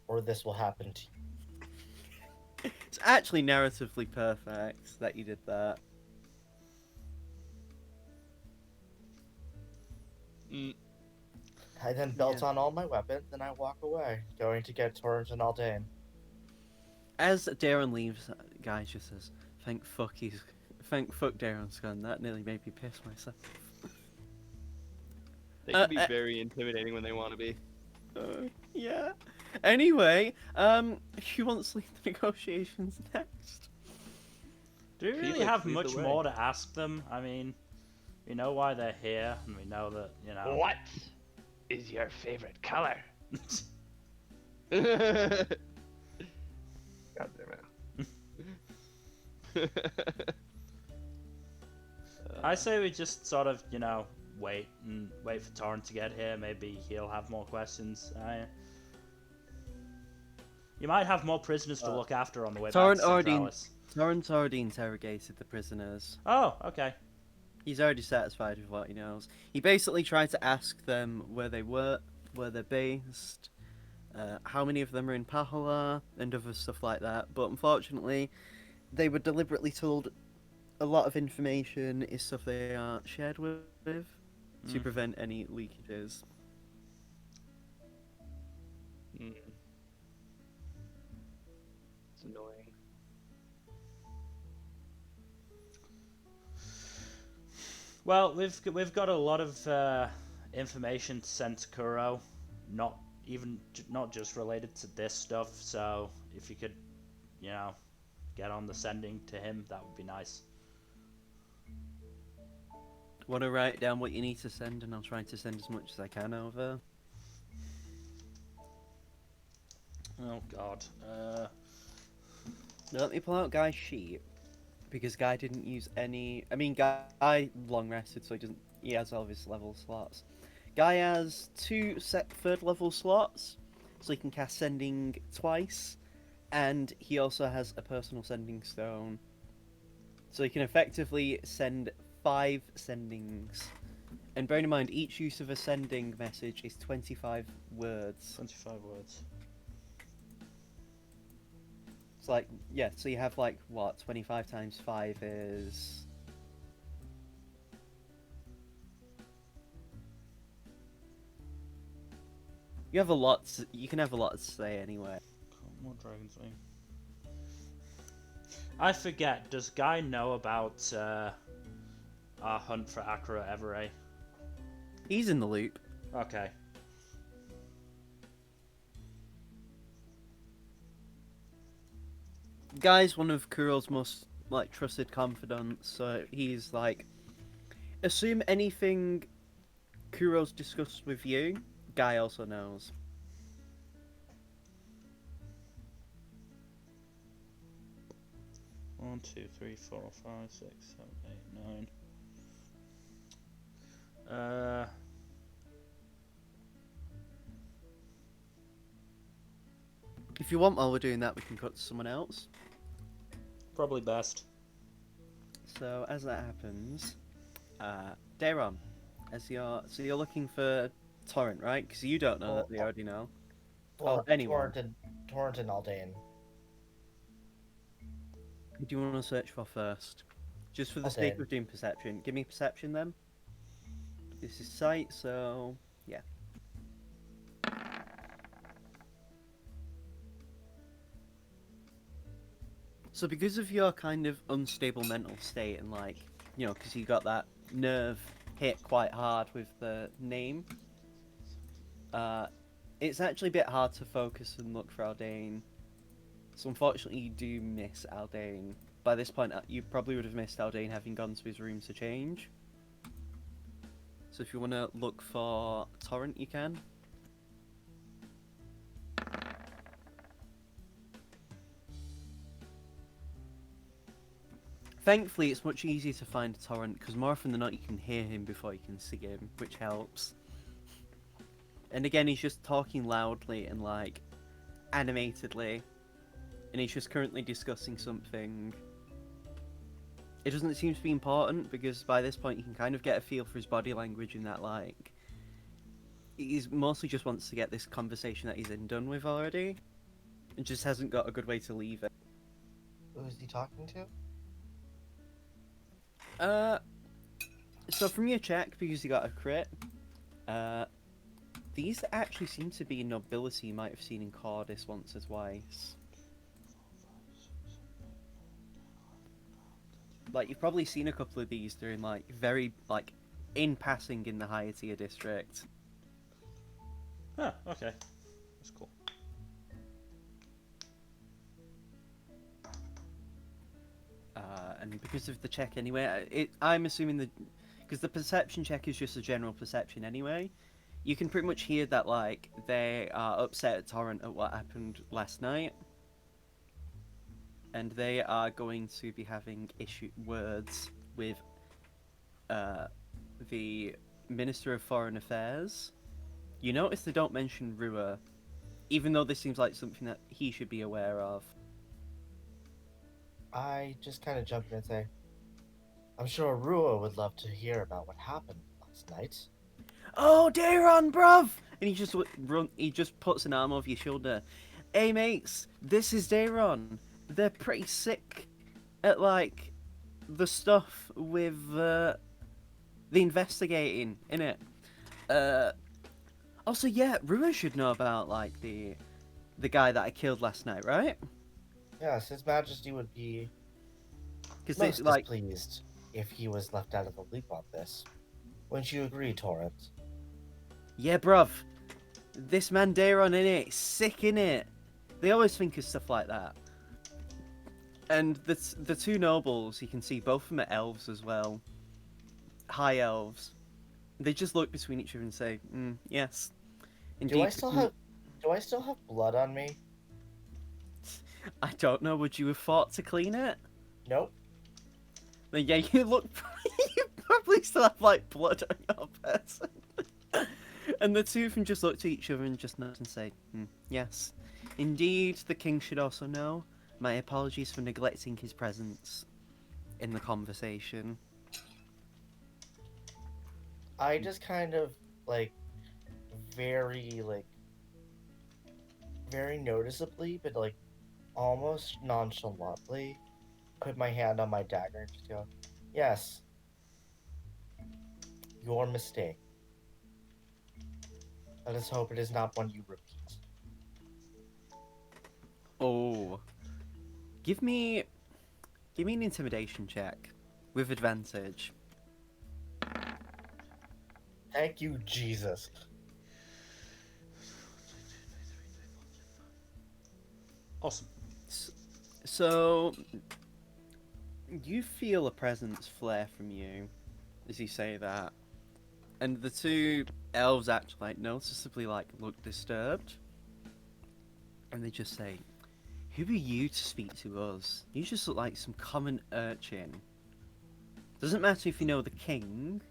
Or this will happen to you. It's actually narratively perfect that you did that. Mm, I then belt Yeah. on all my weapons and I walk away, going to get Torrent and Aldane. As Darren leaves, Guy just says, Thank fuck Darren's gone. That nearly made me piss myself." they can be very intimidating when they want to be. Yeah. Anyway, who wants to lead the negotiations next? Do we really Felix, have lead the much way. more to ask them? I mean, we know why they're here, and we know that, you know. What is your favorite color? God damn it. I say we just sort of, you know, wait for Torrent to get here. Maybe he'll have more questions. You might have more prisoners to look after on the way Torrent back to already- Centralis. Torrent's already interrogated the prisoners. Oh, okay. He's already satisfied with what he knows. He basically tried to ask them where they were, where they're based, how many of them are in Pahola, and other stuff like that. But unfortunately, they were deliberately told a lot of information is stuff they aren't shared with to prevent any leakages. Mm. It's annoying. Well, we've got a lot of information to send to Kuro, not just related to this stuff. So if you could, you know, get on the sending to him, that would be nice. Want to write down what you need to send, and I'll try to send as much as I can over. Oh God. Let me pull out Guy's sheet, because Guy didn't use any. I mean, Guy long rested, so he has all of his level slots. Guy has 2 set 3rd level slots, so he can cast Sending twice, and he also has a personal Sending Stone, so he can effectively send 5 sendings. And bearing in mind, each use of a sending message is 25 words. 25 words. It's like, yeah, so you have like, what, 25 times 5 is... You have a lot, you can have a lot to say anyway. More Dragon's Wing. I forget, does Guy know about our hunt for Accurate Everett? He's in the loop. Okay. Guy's one of Kuro's most, like, trusted confidants, so he's like... Assume anything Kuro's discussed with you, Guy also knows. One, 2, 3, 4, 5, 6, 7, 8, 9. If you want, while we're doing that, we can cut to someone else. Probably best. So, as that happens, Dayron, so you're looking for Torrent, right? Because you don't know that they already know. Anyone. Torrent and Aldean. Who do you want to search for first? Just for the sake Aldean. of doing perception. Give me perception then. This is sight, so yeah. So because of your kind of unstable mental state and like, you know, because you got that nerve hit quite hard with the name, it's actually a bit hard to focus and look for Aldean. So unfortunately you do miss Aldean. By this point you probably would have missed Aldean having gone to his room to change. So if you want to look for Torrent, you can. Thankfully, it's much easier to find Torrent, because more often than not you can hear him before you can see him, which helps. And again, he's just talking loudly and, like, animatedly. And he's just currently discussing something. It doesn't seem to be important, because by this point you can kind of get a feel for his body language in that, like... He's mostly just wants to get this conversation that he's in done with already. And just hasn't got a good way to leave it. Who is he talking to? So from your check, because you got a crit, these actually seem to be nobility you might have seen in Cordis once or twice. Like, you've probably seen a couple of these during, like, very, like, in passing in the higher tier district. Ah, okay. That's cool. And because of the check anyway, I'm assuming because the perception check is just a general perception anyway, you can pretty much hear that, like, they are upset at Torrent at what happened last night. And they are going to be having words with the Minister of Foreign Affairs. You notice they don't mention Rua, even though this seems like something that he should be aware of. I just kind of jump in and say, I'm sure Rua would love to hear about what happened last night. Oh, Dayron, bruv! And he just puts an arm over your shoulder. Hey, mates, this is Dayron. They're pretty sick at, like, the stuff with the investigating, innit? Also, yeah, Rua should know about, like, the guy that I killed last night, right? Yes, His Majesty would be Because most like, displeased if he was left out of the loop on this. Wouldn't you agree, Torrent? yeah, bruv, this man Dayron, innit? Sick, innit? They always think of stuff like that. And the two nobles, you can see both of them are elves as well. high elves. They just look between each other and say, yes. Do Indeed, I still have blood on me? I don't know, would you have fought to clean it? Nope. Then yeah, you look. You probably still have like blood on your person. And the two of them just look at each other and just nod and say, yes. Indeed, the king should also know. My apologies for neglecting his presence in the conversation. I just kind of like very like very noticeably, but like almost nonchalantly, put my hand on my dagger and just go, "Yes, your mistake. Let us hope it is not one you repeat." Oh, give me an intimidation check with advantage. Thank you, Jesus. Awesome. So, you feel a presence flare from you as you say that, and the two elves actually like noticeably like look disturbed, and they just say, "Who are you to speak to us? You just look like some common urchin. Doesn't matter if you know the king."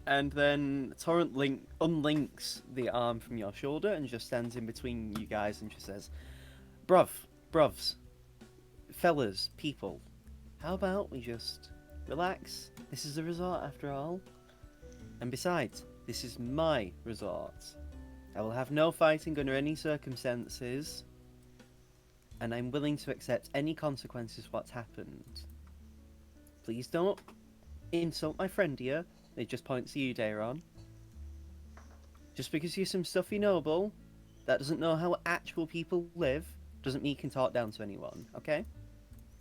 And then Torrent unlinks the arm from your shoulder and just stands in between you guys and just says, Bruvs, fellas, people, how about we just relax? This is a resort after all. And besides, this is my resort. I will have no fighting under any circumstances, and I'm willing to accept any consequences for what's happened. Please don't insult my friend here. It just points to you, Dayron. Just because you're some stuffy noble that doesn't know how actual people live doesn't mean you can talk down to anyone, okay?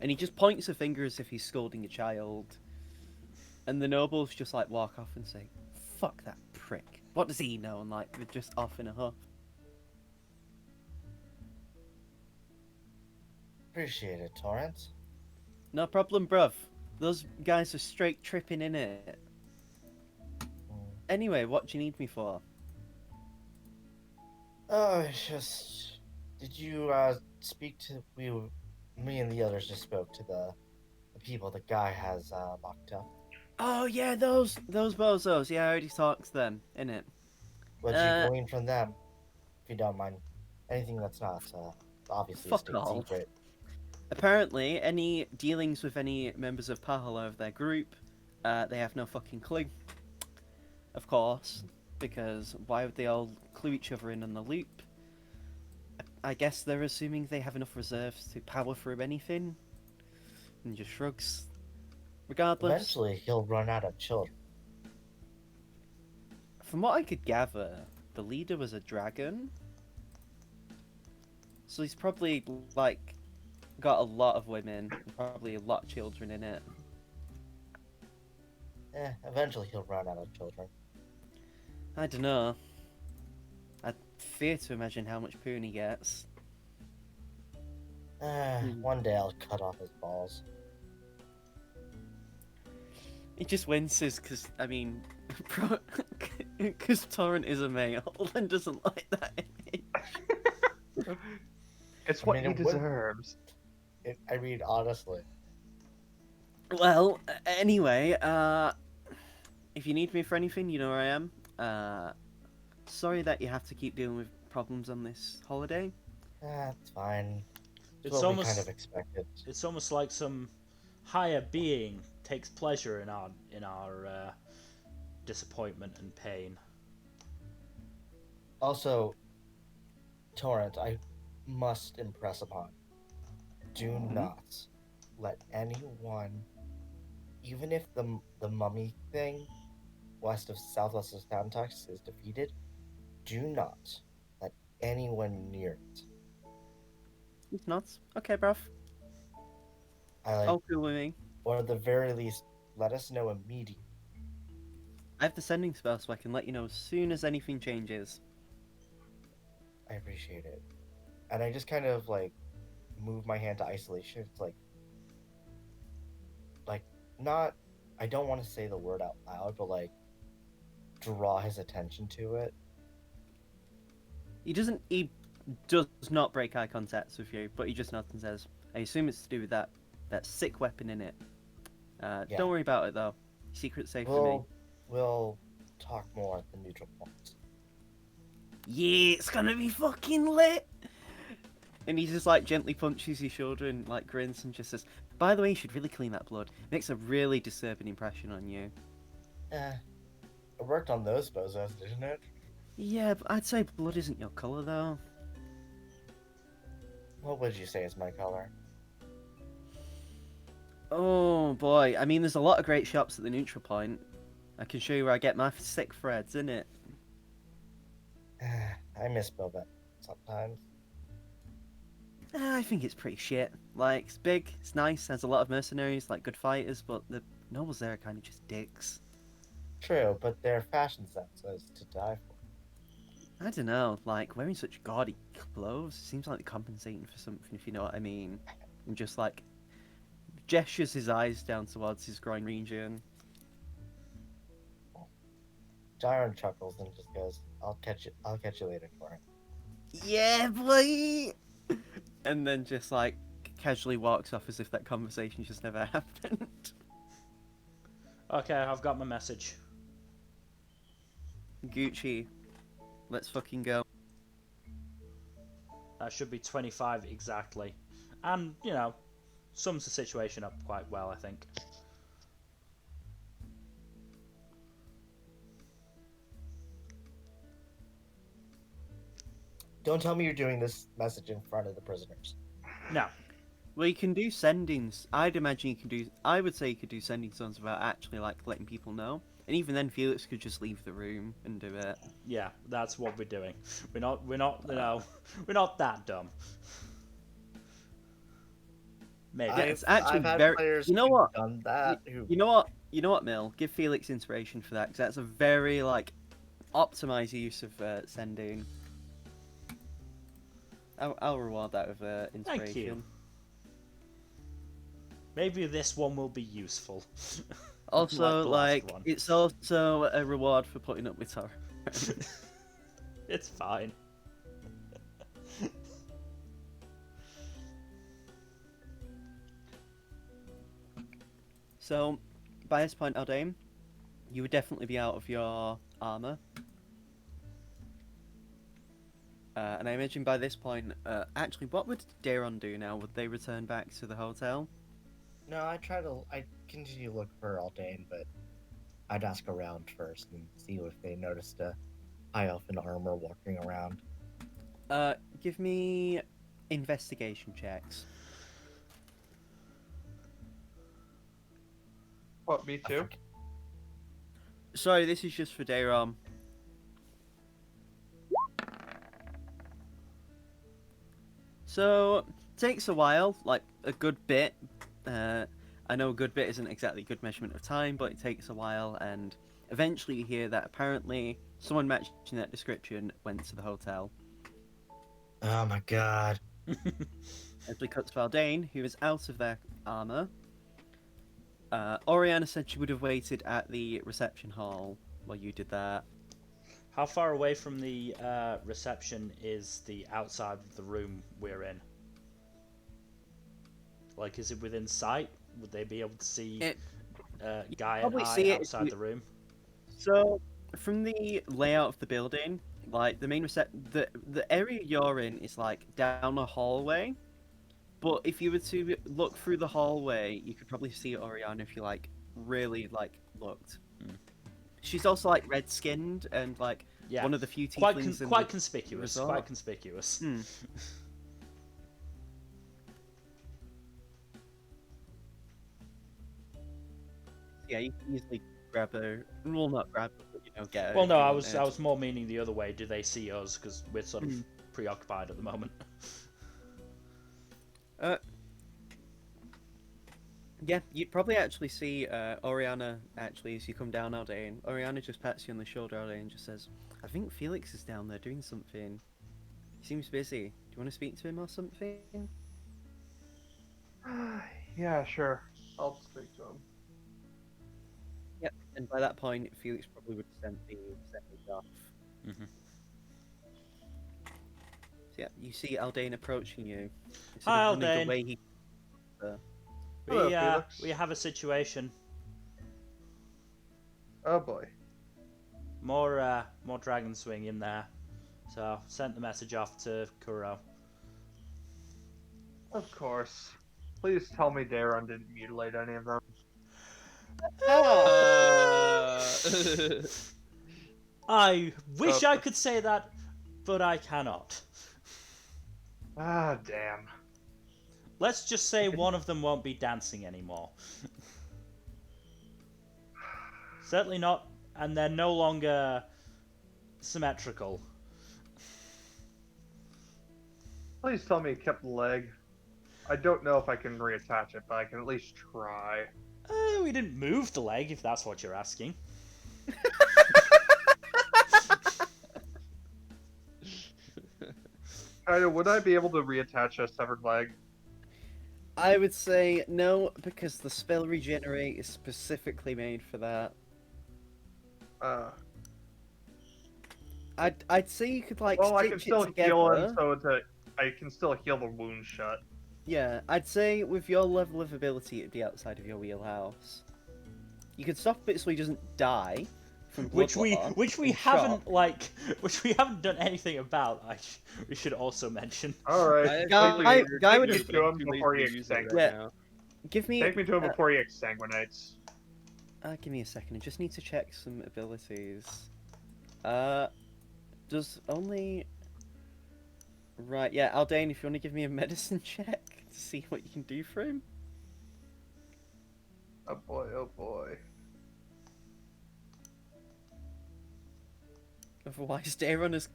And he just points a finger as if he's scolding a child. And the nobles just like walk off and say, "Fuck that prick. What does he know?" And like they're just off in a huff. Appreciate it, Torrance. No problem, bruv. Those guys are straight tripping in it. Anyway, what do you need me for? Oh, it's just. Did you speak to me and the others just spoke to the people the guy has locked up? Oh yeah, those bozos. Yeah, I already talked to them, innit? What you glean from them, if you don't mind? Anything that's not obviously a Fuck state all. secret. Apparently, any dealings with any members of Pahal of their group, they have no fucking clue. Of course, because why would they all clue each other in on the loop? I guess they're assuming they have enough reserves to power through anything. And just shrugs. Regardless, Eventually, he'll run out of children. from what I could gather, the leader was a dragon. So he's probably, like, got a lot of women, and probably a lot of children in it. Eventually he'll run out of children. I don't know. I fear to imagine how much poon he gets. One day I'll cut off his balls. He just winces because, I mean, because Torrent is a male and doesn't like that image. It's I what mean, he it would- deserves. I mean, honestly. Well, anyway, if you need me for anything, you know where I am. Sorry that you have to keep dealing with problems on this holiday. It's fine. It's what we almost kind of expected. it's almost like some higher being takes pleasure in our disappointment and pain. Also, Torrent, I must impress upon you, do not let anyone, even if the mummy thing southwest of Santax is defeated, do not let anyone near it. It's nuts. Okay, bruv. All cool with me. Or at the very least, let us know immediately. I have the sending spell, so I can let you know as soon as anything changes. I appreciate it. And I just kind of like move my hand to isolation. It's like not, I don't want to say the word out loud, but like draw his attention to it. He doesn't. He does not break eye contact with you, but he just nods and says, "I assume it's to do with that sick weapon in it. Yeah. Don't worry about it though. Secret's safe for me." We'll talk more at the neutral point. Yeah, it's gonna be fucking lit. And he just like gently punches your shoulder and like grins and just says, "By the way, you should really clean that blood. Makes a really disturbing impression on you." It worked on those bozos, didn't it? Yeah, but I'd say blood isn't your color though. What would you say is my color? Oh boy, I mean, there's a lot of great shops at the neutral point. I can show you where I get my sick threads, innit? I miss Boba sometimes. I think it's pretty shit. Like, it's big, it's nice, has a lot of mercenaries, like good fighters, but the nobles there are kind of just dicks. True, but their fashion sense is to die for. I don't know, like, wearing such gaudy clothes seems like they're compensating for something, if you know what I mean. And just, like, gestures his eyes down towards his groin region. Jiren chuckles and just goes, I'll catch you later, Tori. Yeah, boy! And then just, like, casually walks off as if that conversation just never happened. Okay, I've got my message. Gucci, let's fucking go. That should be 25 exactly. And, sums the situation up quite well, I think. Don't tell me you're doing this message in front of the prisoners. No. Well, you can do sendings. I'd imagine you can do. I would say you could do sending zones without actually like letting people know. And even then, Felix could just leave the room and do it. Yeah, that's what we're doing. We're not, we're not that dumb. Maybe. It's actually I've had very. players You know who've what? done that. You know what? You know what, Mill? Give Felix inspiration for that because that's a very like optimized use of sending. I'll reward that with inspiration. Thank you. Maybe this one will be useful. Also, like the last one. it's also a reward for putting up with her. It's fine. So, by this point, Aldane, you would definitely be out of your armor. And I imagine by this point, actually, what would Daron do now? Would they return back to the hotel? No, I continue to look for Aldane, but I'd ask around first and see if they noticed a high elf in armor walking around. Give me investigation checks. What, me too? Sorry, this is just for Daron. So, takes a while, like a good bit. I know a good bit isn't exactly a good measurement of time, but it takes a while, and eventually you hear that apparently someone matching that description went to the hotel. Oh my god. As we cut to Valdane, who is out of their armor. Oriana said she would have waited at the reception hall while you did that. How far away from the reception is the outside of the room we're in? Like, is it within sight? Would they be able to see Guy and probably I see it if outside you- the room? So, from the layout of the building, like the main the area you're in is like down a hallway. But if you were to look through the hallway, you could probably see Oriana if you like really like looked. Hmm. She's also like red skinned and like Yeah, one of the few quite tieflings in quite the conspicuous. resort. Quite conspicuous. Hmm. Yeah, you can easily grab her. Well, not grab her, but get her. Well, if no, you I was wanted. more meaning the other way. Do they see us? Because we're sort of preoccupied at the moment. Yeah, you'd probably actually see Oriana actually as you come down Aldane. Oriana just pats you on the shoulder Aldane and just says, I think Felix is down there doing something. He seems busy. Do you want to speak to him or something? Yeah, sure. I'll speak to him. Yep, and by that point, Felix probably would have sent the message off. Mhm. So yeah, you see Aldane approaching you. He's sort Hi, of running Aldane. away. He. Hello, Felix. We have a situation. Oh boy. More dragon swing in there. So sent the message off to Kuro. Of course. Please tell me Daron didn't mutilate any of them. I wish Oh. I could say that, but I cannot. Ah, damn. Let's just say one of them won't be dancing anymore. Certainly not, and they're no longer symmetrical. Please tell me he kept the leg. I don't know if I can reattach it, but I can at least try. We didn't move the leg, if that's what you're asking. Kaido, would I be able to reattach a severed leg? I would say no, because the spell regenerate is specifically made for that. I'd say you could like Well, I can stitch still it together. heal him, so I can still heal the wound shut. Yeah, I'd say with your level of ability, it'd be outside of your wheelhouse. You could stop it so he doesn't die from blood Which we loss haven't and shock. which we haven't done anything about. We should also mention. Alright, Guy take would me have- to him before he exsanguinates. Yeah. Give me. Take me to him before he exsanguinates. Give me a second. I just need to check some abilities. Does only. Right, yeah, Aldane, if you want to give me a medicine check to see what you can do for him. Oh boy, oh boy. Otherwise, Daron is.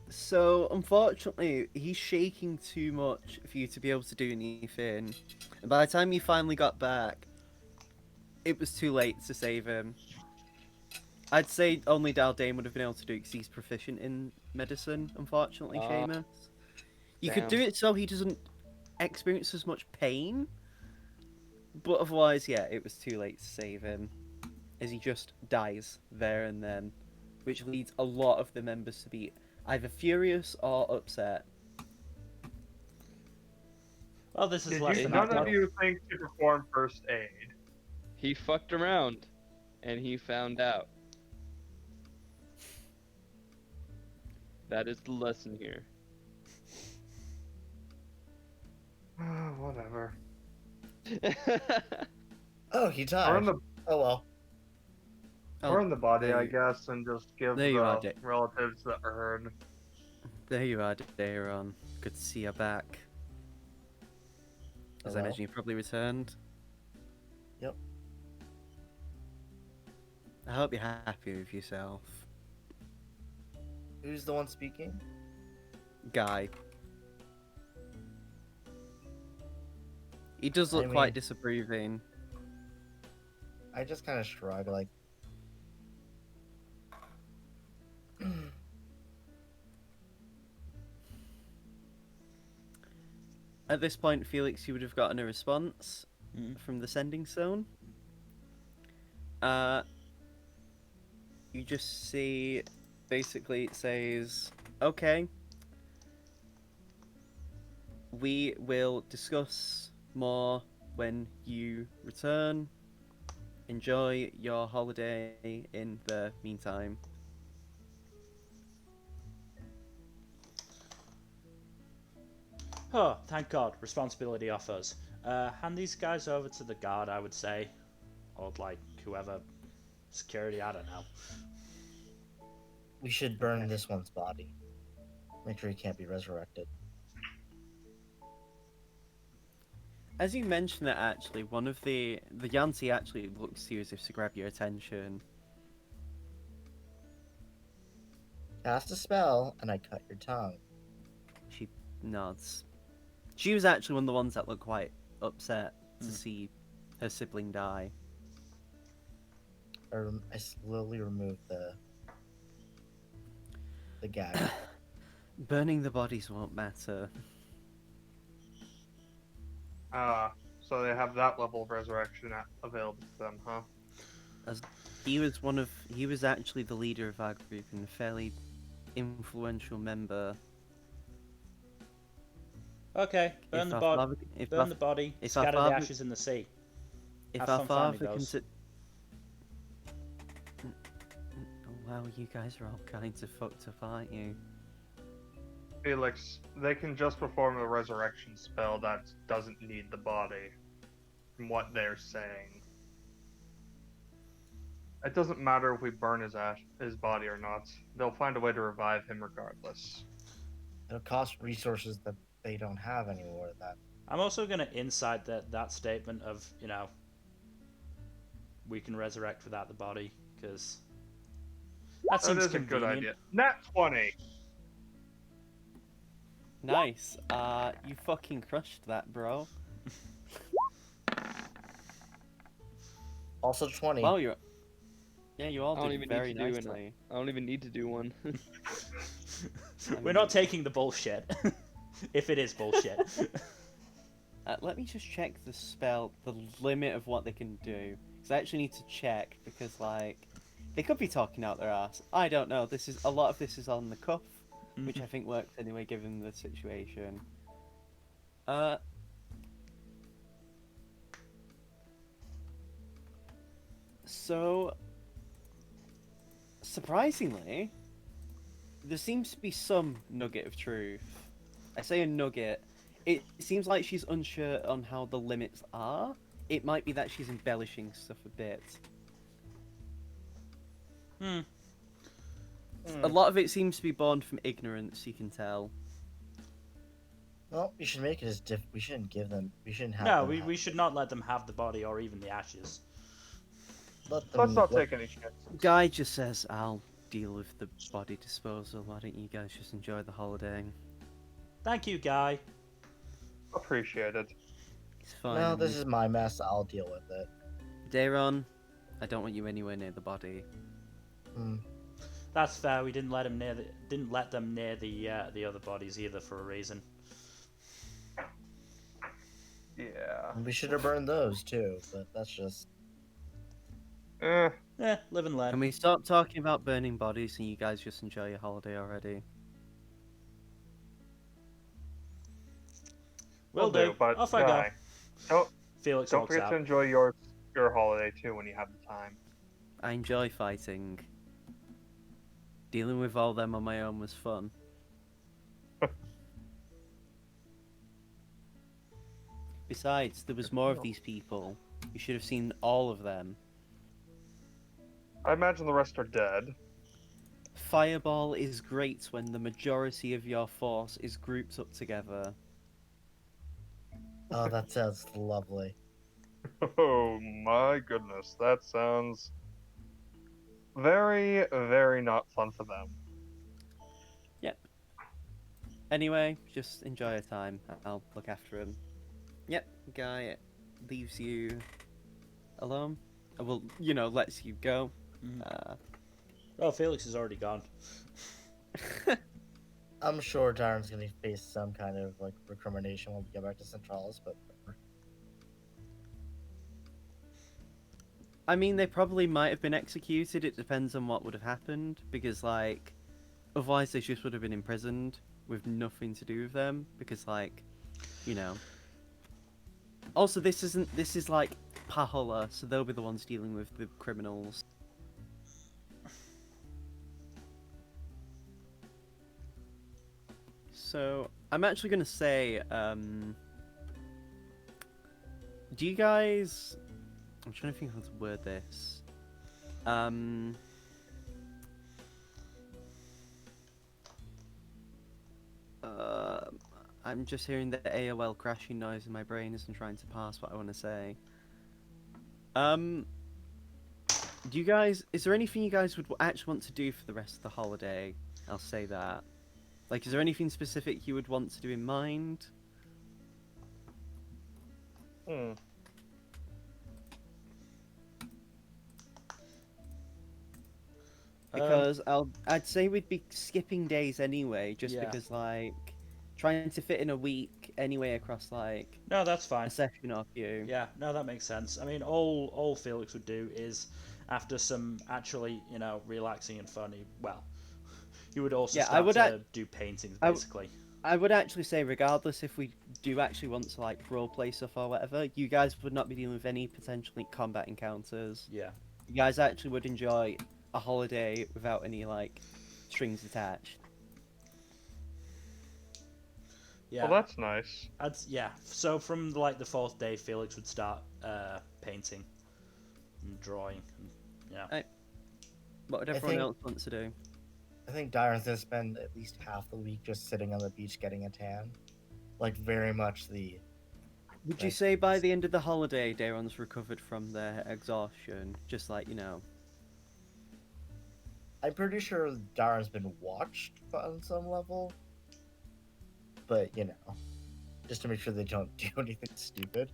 So, unfortunately, he's shaking too much for you to be able to do anything. And by the time you finally got back, it was too late to save him. I'd say only Daldane would have been able to do it because he's proficient in medicine, unfortunately, Seamus. You could do damn. it so he doesn't experience as much pain. But otherwise, yeah, it was too late to save him. As he just dies there and then. Which leads a lot of the members to be either furious or upset. Well, this is Did less you, than none ideal. of you think to perform first aid? He fucked around, and he found out. That is the lesson here. Whatever. Oh, he died. Burn the, Oh well. burn the body, there I you- guess, and just give there you are, the Dick. relatives the urn. There you are, Daron. Good to see you back. As I Hello? imagine you probably returned. Yep. I hope you're happy with yourself. Who's the one speaking? Guy. He does look I quite mean- disapproving. I just kind of shrug, like. At this point, Felix, you would have gotten a response Mm. from the sending zone. You just see, basically, it says, okay, we will discuss more when you return. Enjoy your holiday in the meantime. Oh, thank God. Responsibility off us. Hand these guys over to the guard, I would say. Or, like, whoever. Security, I don't know. We should burn this one's body. Make sure he can't be resurrected. As you mention it, actually, one of the Yanti actually looks to you as if to grab your attention. Cast a spell, and I cut your tongue. She nods. She was actually one of the ones that looked quite upset to see her sibling die. I slowly remove the gag. Burning the bodies won't matter. So they have that level of resurrection available to them, huh? As he was actually the leader of our group and a fairly influential member. Okay, burn If the our body. father, if Burn our, the body. if our Scatter the father, ashes in the sea. if Have our fun finding father those. Oh, wow, you guys are all kinds of fucked up, aren't you? Felix, they can just perform a resurrection spell that doesn't need the body, from what they're saying. It doesn't matter if we burn his body or not. They'll find a way to revive him regardless. It'll cost resources that they don't have anymore. That I'm also going to inside that statement of, we can resurrect without the body, because that That seems is a good convenient. idea. Nat 20! Nice. You fucking crushed that, bro. also 20. Well, you all I don't did even need very to do nicely. I don't even need to do one. We're not taking the bullshit. If it is bullshit. Let me just check the spell, the limit of what they can do. Because I actually need to check, because, like, they could be talking out their ass. I don't know. A lot of this is on the cuff, which I think works anyway, given the situation. So, surprisingly, there seems to be some nugget of truth. I say a nugget. It seems like she's unsure on how the limits are. It might be that she's embellishing stuff a bit. A lot of it seems to be born from ignorance, you can tell. Well, we should make it as we shouldn't give them. We shouldn't have No, them. we should not let them have the body or even the ashes. Let them. Let's not take any chances. Guy just says, I'll deal with the body disposal. Why don't you guys just enjoy the holiday? Thank you, Guy. Appreciated. It's fine. No, this is my mess. I'll deal with it. Dayron, I don't want you anywhere near the body. That's fair. We didn't let them near the other bodies either for a reason. Yeah. We should have burned those too, but that's just. Live and learn. Can we stop talking about burning bodies and you guys just enjoy your holiday already? Will do. But Off I go. Don't Felix don't walks forget out. to enjoy your holiday too when you have the time. I enjoy fighting. Dealing with all them on my own was fun. Besides, there was more of these people. You should have seen all of them. I imagine the rest are dead. Fireball is great when the majority of your force is grouped up together. Oh, that sounds lovely. Oh my goodness, that sounds very, very not fun for them. Yep. Anyway, just enjoy your time. I'll look after him. Yep, Guy leaves you alone. Well, lets you go. Oh, Felix is already gone. I'm sure Darren's gonna face some kind of recrimination when we get back to Centralis, but I mean, they probably might have been executed. It depends on what would have happened, because otherwise they just would have been imprisoned with nothing to do with them. Because Also, this is Pahola, so they'll be the ones dealing with the criminals. So I'm actually gonna say, do you guys? I'm trying to think how to word this. I'm just hearing the AOL crashing noise in my brain as I'm trying to pass what I want to say. Do you guys? Is there anything you guys would actually want to do for the rest of the holiday? I'll say that. Is there anything specific you would want to do in mind? Because I'd say we'd be skipping days anyway, just Yeah. because trying to fit in a week anyway across like No, that's fine. a session or few. Yeah, no, that makes sense. I mean, all Felix would do is, after some actually, relaxing and funny, well, he would also Yeah, start to do paintings, I- basically. I would actually say, regardless if we do actually want to like roleplay stuff or whatever, you guys would not be dealing with any potentially combat encounters. Yeah. You guys actually would enjoy a holiday without any like strings attached. Yeah. Well, that's nice. Yeah. So from like the fourth day, Felix would start painting and drawing. And, yeah. What would I everyone think- else want to do? I think Darren's gonna spend at least half the week just sitting on the beach getting a tan. Like very much the Would you Like- say by the end of the holiday, Daron's recovered from their exhaustion? Just like, I'm pretty sure Darren's been watched on some level. But just to make sure they don't do anything stupid.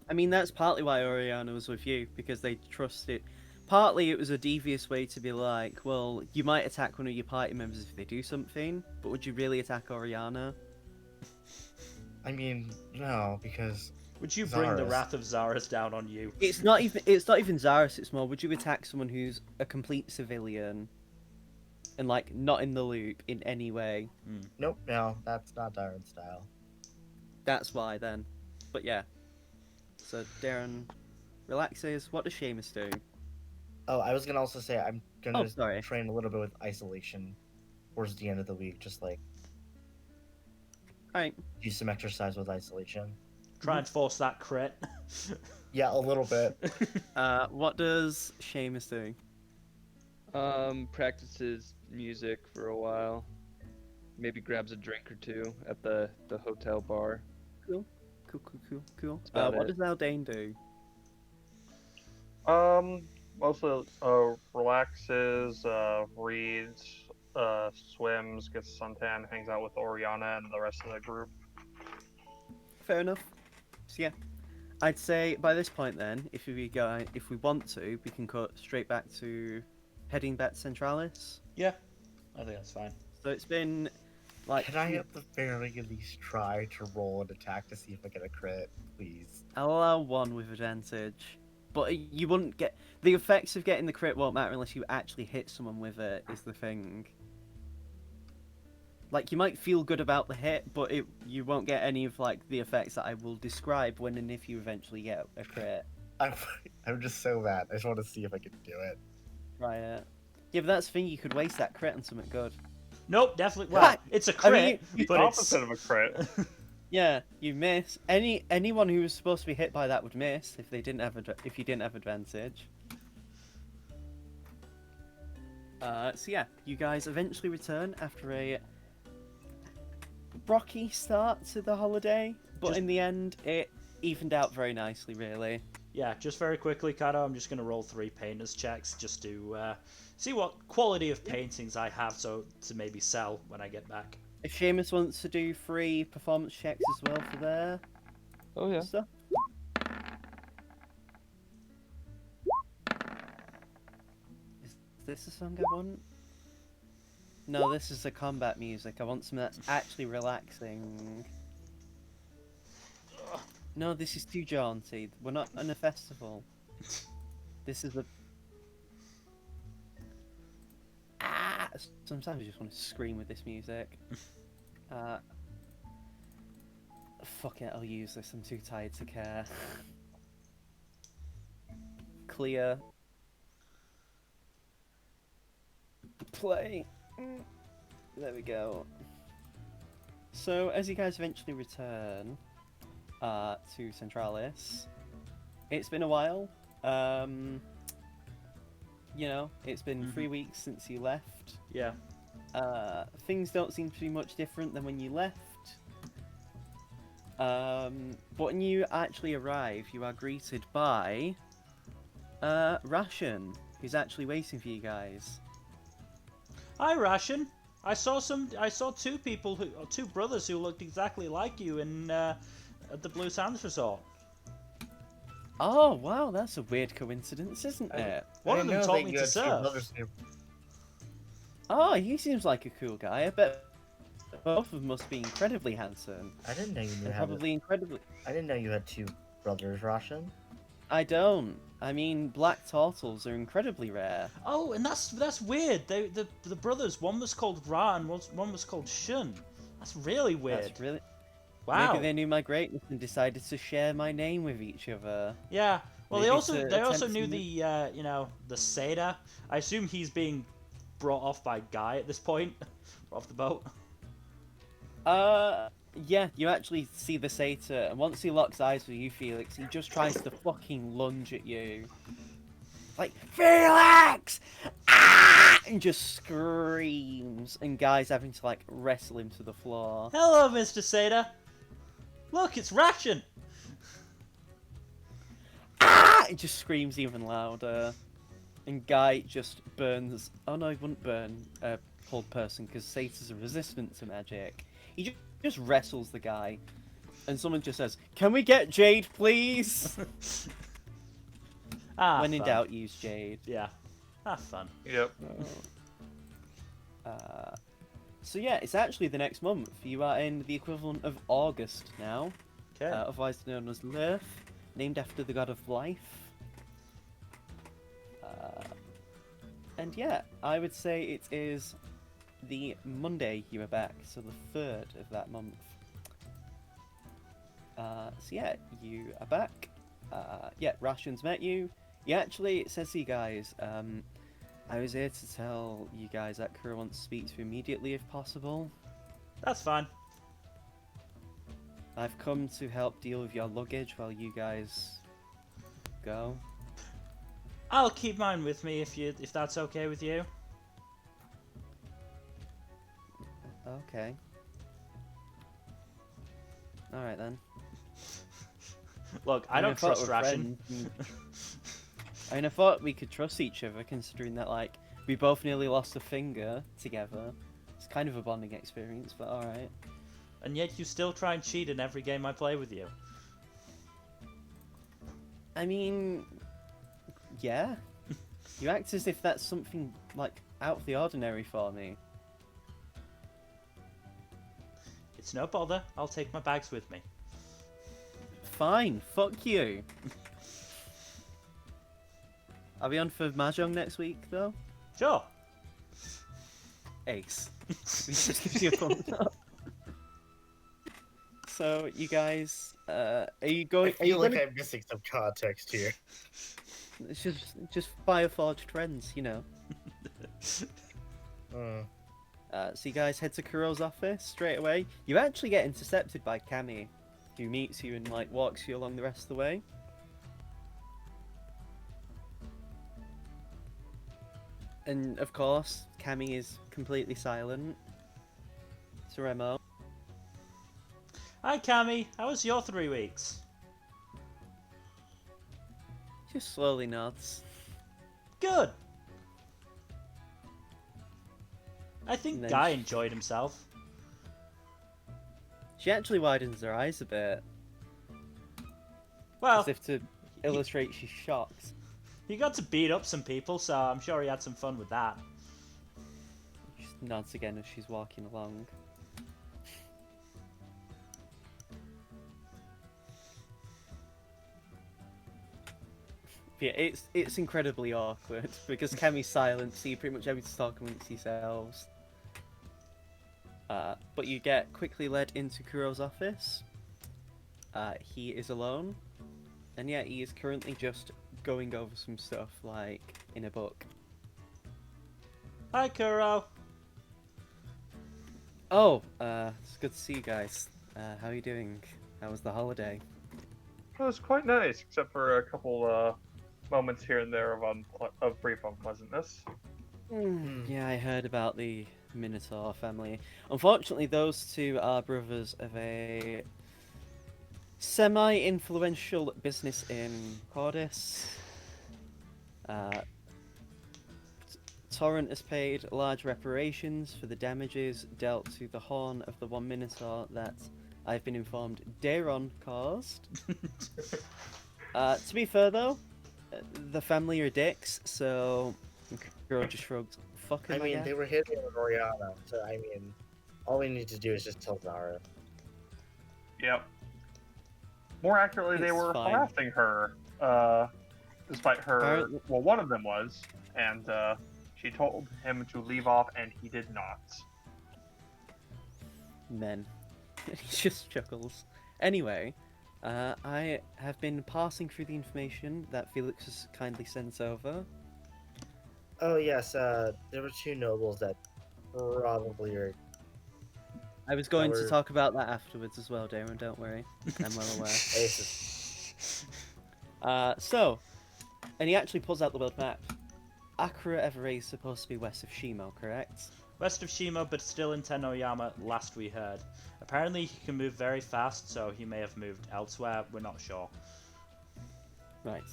I mean, that's partly why Oriana was with you, because they trusted. Partly it was a devious way to be like, well, you might attack one of your party members if they do something, but would you really attack Oriana? I mean, no, because Would you bring the Zaras. wrath of Zaras down on you? It's not even Zaris, it's more, would you attack someone who's a complete civilian and like not in the loop in any way? nope, no, that's not Darren's style. That's why then. But yeah. So Darren relaxes. What does Seamus do? Oh, I was gonna also say I'm gonna Oh, sorry. train a little bit with isolation towards the end of the week, just like Alright. do some exercise with isolation. Try and force that crit. Yeah, a little bit. What does Seamus do? Practices music for a while. Maybe grabs a drink or two at the hotel bar. Cool. about What it. does Aldane do? Mostly relaxes, reads, swims, gets a suntan, hangs out with Oriana and the rest of the group. Fair enough. So yeah, I'd say by this point then, if we want to, we can cut straight back to heading back to Centralis. Yeah, I think that's fine. So it's been like Can I at the very least try to roll an attack to see if I get a crit, please? I'll allow one with advantage, but you wouldn't get the effects of getting the crit won't matter unless you actually hit someone with it. Is the thing. Like you might feel good about the hit, but you won't get any of like the effects that I will describe when and if you eventually get a crit. I'm just so mad. I just want to see if I can do it. Right. Yeah, but that's the thing. You could waste that crit on something good. Nope, definitely. Well, it's a crit, you- but it's Opposite of a crit. Yeah, you miss. Anyone who was supposed to be hit by that would miss if you didn't have advantage. So yeah, you guys eventually return after a rocky start to the holiday, but Just- in the end, it evened out very nicely, really. Yeah, just very quickly, Kato, I'm just going to roll 3 painters checks just to see what quality of paintings I have to maybe sell when I get back. If Seamus wants to do 3 performance checks as well for their Oh yeah. stuff. Is this the song I want? No, this is the combat music. I want something that's actually relaxing. No, this is too jaunty. We're not in a festival. This is a... Ah! Sometimes I just want to scream with this music. Fuck it, I'll use this. I'm too tired to care. Clear. Play. There we go. So, as you guys eventually return to Centralis, it's been a while. It's been 3 weeks since you left. Yeah. Things don't seem to be much different than when you left. But when you actually arrive, you are greeted by Ration, who's actually waiting for you guys. Hi, Ration. I saw 2 people or 2 brothers who looked exactly like you at the Blue Sands Resort. Oh wow, that's a weird coincidence, isn't it? One I of them know taught that me you to had two surf. brothers named- Oh, he seems like a cool guy. I bet both of them must be incredibly handsome. I didn't know you knew They're how probably incredibly. I didn't know you had two brothers, Russian. I don't. I mean, black turtles are incredibly rare. Oh, and that's weird. The brothers, one was called Ra and one was called Shun. That's really weird. That's really. Wow. Maybe they knew my greatness and decided to share my name with each other. Yeah. Well, Maybe they to also attempt knew to the the Seda. I assume he's being brought off by Guy at this point, off the boat. Yeah, you actually see the satyr, and once he locks eyes with you, Felix, he just tries to fucking lunge at you. Like, Felix! Ah! And just screams, and Guy's having to, like, wrestle him to the floor. Hello, Mr. Seda. Look, it's Ration. Ah! He just screams even louder. And Guy just burns. Oh no, he wouldn't burn a cold person because satyrs are resistant to magic. He just wrestles the guy, and someone just says, "Can we get Jade, please?" When in Fun. doubt, use Jade. Yeah. Fun. Yep. So yeah, it's actually the next month. You are in the equivalent of August now, Okay. otherwise known as Lurth, named after the god of life. And yeah, I would say it is the Monday you are back, so the 3rd of that month. So yeah, you are back. Yeah, Ration's met you. Yeah, actually, it says to you guys, I was here to tell you guys that Kura wants to speak to you immediately if possible. That's fine. I've come to help deal with your luggage while you guys go. I'll keep mine with me if that's okay with you. Okay. Alright then. Look, I mean, don't thought trust we're Ration. friends, I mean, I thought we could trust each other, considering that, like, we both nearly lost a finger together. It's kind of a bonding experience, but alright. And yet you still try and cheat in every game I play with you. I mean, yeah. You act as if that's something, like, out of the ordinary for me. It's no bother. I'll take my bags with me. Fine, fuck you. Are we on for Mahjong next week, though? Sure. Ace. We just give you a thumbs up. So, you guys, are you going? I Are you feel like gonna... I'm missing some context here. It's just Fireforged friends, you know. So you guys head to Kuro's office straight away. You actually get intercepted by Cammy, who meets you and like walks you along the rest of the way. And of course, Cammy is completely silent. So Remo. Hi, Cammy. How was your 3 weeks? Just slowly nods. Good. I think And then Guy she- enjoyed himself. She actually widens her eyes a bit, Well, as if to illustrate she's shocked. he got to beat up some people, so I'm sure he had some fun with that. She nods again as she's walking along. Yeah, it's incredibly awkward because Kemi's silent, so you pretty much having to talk amongst yourselves. But you get quickly led into Kuro's office. He is alone, and yeah, he is currently just going over some stuff, like in a book. Hi, Kuro. Oh, it's good to see you guys. How are you doing? How was the holiday? It was quite nice, except for a couple moments here and there of brief unpleasantness. Yeah, I heard about the Minotaur family. Unfortunately, those two are brothers of a semi-influential business in Cordis. Torrent has paid large reparations for the damages dealt to the horn of the one Minotaur that I've been informed Daron caused. To be fair though, the family are dicks, so Kuro just shrugged. Fuck I him, mean, guess. they were hitting on Oriana, so I mean, All we need to do is just tell Zara. Yep. More accurately, they It's were fine. harassing her, despite her. Apparently- Well, one of them was, and she told him to leave off, and he did not. Men. He just chuckles. Anyway, I have been passing through the information that Felix has kindly sent over. Oh yes, there were two nobles that probably are. I was going to were- talk about that afterwards as well, Darren, don't worry. I'm well aware. Aces. So, and he actually pulls out the world map. Akura Everay is supposed to be west of Shimo, correct? West of Shima, but still in Tenoyama, last we heard. Apparently he can move very fast, so he may have moved elsewhere, we're not sure. Right.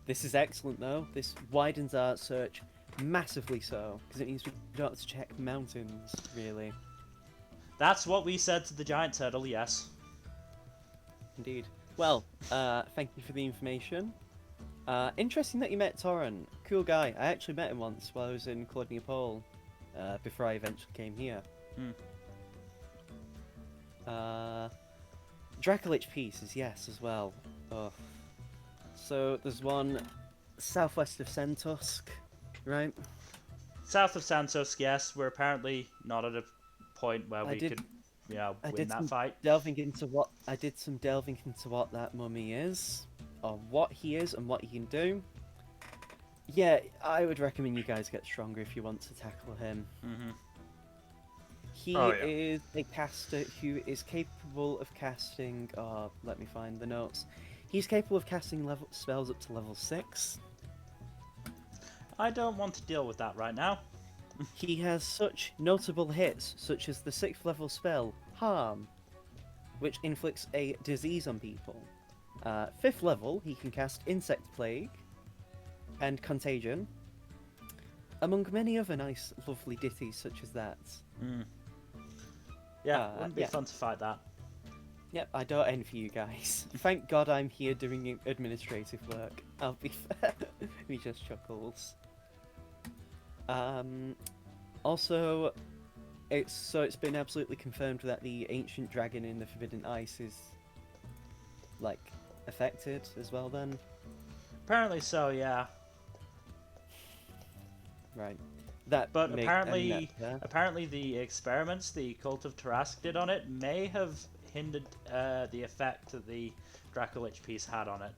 This is excellent, though. This widens our search massively so, because it means we don't have to check mountains, really. That's what we said to the giant turtle, yes. Indeed. Well, thank you for the information. Interesting that you met Torrent. Cool guy. I actually met him once while I was in Colonia Pole, before I eventually came here. Dracolich pieces, yes, as well. Oh. So there's one southwest of Sentusk, right? South of Santos, yes, we're apparently not at a point where we could, win that fight. Delving into what I did some delving into what that mummy is, or what he is and what he can do. Yeah, I would recommend you guys get stronger if you want to tackle him. Mm-hmm. He Oh, yeah. is a caster who is capable of casting. Let me find the notes. He's capable of casting spells up to level 6. I don't want to deal with that right now. He has such notable hits, such as the 6th level spell, Harm, which inflicts a disease on people. 5th level, he can cast Insect Plague and Contagion, among many other nice, lovely ditties such as that. Yeah, wouldn't be yeah. fun to fight that. Yep, I don't envy you guys. Thank God I'm here doing administrative work. I'll be fair. He just chuckles. Also, it's been absolutely confirmed that the ancient dragon in the Forbidden Ice is, like, affected as well then? Apparently so, yeah. Right. But apparently the experiments the Cult of Tarask did on it may have hindered the effect that the Dracolich piece had on it.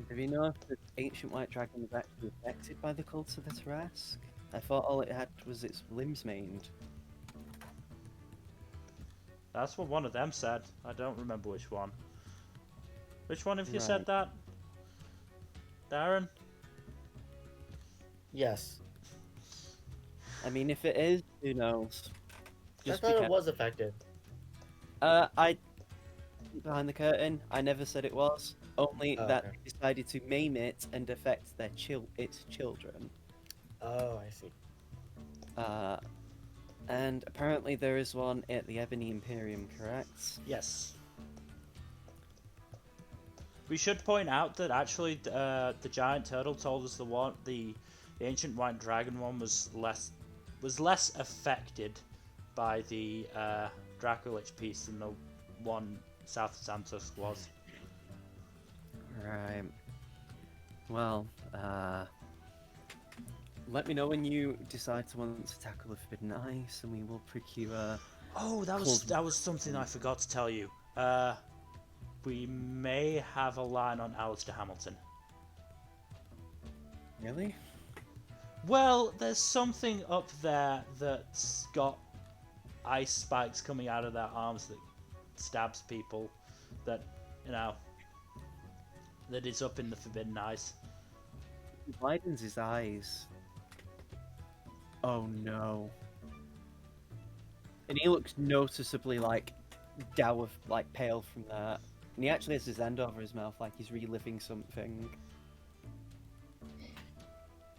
Do you know if the ancient white dragon was actually affected by the cult of the Tarask? I thought all it had was its limbs maimed. That's what one of them said. I don't remember which one. Which one of you Right. said that? Darren? Yes. I mean, if it is, who knows? I thought it because- was affected. I behind the curtain. I never said it was. Only Oh, that okay. they decided to maim it and affect its children. Oh, I see. And apparently there is one at the Ebony Imperium, correct? Yes. We should point out that actually the giant turtle told us the ancient white dragon one was less affected by the Dracolich piece than the one south of Santos was. Right. Well, let me know when you decide to want to tackle the Forbidden Ice, and we will procure. Oh, that was something I forgot to tell you. We may have a line on Alistair Hamilton. Really? Well, there's something up there that's got ice spikes coming out of their arms that stabs people. That that is up in the Forbidden Ice. He widens his eyes. Oh no. And he looks noticeably pale from that. And he actually has his hand over his mouth like he's reliving something.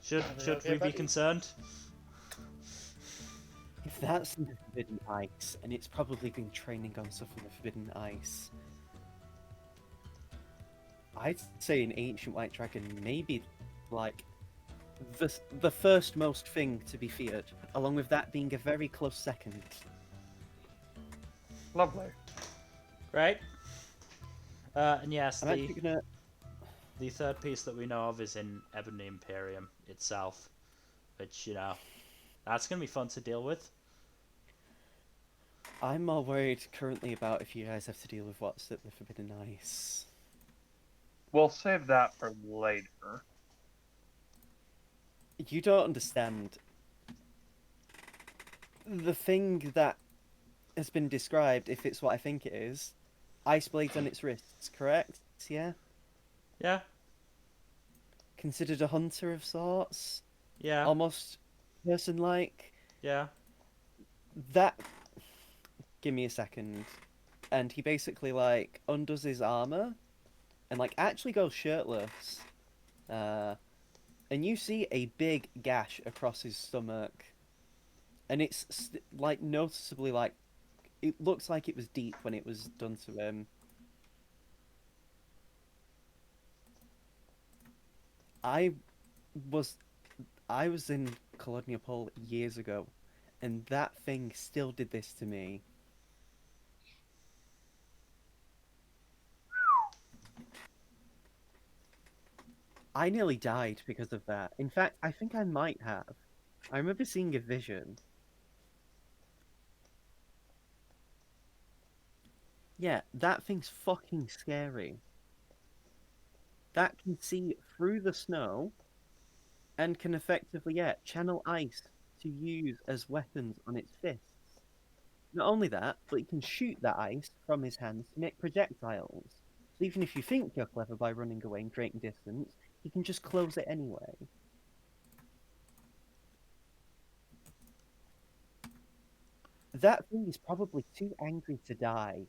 Should okay, we be buddy? concerned? If that's in the Forbidden Ice, and it's probably been training on stuff in the Forbidden Ice, I'd say an ancient white dragon maybe the first most thing to be feared, along with that being a very close second. Lovely. Great. And yes, I'm actually gonna. the third piece that we know of is in Ebony Imperium itself, which that's gonna be fun to deal with. I'm more worried currently about if you guys have to deal with what's at the Forbidden Ice. We'll save that for later. You don't understand. The thing that has been described, if it's what I think it is, ice blades on its wrists, correct? Yeah? Yeah, Considered a hunter of sorts? yeah, Almost person-like? yeah. That... Give me a second. And he basically, like, undoes his armor, and, like, actually goes shirtless. And you see a big gash across his stomach. And it's, like, noticeably, like, it looks like it was deep when it was done to him. I was I was in Coloniopol years ago, and that thing still did this to me. I nearly died because of that. In fact, I think I might have. I remember seeing a vision. Yeah, that thing's fucking scary. That can see through the snow and can effectively, yeah, channel ice to use as weapons on its fists. Not only that, but he can shoot that ice from his hands to make projectiles. So even if you think you're clever by running away and creating distance, he can just close it anyway. That thing is probably too angry to die.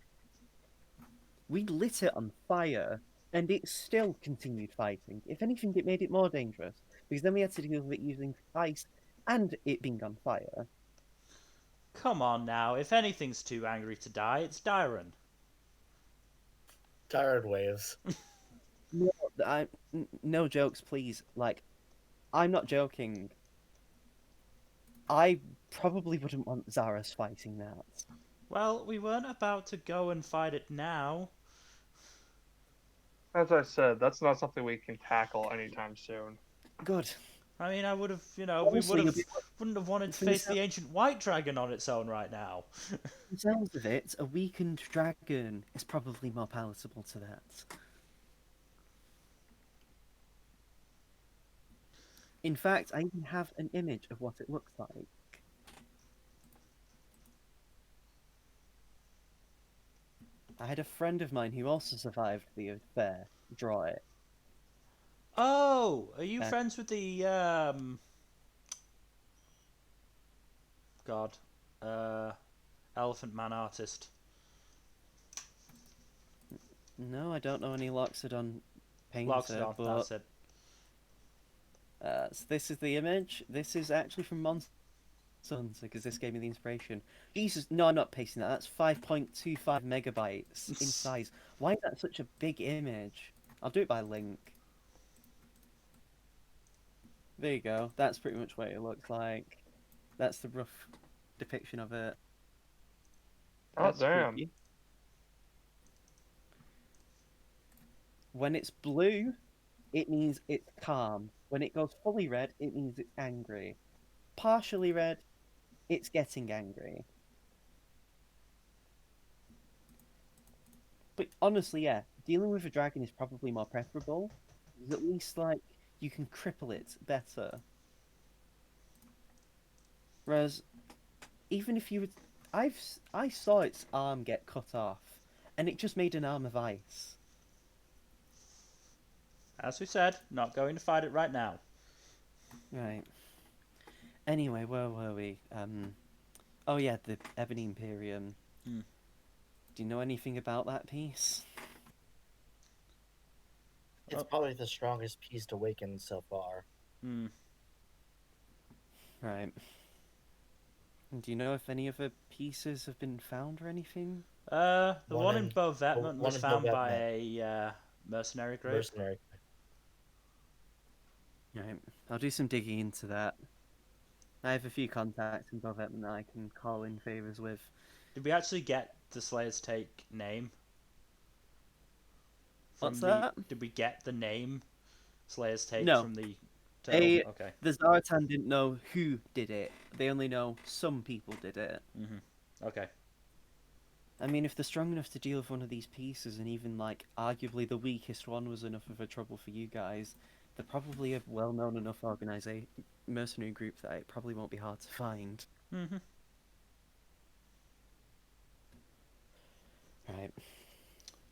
We lit it on fire, and it still continued fighting. If anything, it made it more dangerous, because then we had to deal with it using ice and it being on fire. Come on now. If anything's too angry to die, it's Dyron. Tired waves. No, no jokes, please. Like, I'm not joking. I probably wouldn't want Zaras fighting that. Well, we weren't about to go and fight it now. As I said, that's not something we can tackle anytime soon. Good. I mean, I would have, Honestly, wouldn't have wanted to from the face the ancient white dragon on its own right now. sounds of it, a weakened dragon is probably more palatable to that. In fact, I even have an image of what it looks like. I had a friend of mine who also survived the affair draw it. Oh, are you Uh, friends with the God, uh, Elephant Man artist? No, I don't know any Loxodon painter, Loxodon, but that's it. so this is the image. This is actually from Monster Hunter because this gave me the inspiration. Jesus, no, I'm not pasting that. That's 5.25 megabytes in size. Why is that such a big image? I'll do it by link. There you go. That's pretty much what it looks like. That's the rough depiction of it. Oh, That's damn. spooky. When it's blue, it means it's calm. When it goes fully red, it means it's angry. Partially red, it's getting angry. But honestly, yeah, dealing with a dragon is probably more preferable. Because at least, like, you can cripple it better. Whereas, even if you would. I saw its arm get cut off, and it just made an arm of ice. As we said, not going to fight it right now. Right. Anyway, where were we? Oh yeah, the Ebony Imperium. Hmm. Do you know anything about that piece? It's probably the strongest piece to awaken so far. Hmm. Right. Do you know if any other pieces have been found or anything? The One one in in- Bovetman was one in found by Bovetman. a mercenary group. Mercenary. Right. I'll do some digging into that. I have a few contacts in Bovet that I can call in favors with. Did we actually get the Slayer's Take name What's from the? that? Did we get the name Slayer's Take No. from the turtle? They, Okay. the Zaratan didn't know who did it. They only know some people did it. Okay. I mean, if they're strong enough to deal with one of these pieces, and even, like, arguably the weakest one was enough of a trouble for you guys, they're probably a well-known enough mercenary group that it probably won't be hard to find. Mm-hmm. Right.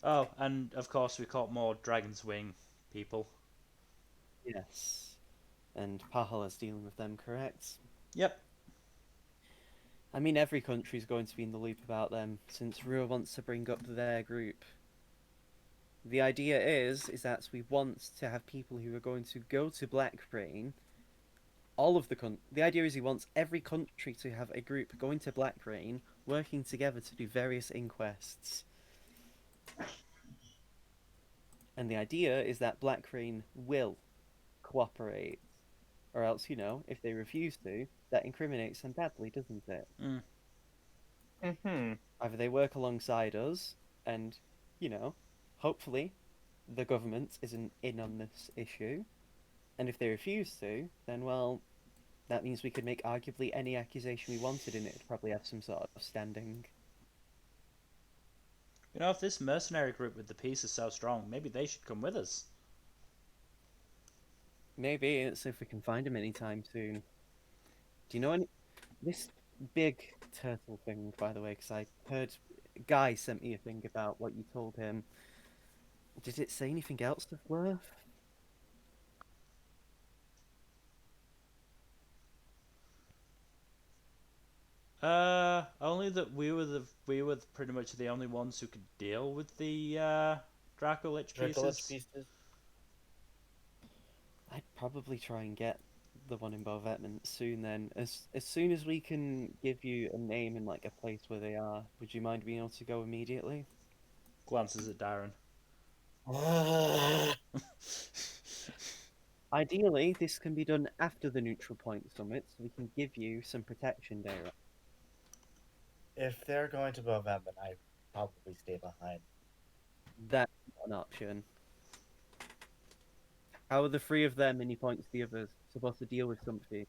Oh, and of course we caught more Dragon's Wing people. Yes. And Pahala's dealing with them, correct? Yep. I mean, every country's going to be in the loop about them, since Rua wants to bring up their group. The idea is that we want to have people who are going to go to Black Rain. The idea is he wants every country to have a group going to Black Rain, working together to do various inquests. And the idea is that Black Rain will cooperate. Or else, if they refuse to, that incriminates them badly, doesn't it? Mm. Mm-hmm. Either they work alongside us, and, hopefully the government isn't in on this issue. And if they refuse to, then, well, that means we could make arguably any accusation we wanted, and it'd probably have some sort of standing. You know, if this mercenary group with the piece is so strong, maybe they should come with us. Maybe, it's if we can find him anytime soon. Do you know any... This big turtle thing, by the way, because I heard... Guy sent me a thing about what you told him. Did it say anything else of worth? Only that we were pretty much the only ones who could deal with the Draco Lich pieces. pieces. I'd probably try and get the one in Bovetman soon then. As soon as we can give you a name and like a place where they are, would you mind being able to go immediately? Glances at Darren. Ideally, this can be done after the Neutral Point Summit, so we can give you some protection, Dara. If they're going to Boveman, I probably stay behind. That's not an option. How are the three of them, and he points to the others, supposed to deal with something?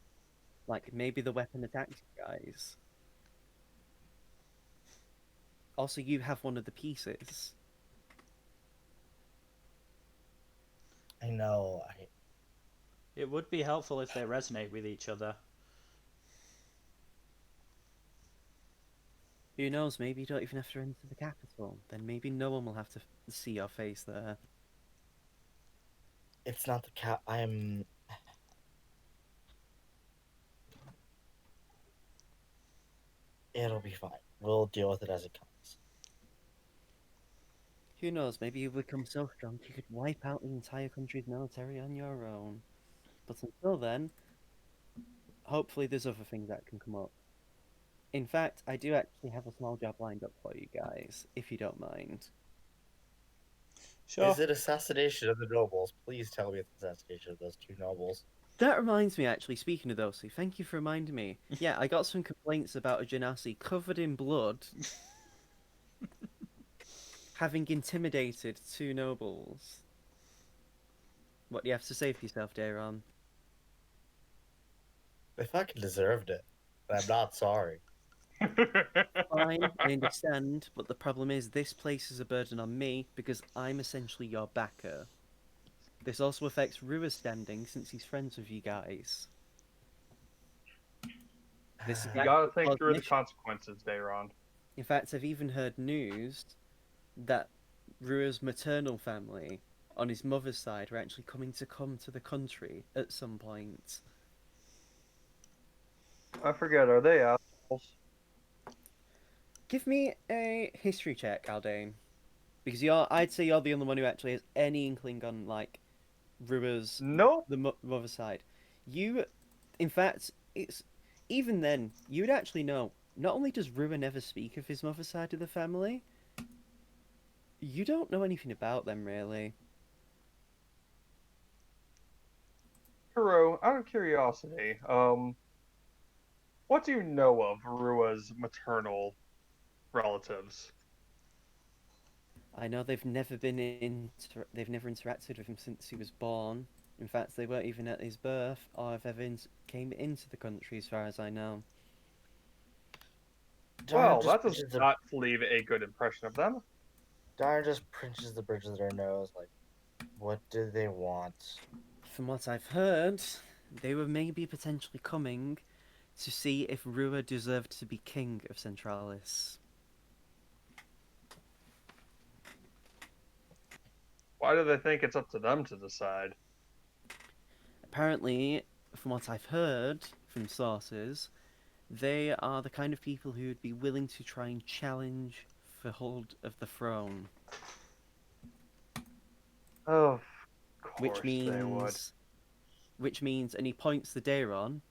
Like, maybe the weapon attacks you guys. Also, you have one of the pieces. I know. It would be helpful if they resonate with each other. Who knows, maybe you don't even have to enter the capital. Then maybe no one will have to see your face there. It's not the cap. It'll be fine. We'll deal with it as it comes. Who knows, maybe you become so strong you could wipe out the entire country's military on your own. But until then, hopefully there's other things that can come up. In fact, I do actually have a small job lined up for you guys, if you don't mind. Sure. Is it assassination of the nobles? Please tell me it's assassination of those two nobles. That reminds me, actually, speaking of those, so thank you for reminding me. Yeah, I got some complaints about a Genasi covered in blood having intimidated two nobles. What do you have to say for yourself, Daron? They fucking deserved it. And I'm not sorry. Fine, I understand, but the problem is this places a burden on me because I'm essentially your backer. This also affects Rua's standing since he's friends with you guys. This is You gotta actually think caused through an the issue. consequences, Dayron. In fact, I've even heard news that Rua's maternal family on his mother's side are actually come to the country at some point. I forget, are they assholes? Give me a history check, Aldane. Because I'd say you're the only one who actually has any inkling on, like, Rua's, Nope. the mother's side. In fact, even then, you would actually know, not only does Rua never speak of his mother's side of the family, you don't know anything about them, really. True. out of curiosity, what do you know of Rua's maternal relatives? I know they've never interacted with him since he was born. In fact, they weren't even at his birth or have ever came into the country, as far as I know. Dara Well, just that does pinches the not leave a good impression of them. Dara just pinches the bridge of their nose. Like, what do they want? From what I've heard, they were maybe potentially coming to see if Rua deserved to be king of Centralis. Why do they think it's up to them to decide? Apparently, from what I've heard from sources, they are the kind of people who would be willing to try and challenge for hold of the throne, Of which course they would. means, and he points to Dayron,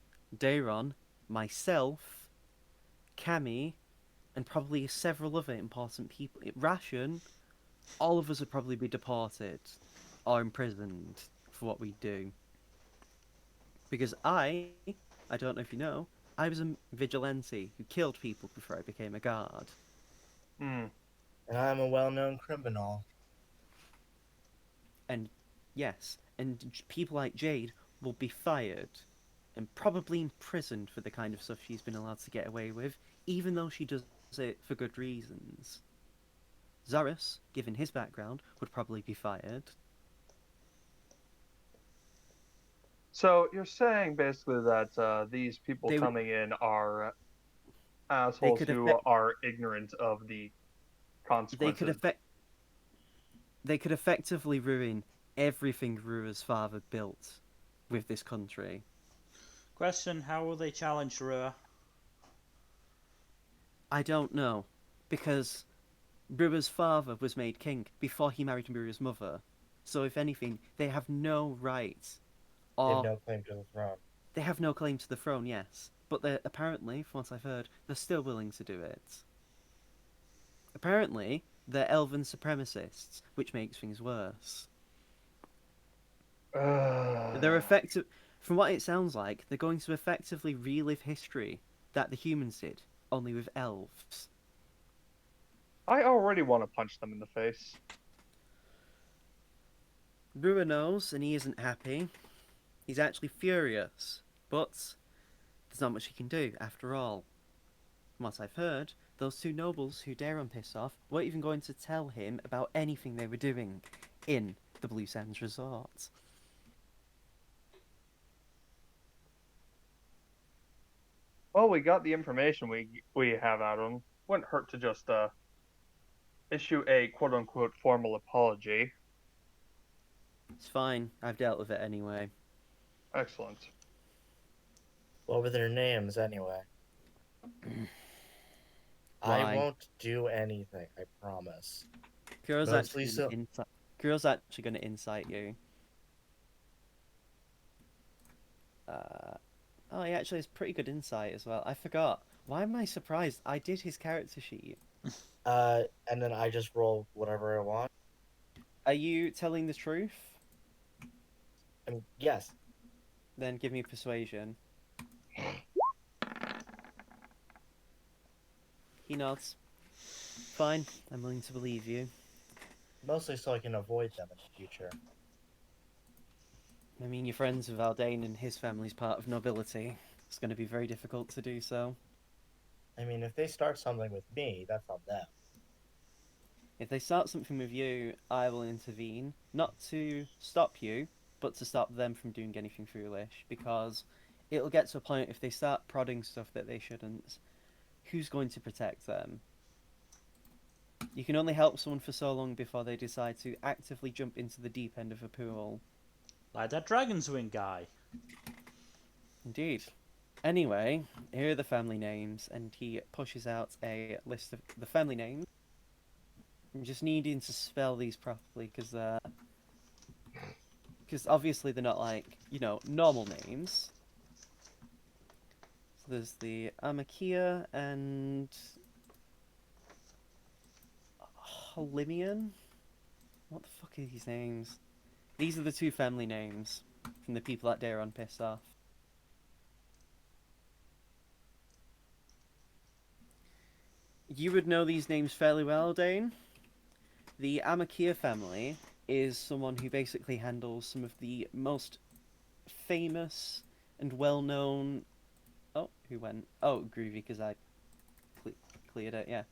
myself, Cammy, and probably several other important people. Ration, all of us would probably be deported or imprisoned for what we do. Because I don't know if you know, I was a vigilante who killed people before I became a guard. Hmm. And I'm a well-known criminal. And yes, and people like Jade will be fired and probably imprisoned for the kind of stuff she's been allowed to get away with, even though she does it for good reasons. Zorus, given his background, would probably be fired. So you're saying basically that these people They would coming in are they assholes could who affect are ignorant of the they could consequences. affect they could effectively ruin everything Rua's father built with this country. Question: how will they challenge Rua? I don't know, because Rua's father was made king before he married Rua's mother. So if anything, they have no right, They have or no claim to the throne. they have no claim to the throne. Yes, but they're apparently, from what I've heard, they're still willing to do it. Apparently, they're elven supremacists, which makes things worse. They're I effective. From what it sounds like, they're going to effectively relive history that the humans did, only with elves. already want to punch them in the face. Rua knows, and he isn't happy. He's actually furious, but there's not much he can do, after all. From what I've heard, those two nobles who Daron pissed off weren't even going to tell him about anything they were doing in the Blue Sands Resort. Well, we got the information we have out of them. Wouldn't hurt to just issue a quote unquote formal apology. It's fine, I've dealt with it anyway. Excellent. What were their names anyway? I Why? won't do anything, I promise. Kuro's Mostly actually so. going to incite you. Oh, he actually has pretty good insight as well. I forgot. Why am I surprised? I did his character sheet. And then I just roll whatever I want. Are you telling the truth? I mean, yes. Then give me persuasion. He nods. Fine, I'm willing to believe you. Mostly so I can avoid them in the future. I mean, you're friends with Aldane and his family's part of nobility. It's going to be very difficult to do so. I mean, if they start something with me, that's on them. If they start something with you, I will intervene. Not to stop you, but to stop them from doing anything foolish. Because it'll get to a point if they start prodding stuff that they shouldn't. Who's going to protect them? You can only help someone for so long before they decide to actively jump into the deep end of a pool. Like that dragon's wing guy. Indeed. Anyway, here are the family names, and he pushes out a list of the family names. I'm just needing to spell these properly, because obviously they're not like, normal names. So there's the Amakia and Holimian? What the fuck are these names? These are the two family names from the people that Daron pissed off. You would know these names fairly well, Dane. The Amakia family is someone who basically handles some of the most famous and well-known. Oh, who went? Oh, Groovy, because I cle cleared it. Yeah,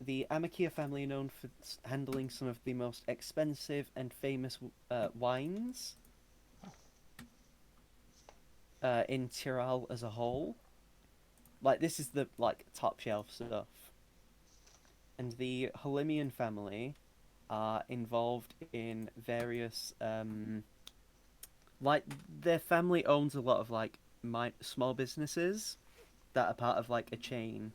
the Amakia family are known for handling some of the most expensive and famous wines in Tyrol as a whole. Like this is the like top shelf stuff. And the Halimian family are involved in various like their family owns a lot of like small businesses that are part of like a chain.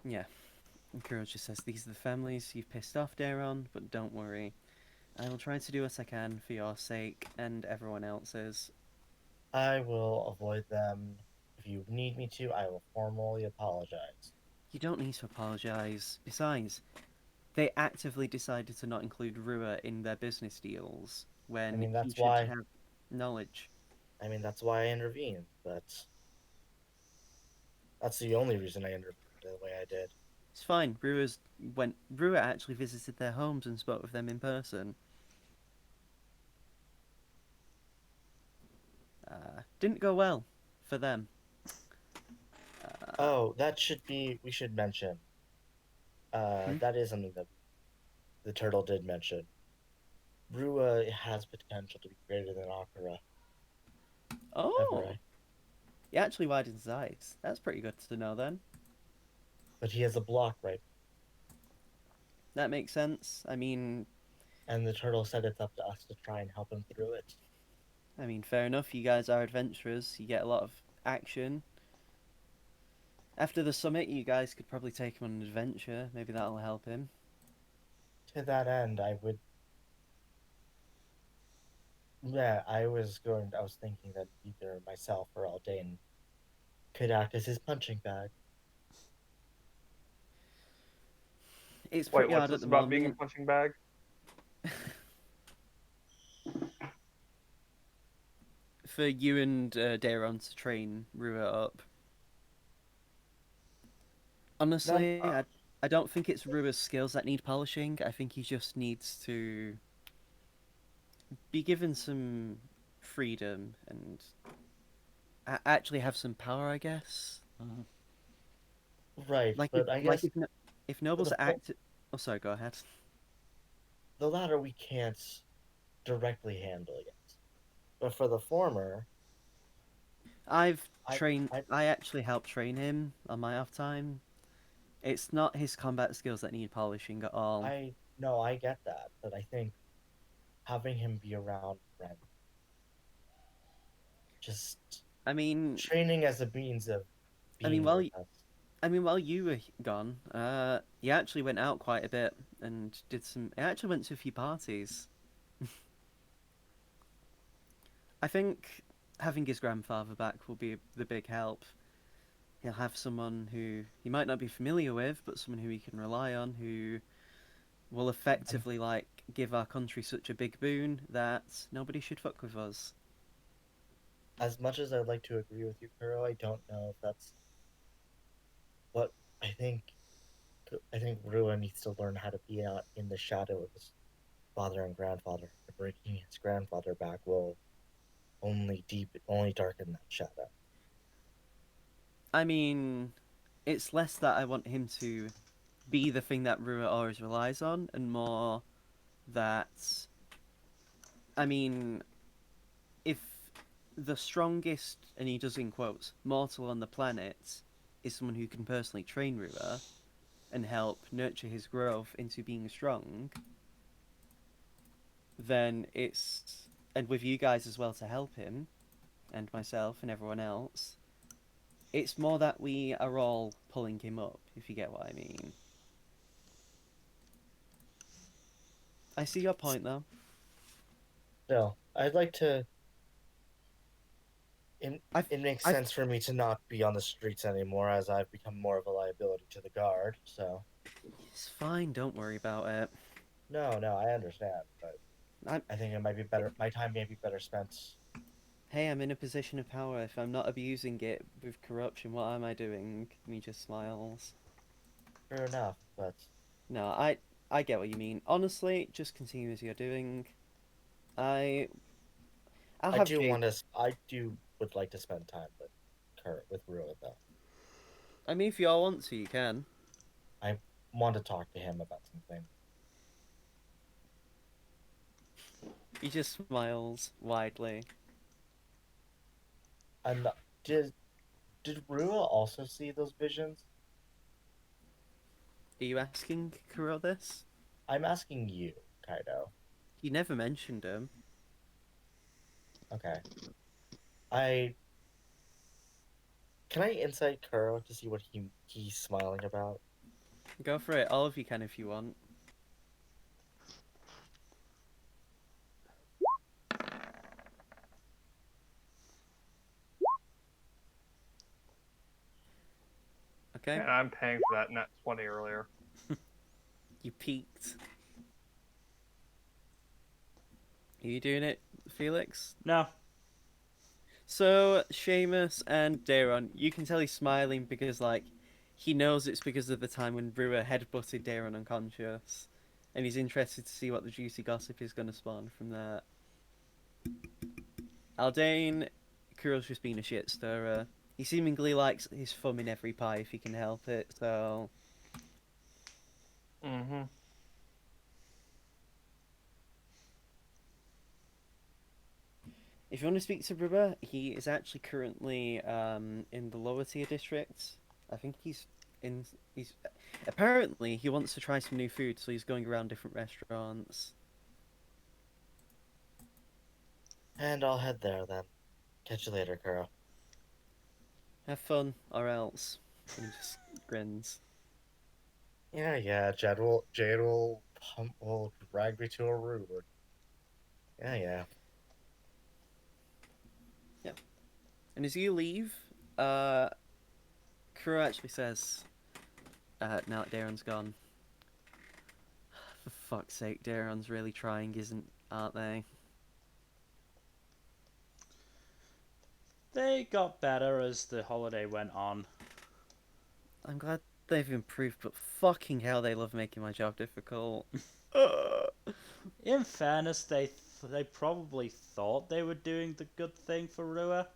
Yeah, and Kuro just says these are the families you've pissed off, Daron, but don't worry. I will try to do what I can for your sake and everyone else's. I will avoid them. If you need me to, I will formally apologize. You don't need to apologise. Besides, they actively decided to not include Rua in their business deals I when mean, he that's should why. have knowledge. I mean, that's why I intervened. But that's the only reason I intervened the way I did. It's fine. Rua actually visited their homes and spoke with them in person. Didn't go well for them. Oh, that should be. We should mention. Hmm? That is something that the turtle did mention. Rua has potential to be greater than Akira. Oh, Ever, he actually widened his eyes. That's pretty good to know then. but he has a block right, That makes sense. and the turtle said it's up to us to try and help him through it. Fair enough. You guys are adventurers. You get a lot of action. After the summit, you guys could probably take him on an adventure. Maybe that'll help him. To that end, I would. Yeah, I was thinking that either myself or Aldane could act as his punching bag. It's Wait, pretty what's hard at this the about being a moment. punching bag? For you and Daron to train Rua up. Not Honestly, I don't think it's Rua's skills that need polishing. I think he just needs to be given some freedom and actually have some power, I guess. Mhm. right, but I guess If for Noble's the act. Oh, sorry. Go ahead. the latter we can't directly handle yet, but for the former, I've I trained. I I actually helped train him on my off time. It's not his combat skills that need polishing at all. I no, I get that, but I think having him be around friends, just I mean, training as a means of I mean, being while with y- us. while you were gone, he actually went out quite a bit and did some. He actually went to a few parties. I think having his grandfather back will be the big help. He'll have someone who he might not be familiar with, but someone who he can rely on, who will And effectively like give our country such a big boon that nobody should fuck with us. as much as I'd like to agree with you, Kuro, I don't know if that's what I think. I think Rua needs to learn how to be out in the shadow of his father and grandfather. Bringing his grandfather back will only darken that shadow. I mean, it's less that I want him to be the thing that Rua always relies on, and more that I mean, if the strongest, and he does in quotes, mortal on the planet is someone who can personally train Rua and help nurture his growth into being strong, then it's and with you guys as well to help him and myself and everyone else, it's more that we are all pulling him up, if you get what I mean. I see your point though. Still, I'd like to. It, I've it makes I've sense for me to not be on the streets anymore as I've become more of a liability to the guard. So, It's fine, don't worry about it. no, I understand, but I'm, I think it might be better. My time may be better spent. hey, I'm in a position of power. If I'm not abusing it with corruption, what am I doing? And he just smiles. Fair enough, but No, I get what you mean. Honestly, just continue as you're doing. I I'll I have do Jake. want to. I do would like to spend time with Kurt with Rua though. I mean, if you all want to, you can. I want to talk to him about something. He just smiles widely. And did did Rua also see those visions? Are you asking Kuro this? I'm asking you, Kaido. He never mentioned him. Okay. I can I insight Kuro to see what he's smiling about? Go for it. All of you can if you want. Okay. And I'm paying for that net 20 earlier. You peaked. Are you doing it, Felix? No. So, Seamus and Daron, you can tell he's smiling because, like, he knows it's because of the time when Brewer headbutted Daron unconscious. And he's interested to see what the juicy gossip is going to spawn from there. Aldane, Kuro's just being a shit stirrer. He seemingly likes his thumb in every pie if he can help it, so. Mm-hmm. If you want to speak to Brewer, he is actually currently in the lower tier district. I think he's in. He's apparently he wants to try some new food, so he's going around different restaurants. And I'll head there then. Catch you later, Kuro. Have fun, or else. And he just grins. Yeah. Jade will drag me to a room. Yeah. Yeah. And as you leave, Kuro actually says, now that Darren's gone, for fuck's sake, Darren's really trying, aren't they? They got better as the holiday went on. I'm glad they've improved, but fucking hell, they love making my job difficult. In fairness, they probably thought they were doing the good thing for Rua.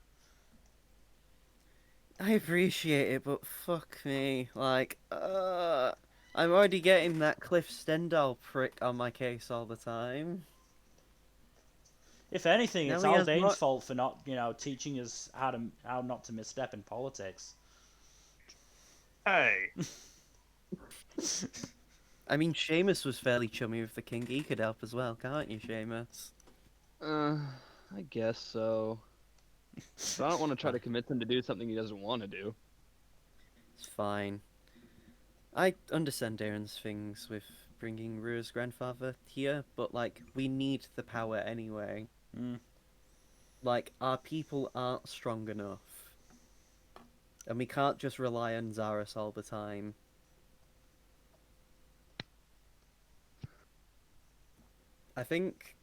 I appreciate it, but fuck me. Like, I'm already getting that Cliff Stendhal prick on my case all the time. If anything, Now it's he has Aldane's more. fault for not, teaching us how not to misstep in politics. Hey, I mean, Seamus was fairly chummy with the king. He could help as well, can't you, Seamus? I guess so. But I don't want to try to convince him to do something he doesn't want to do. It's fine. I understand Darren's things with bringing Rua's grandfather here, but, like, we need the power anyway. Mm. Like, our people aren't strong enough. And we can't just rely on Zaris all the time. I think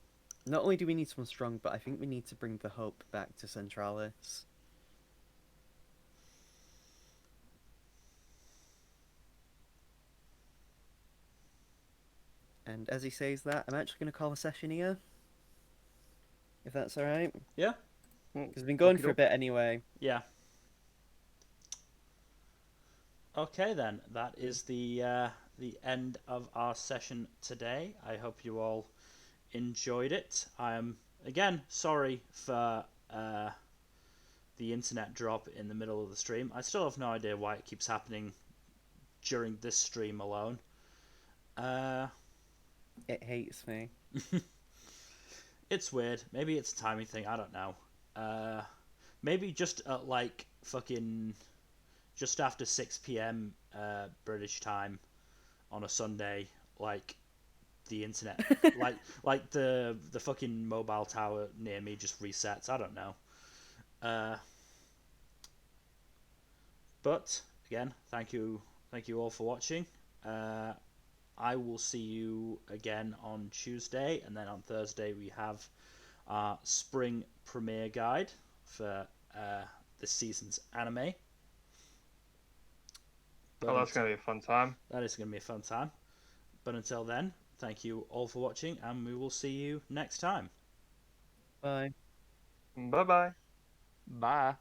not only do we need someone strong, but I think we need to bring the hope back to Centralis. And as he says that, I'm actually going to call a session here. If that's alright. Yeah? Because we've been going for a bit anyway. Yeah. Okay then, that is the end of our session today. I hope you all enjoyed it. I am again sorry for the internet drop in the middle of the stream. I still have no idea why it keeps happening during this stream alone. It hates me. It's weird. Maybe it's a timing thing. I don't know. Maybe just at like fucking just after 6 p.m. British time on a Sunday, like the internet, like the fucking mobile tower near me just resets. I don't know. But again, thank you all for watching. I will see you again on Tuesday, and then on Thursday we have our spring premiere guide for this season's anime. Oh, that's gonna be a fun time. That is going to be a fun time. But until then, thank you all for watching, and we will see you next time. Bye. Bye bye. Bye.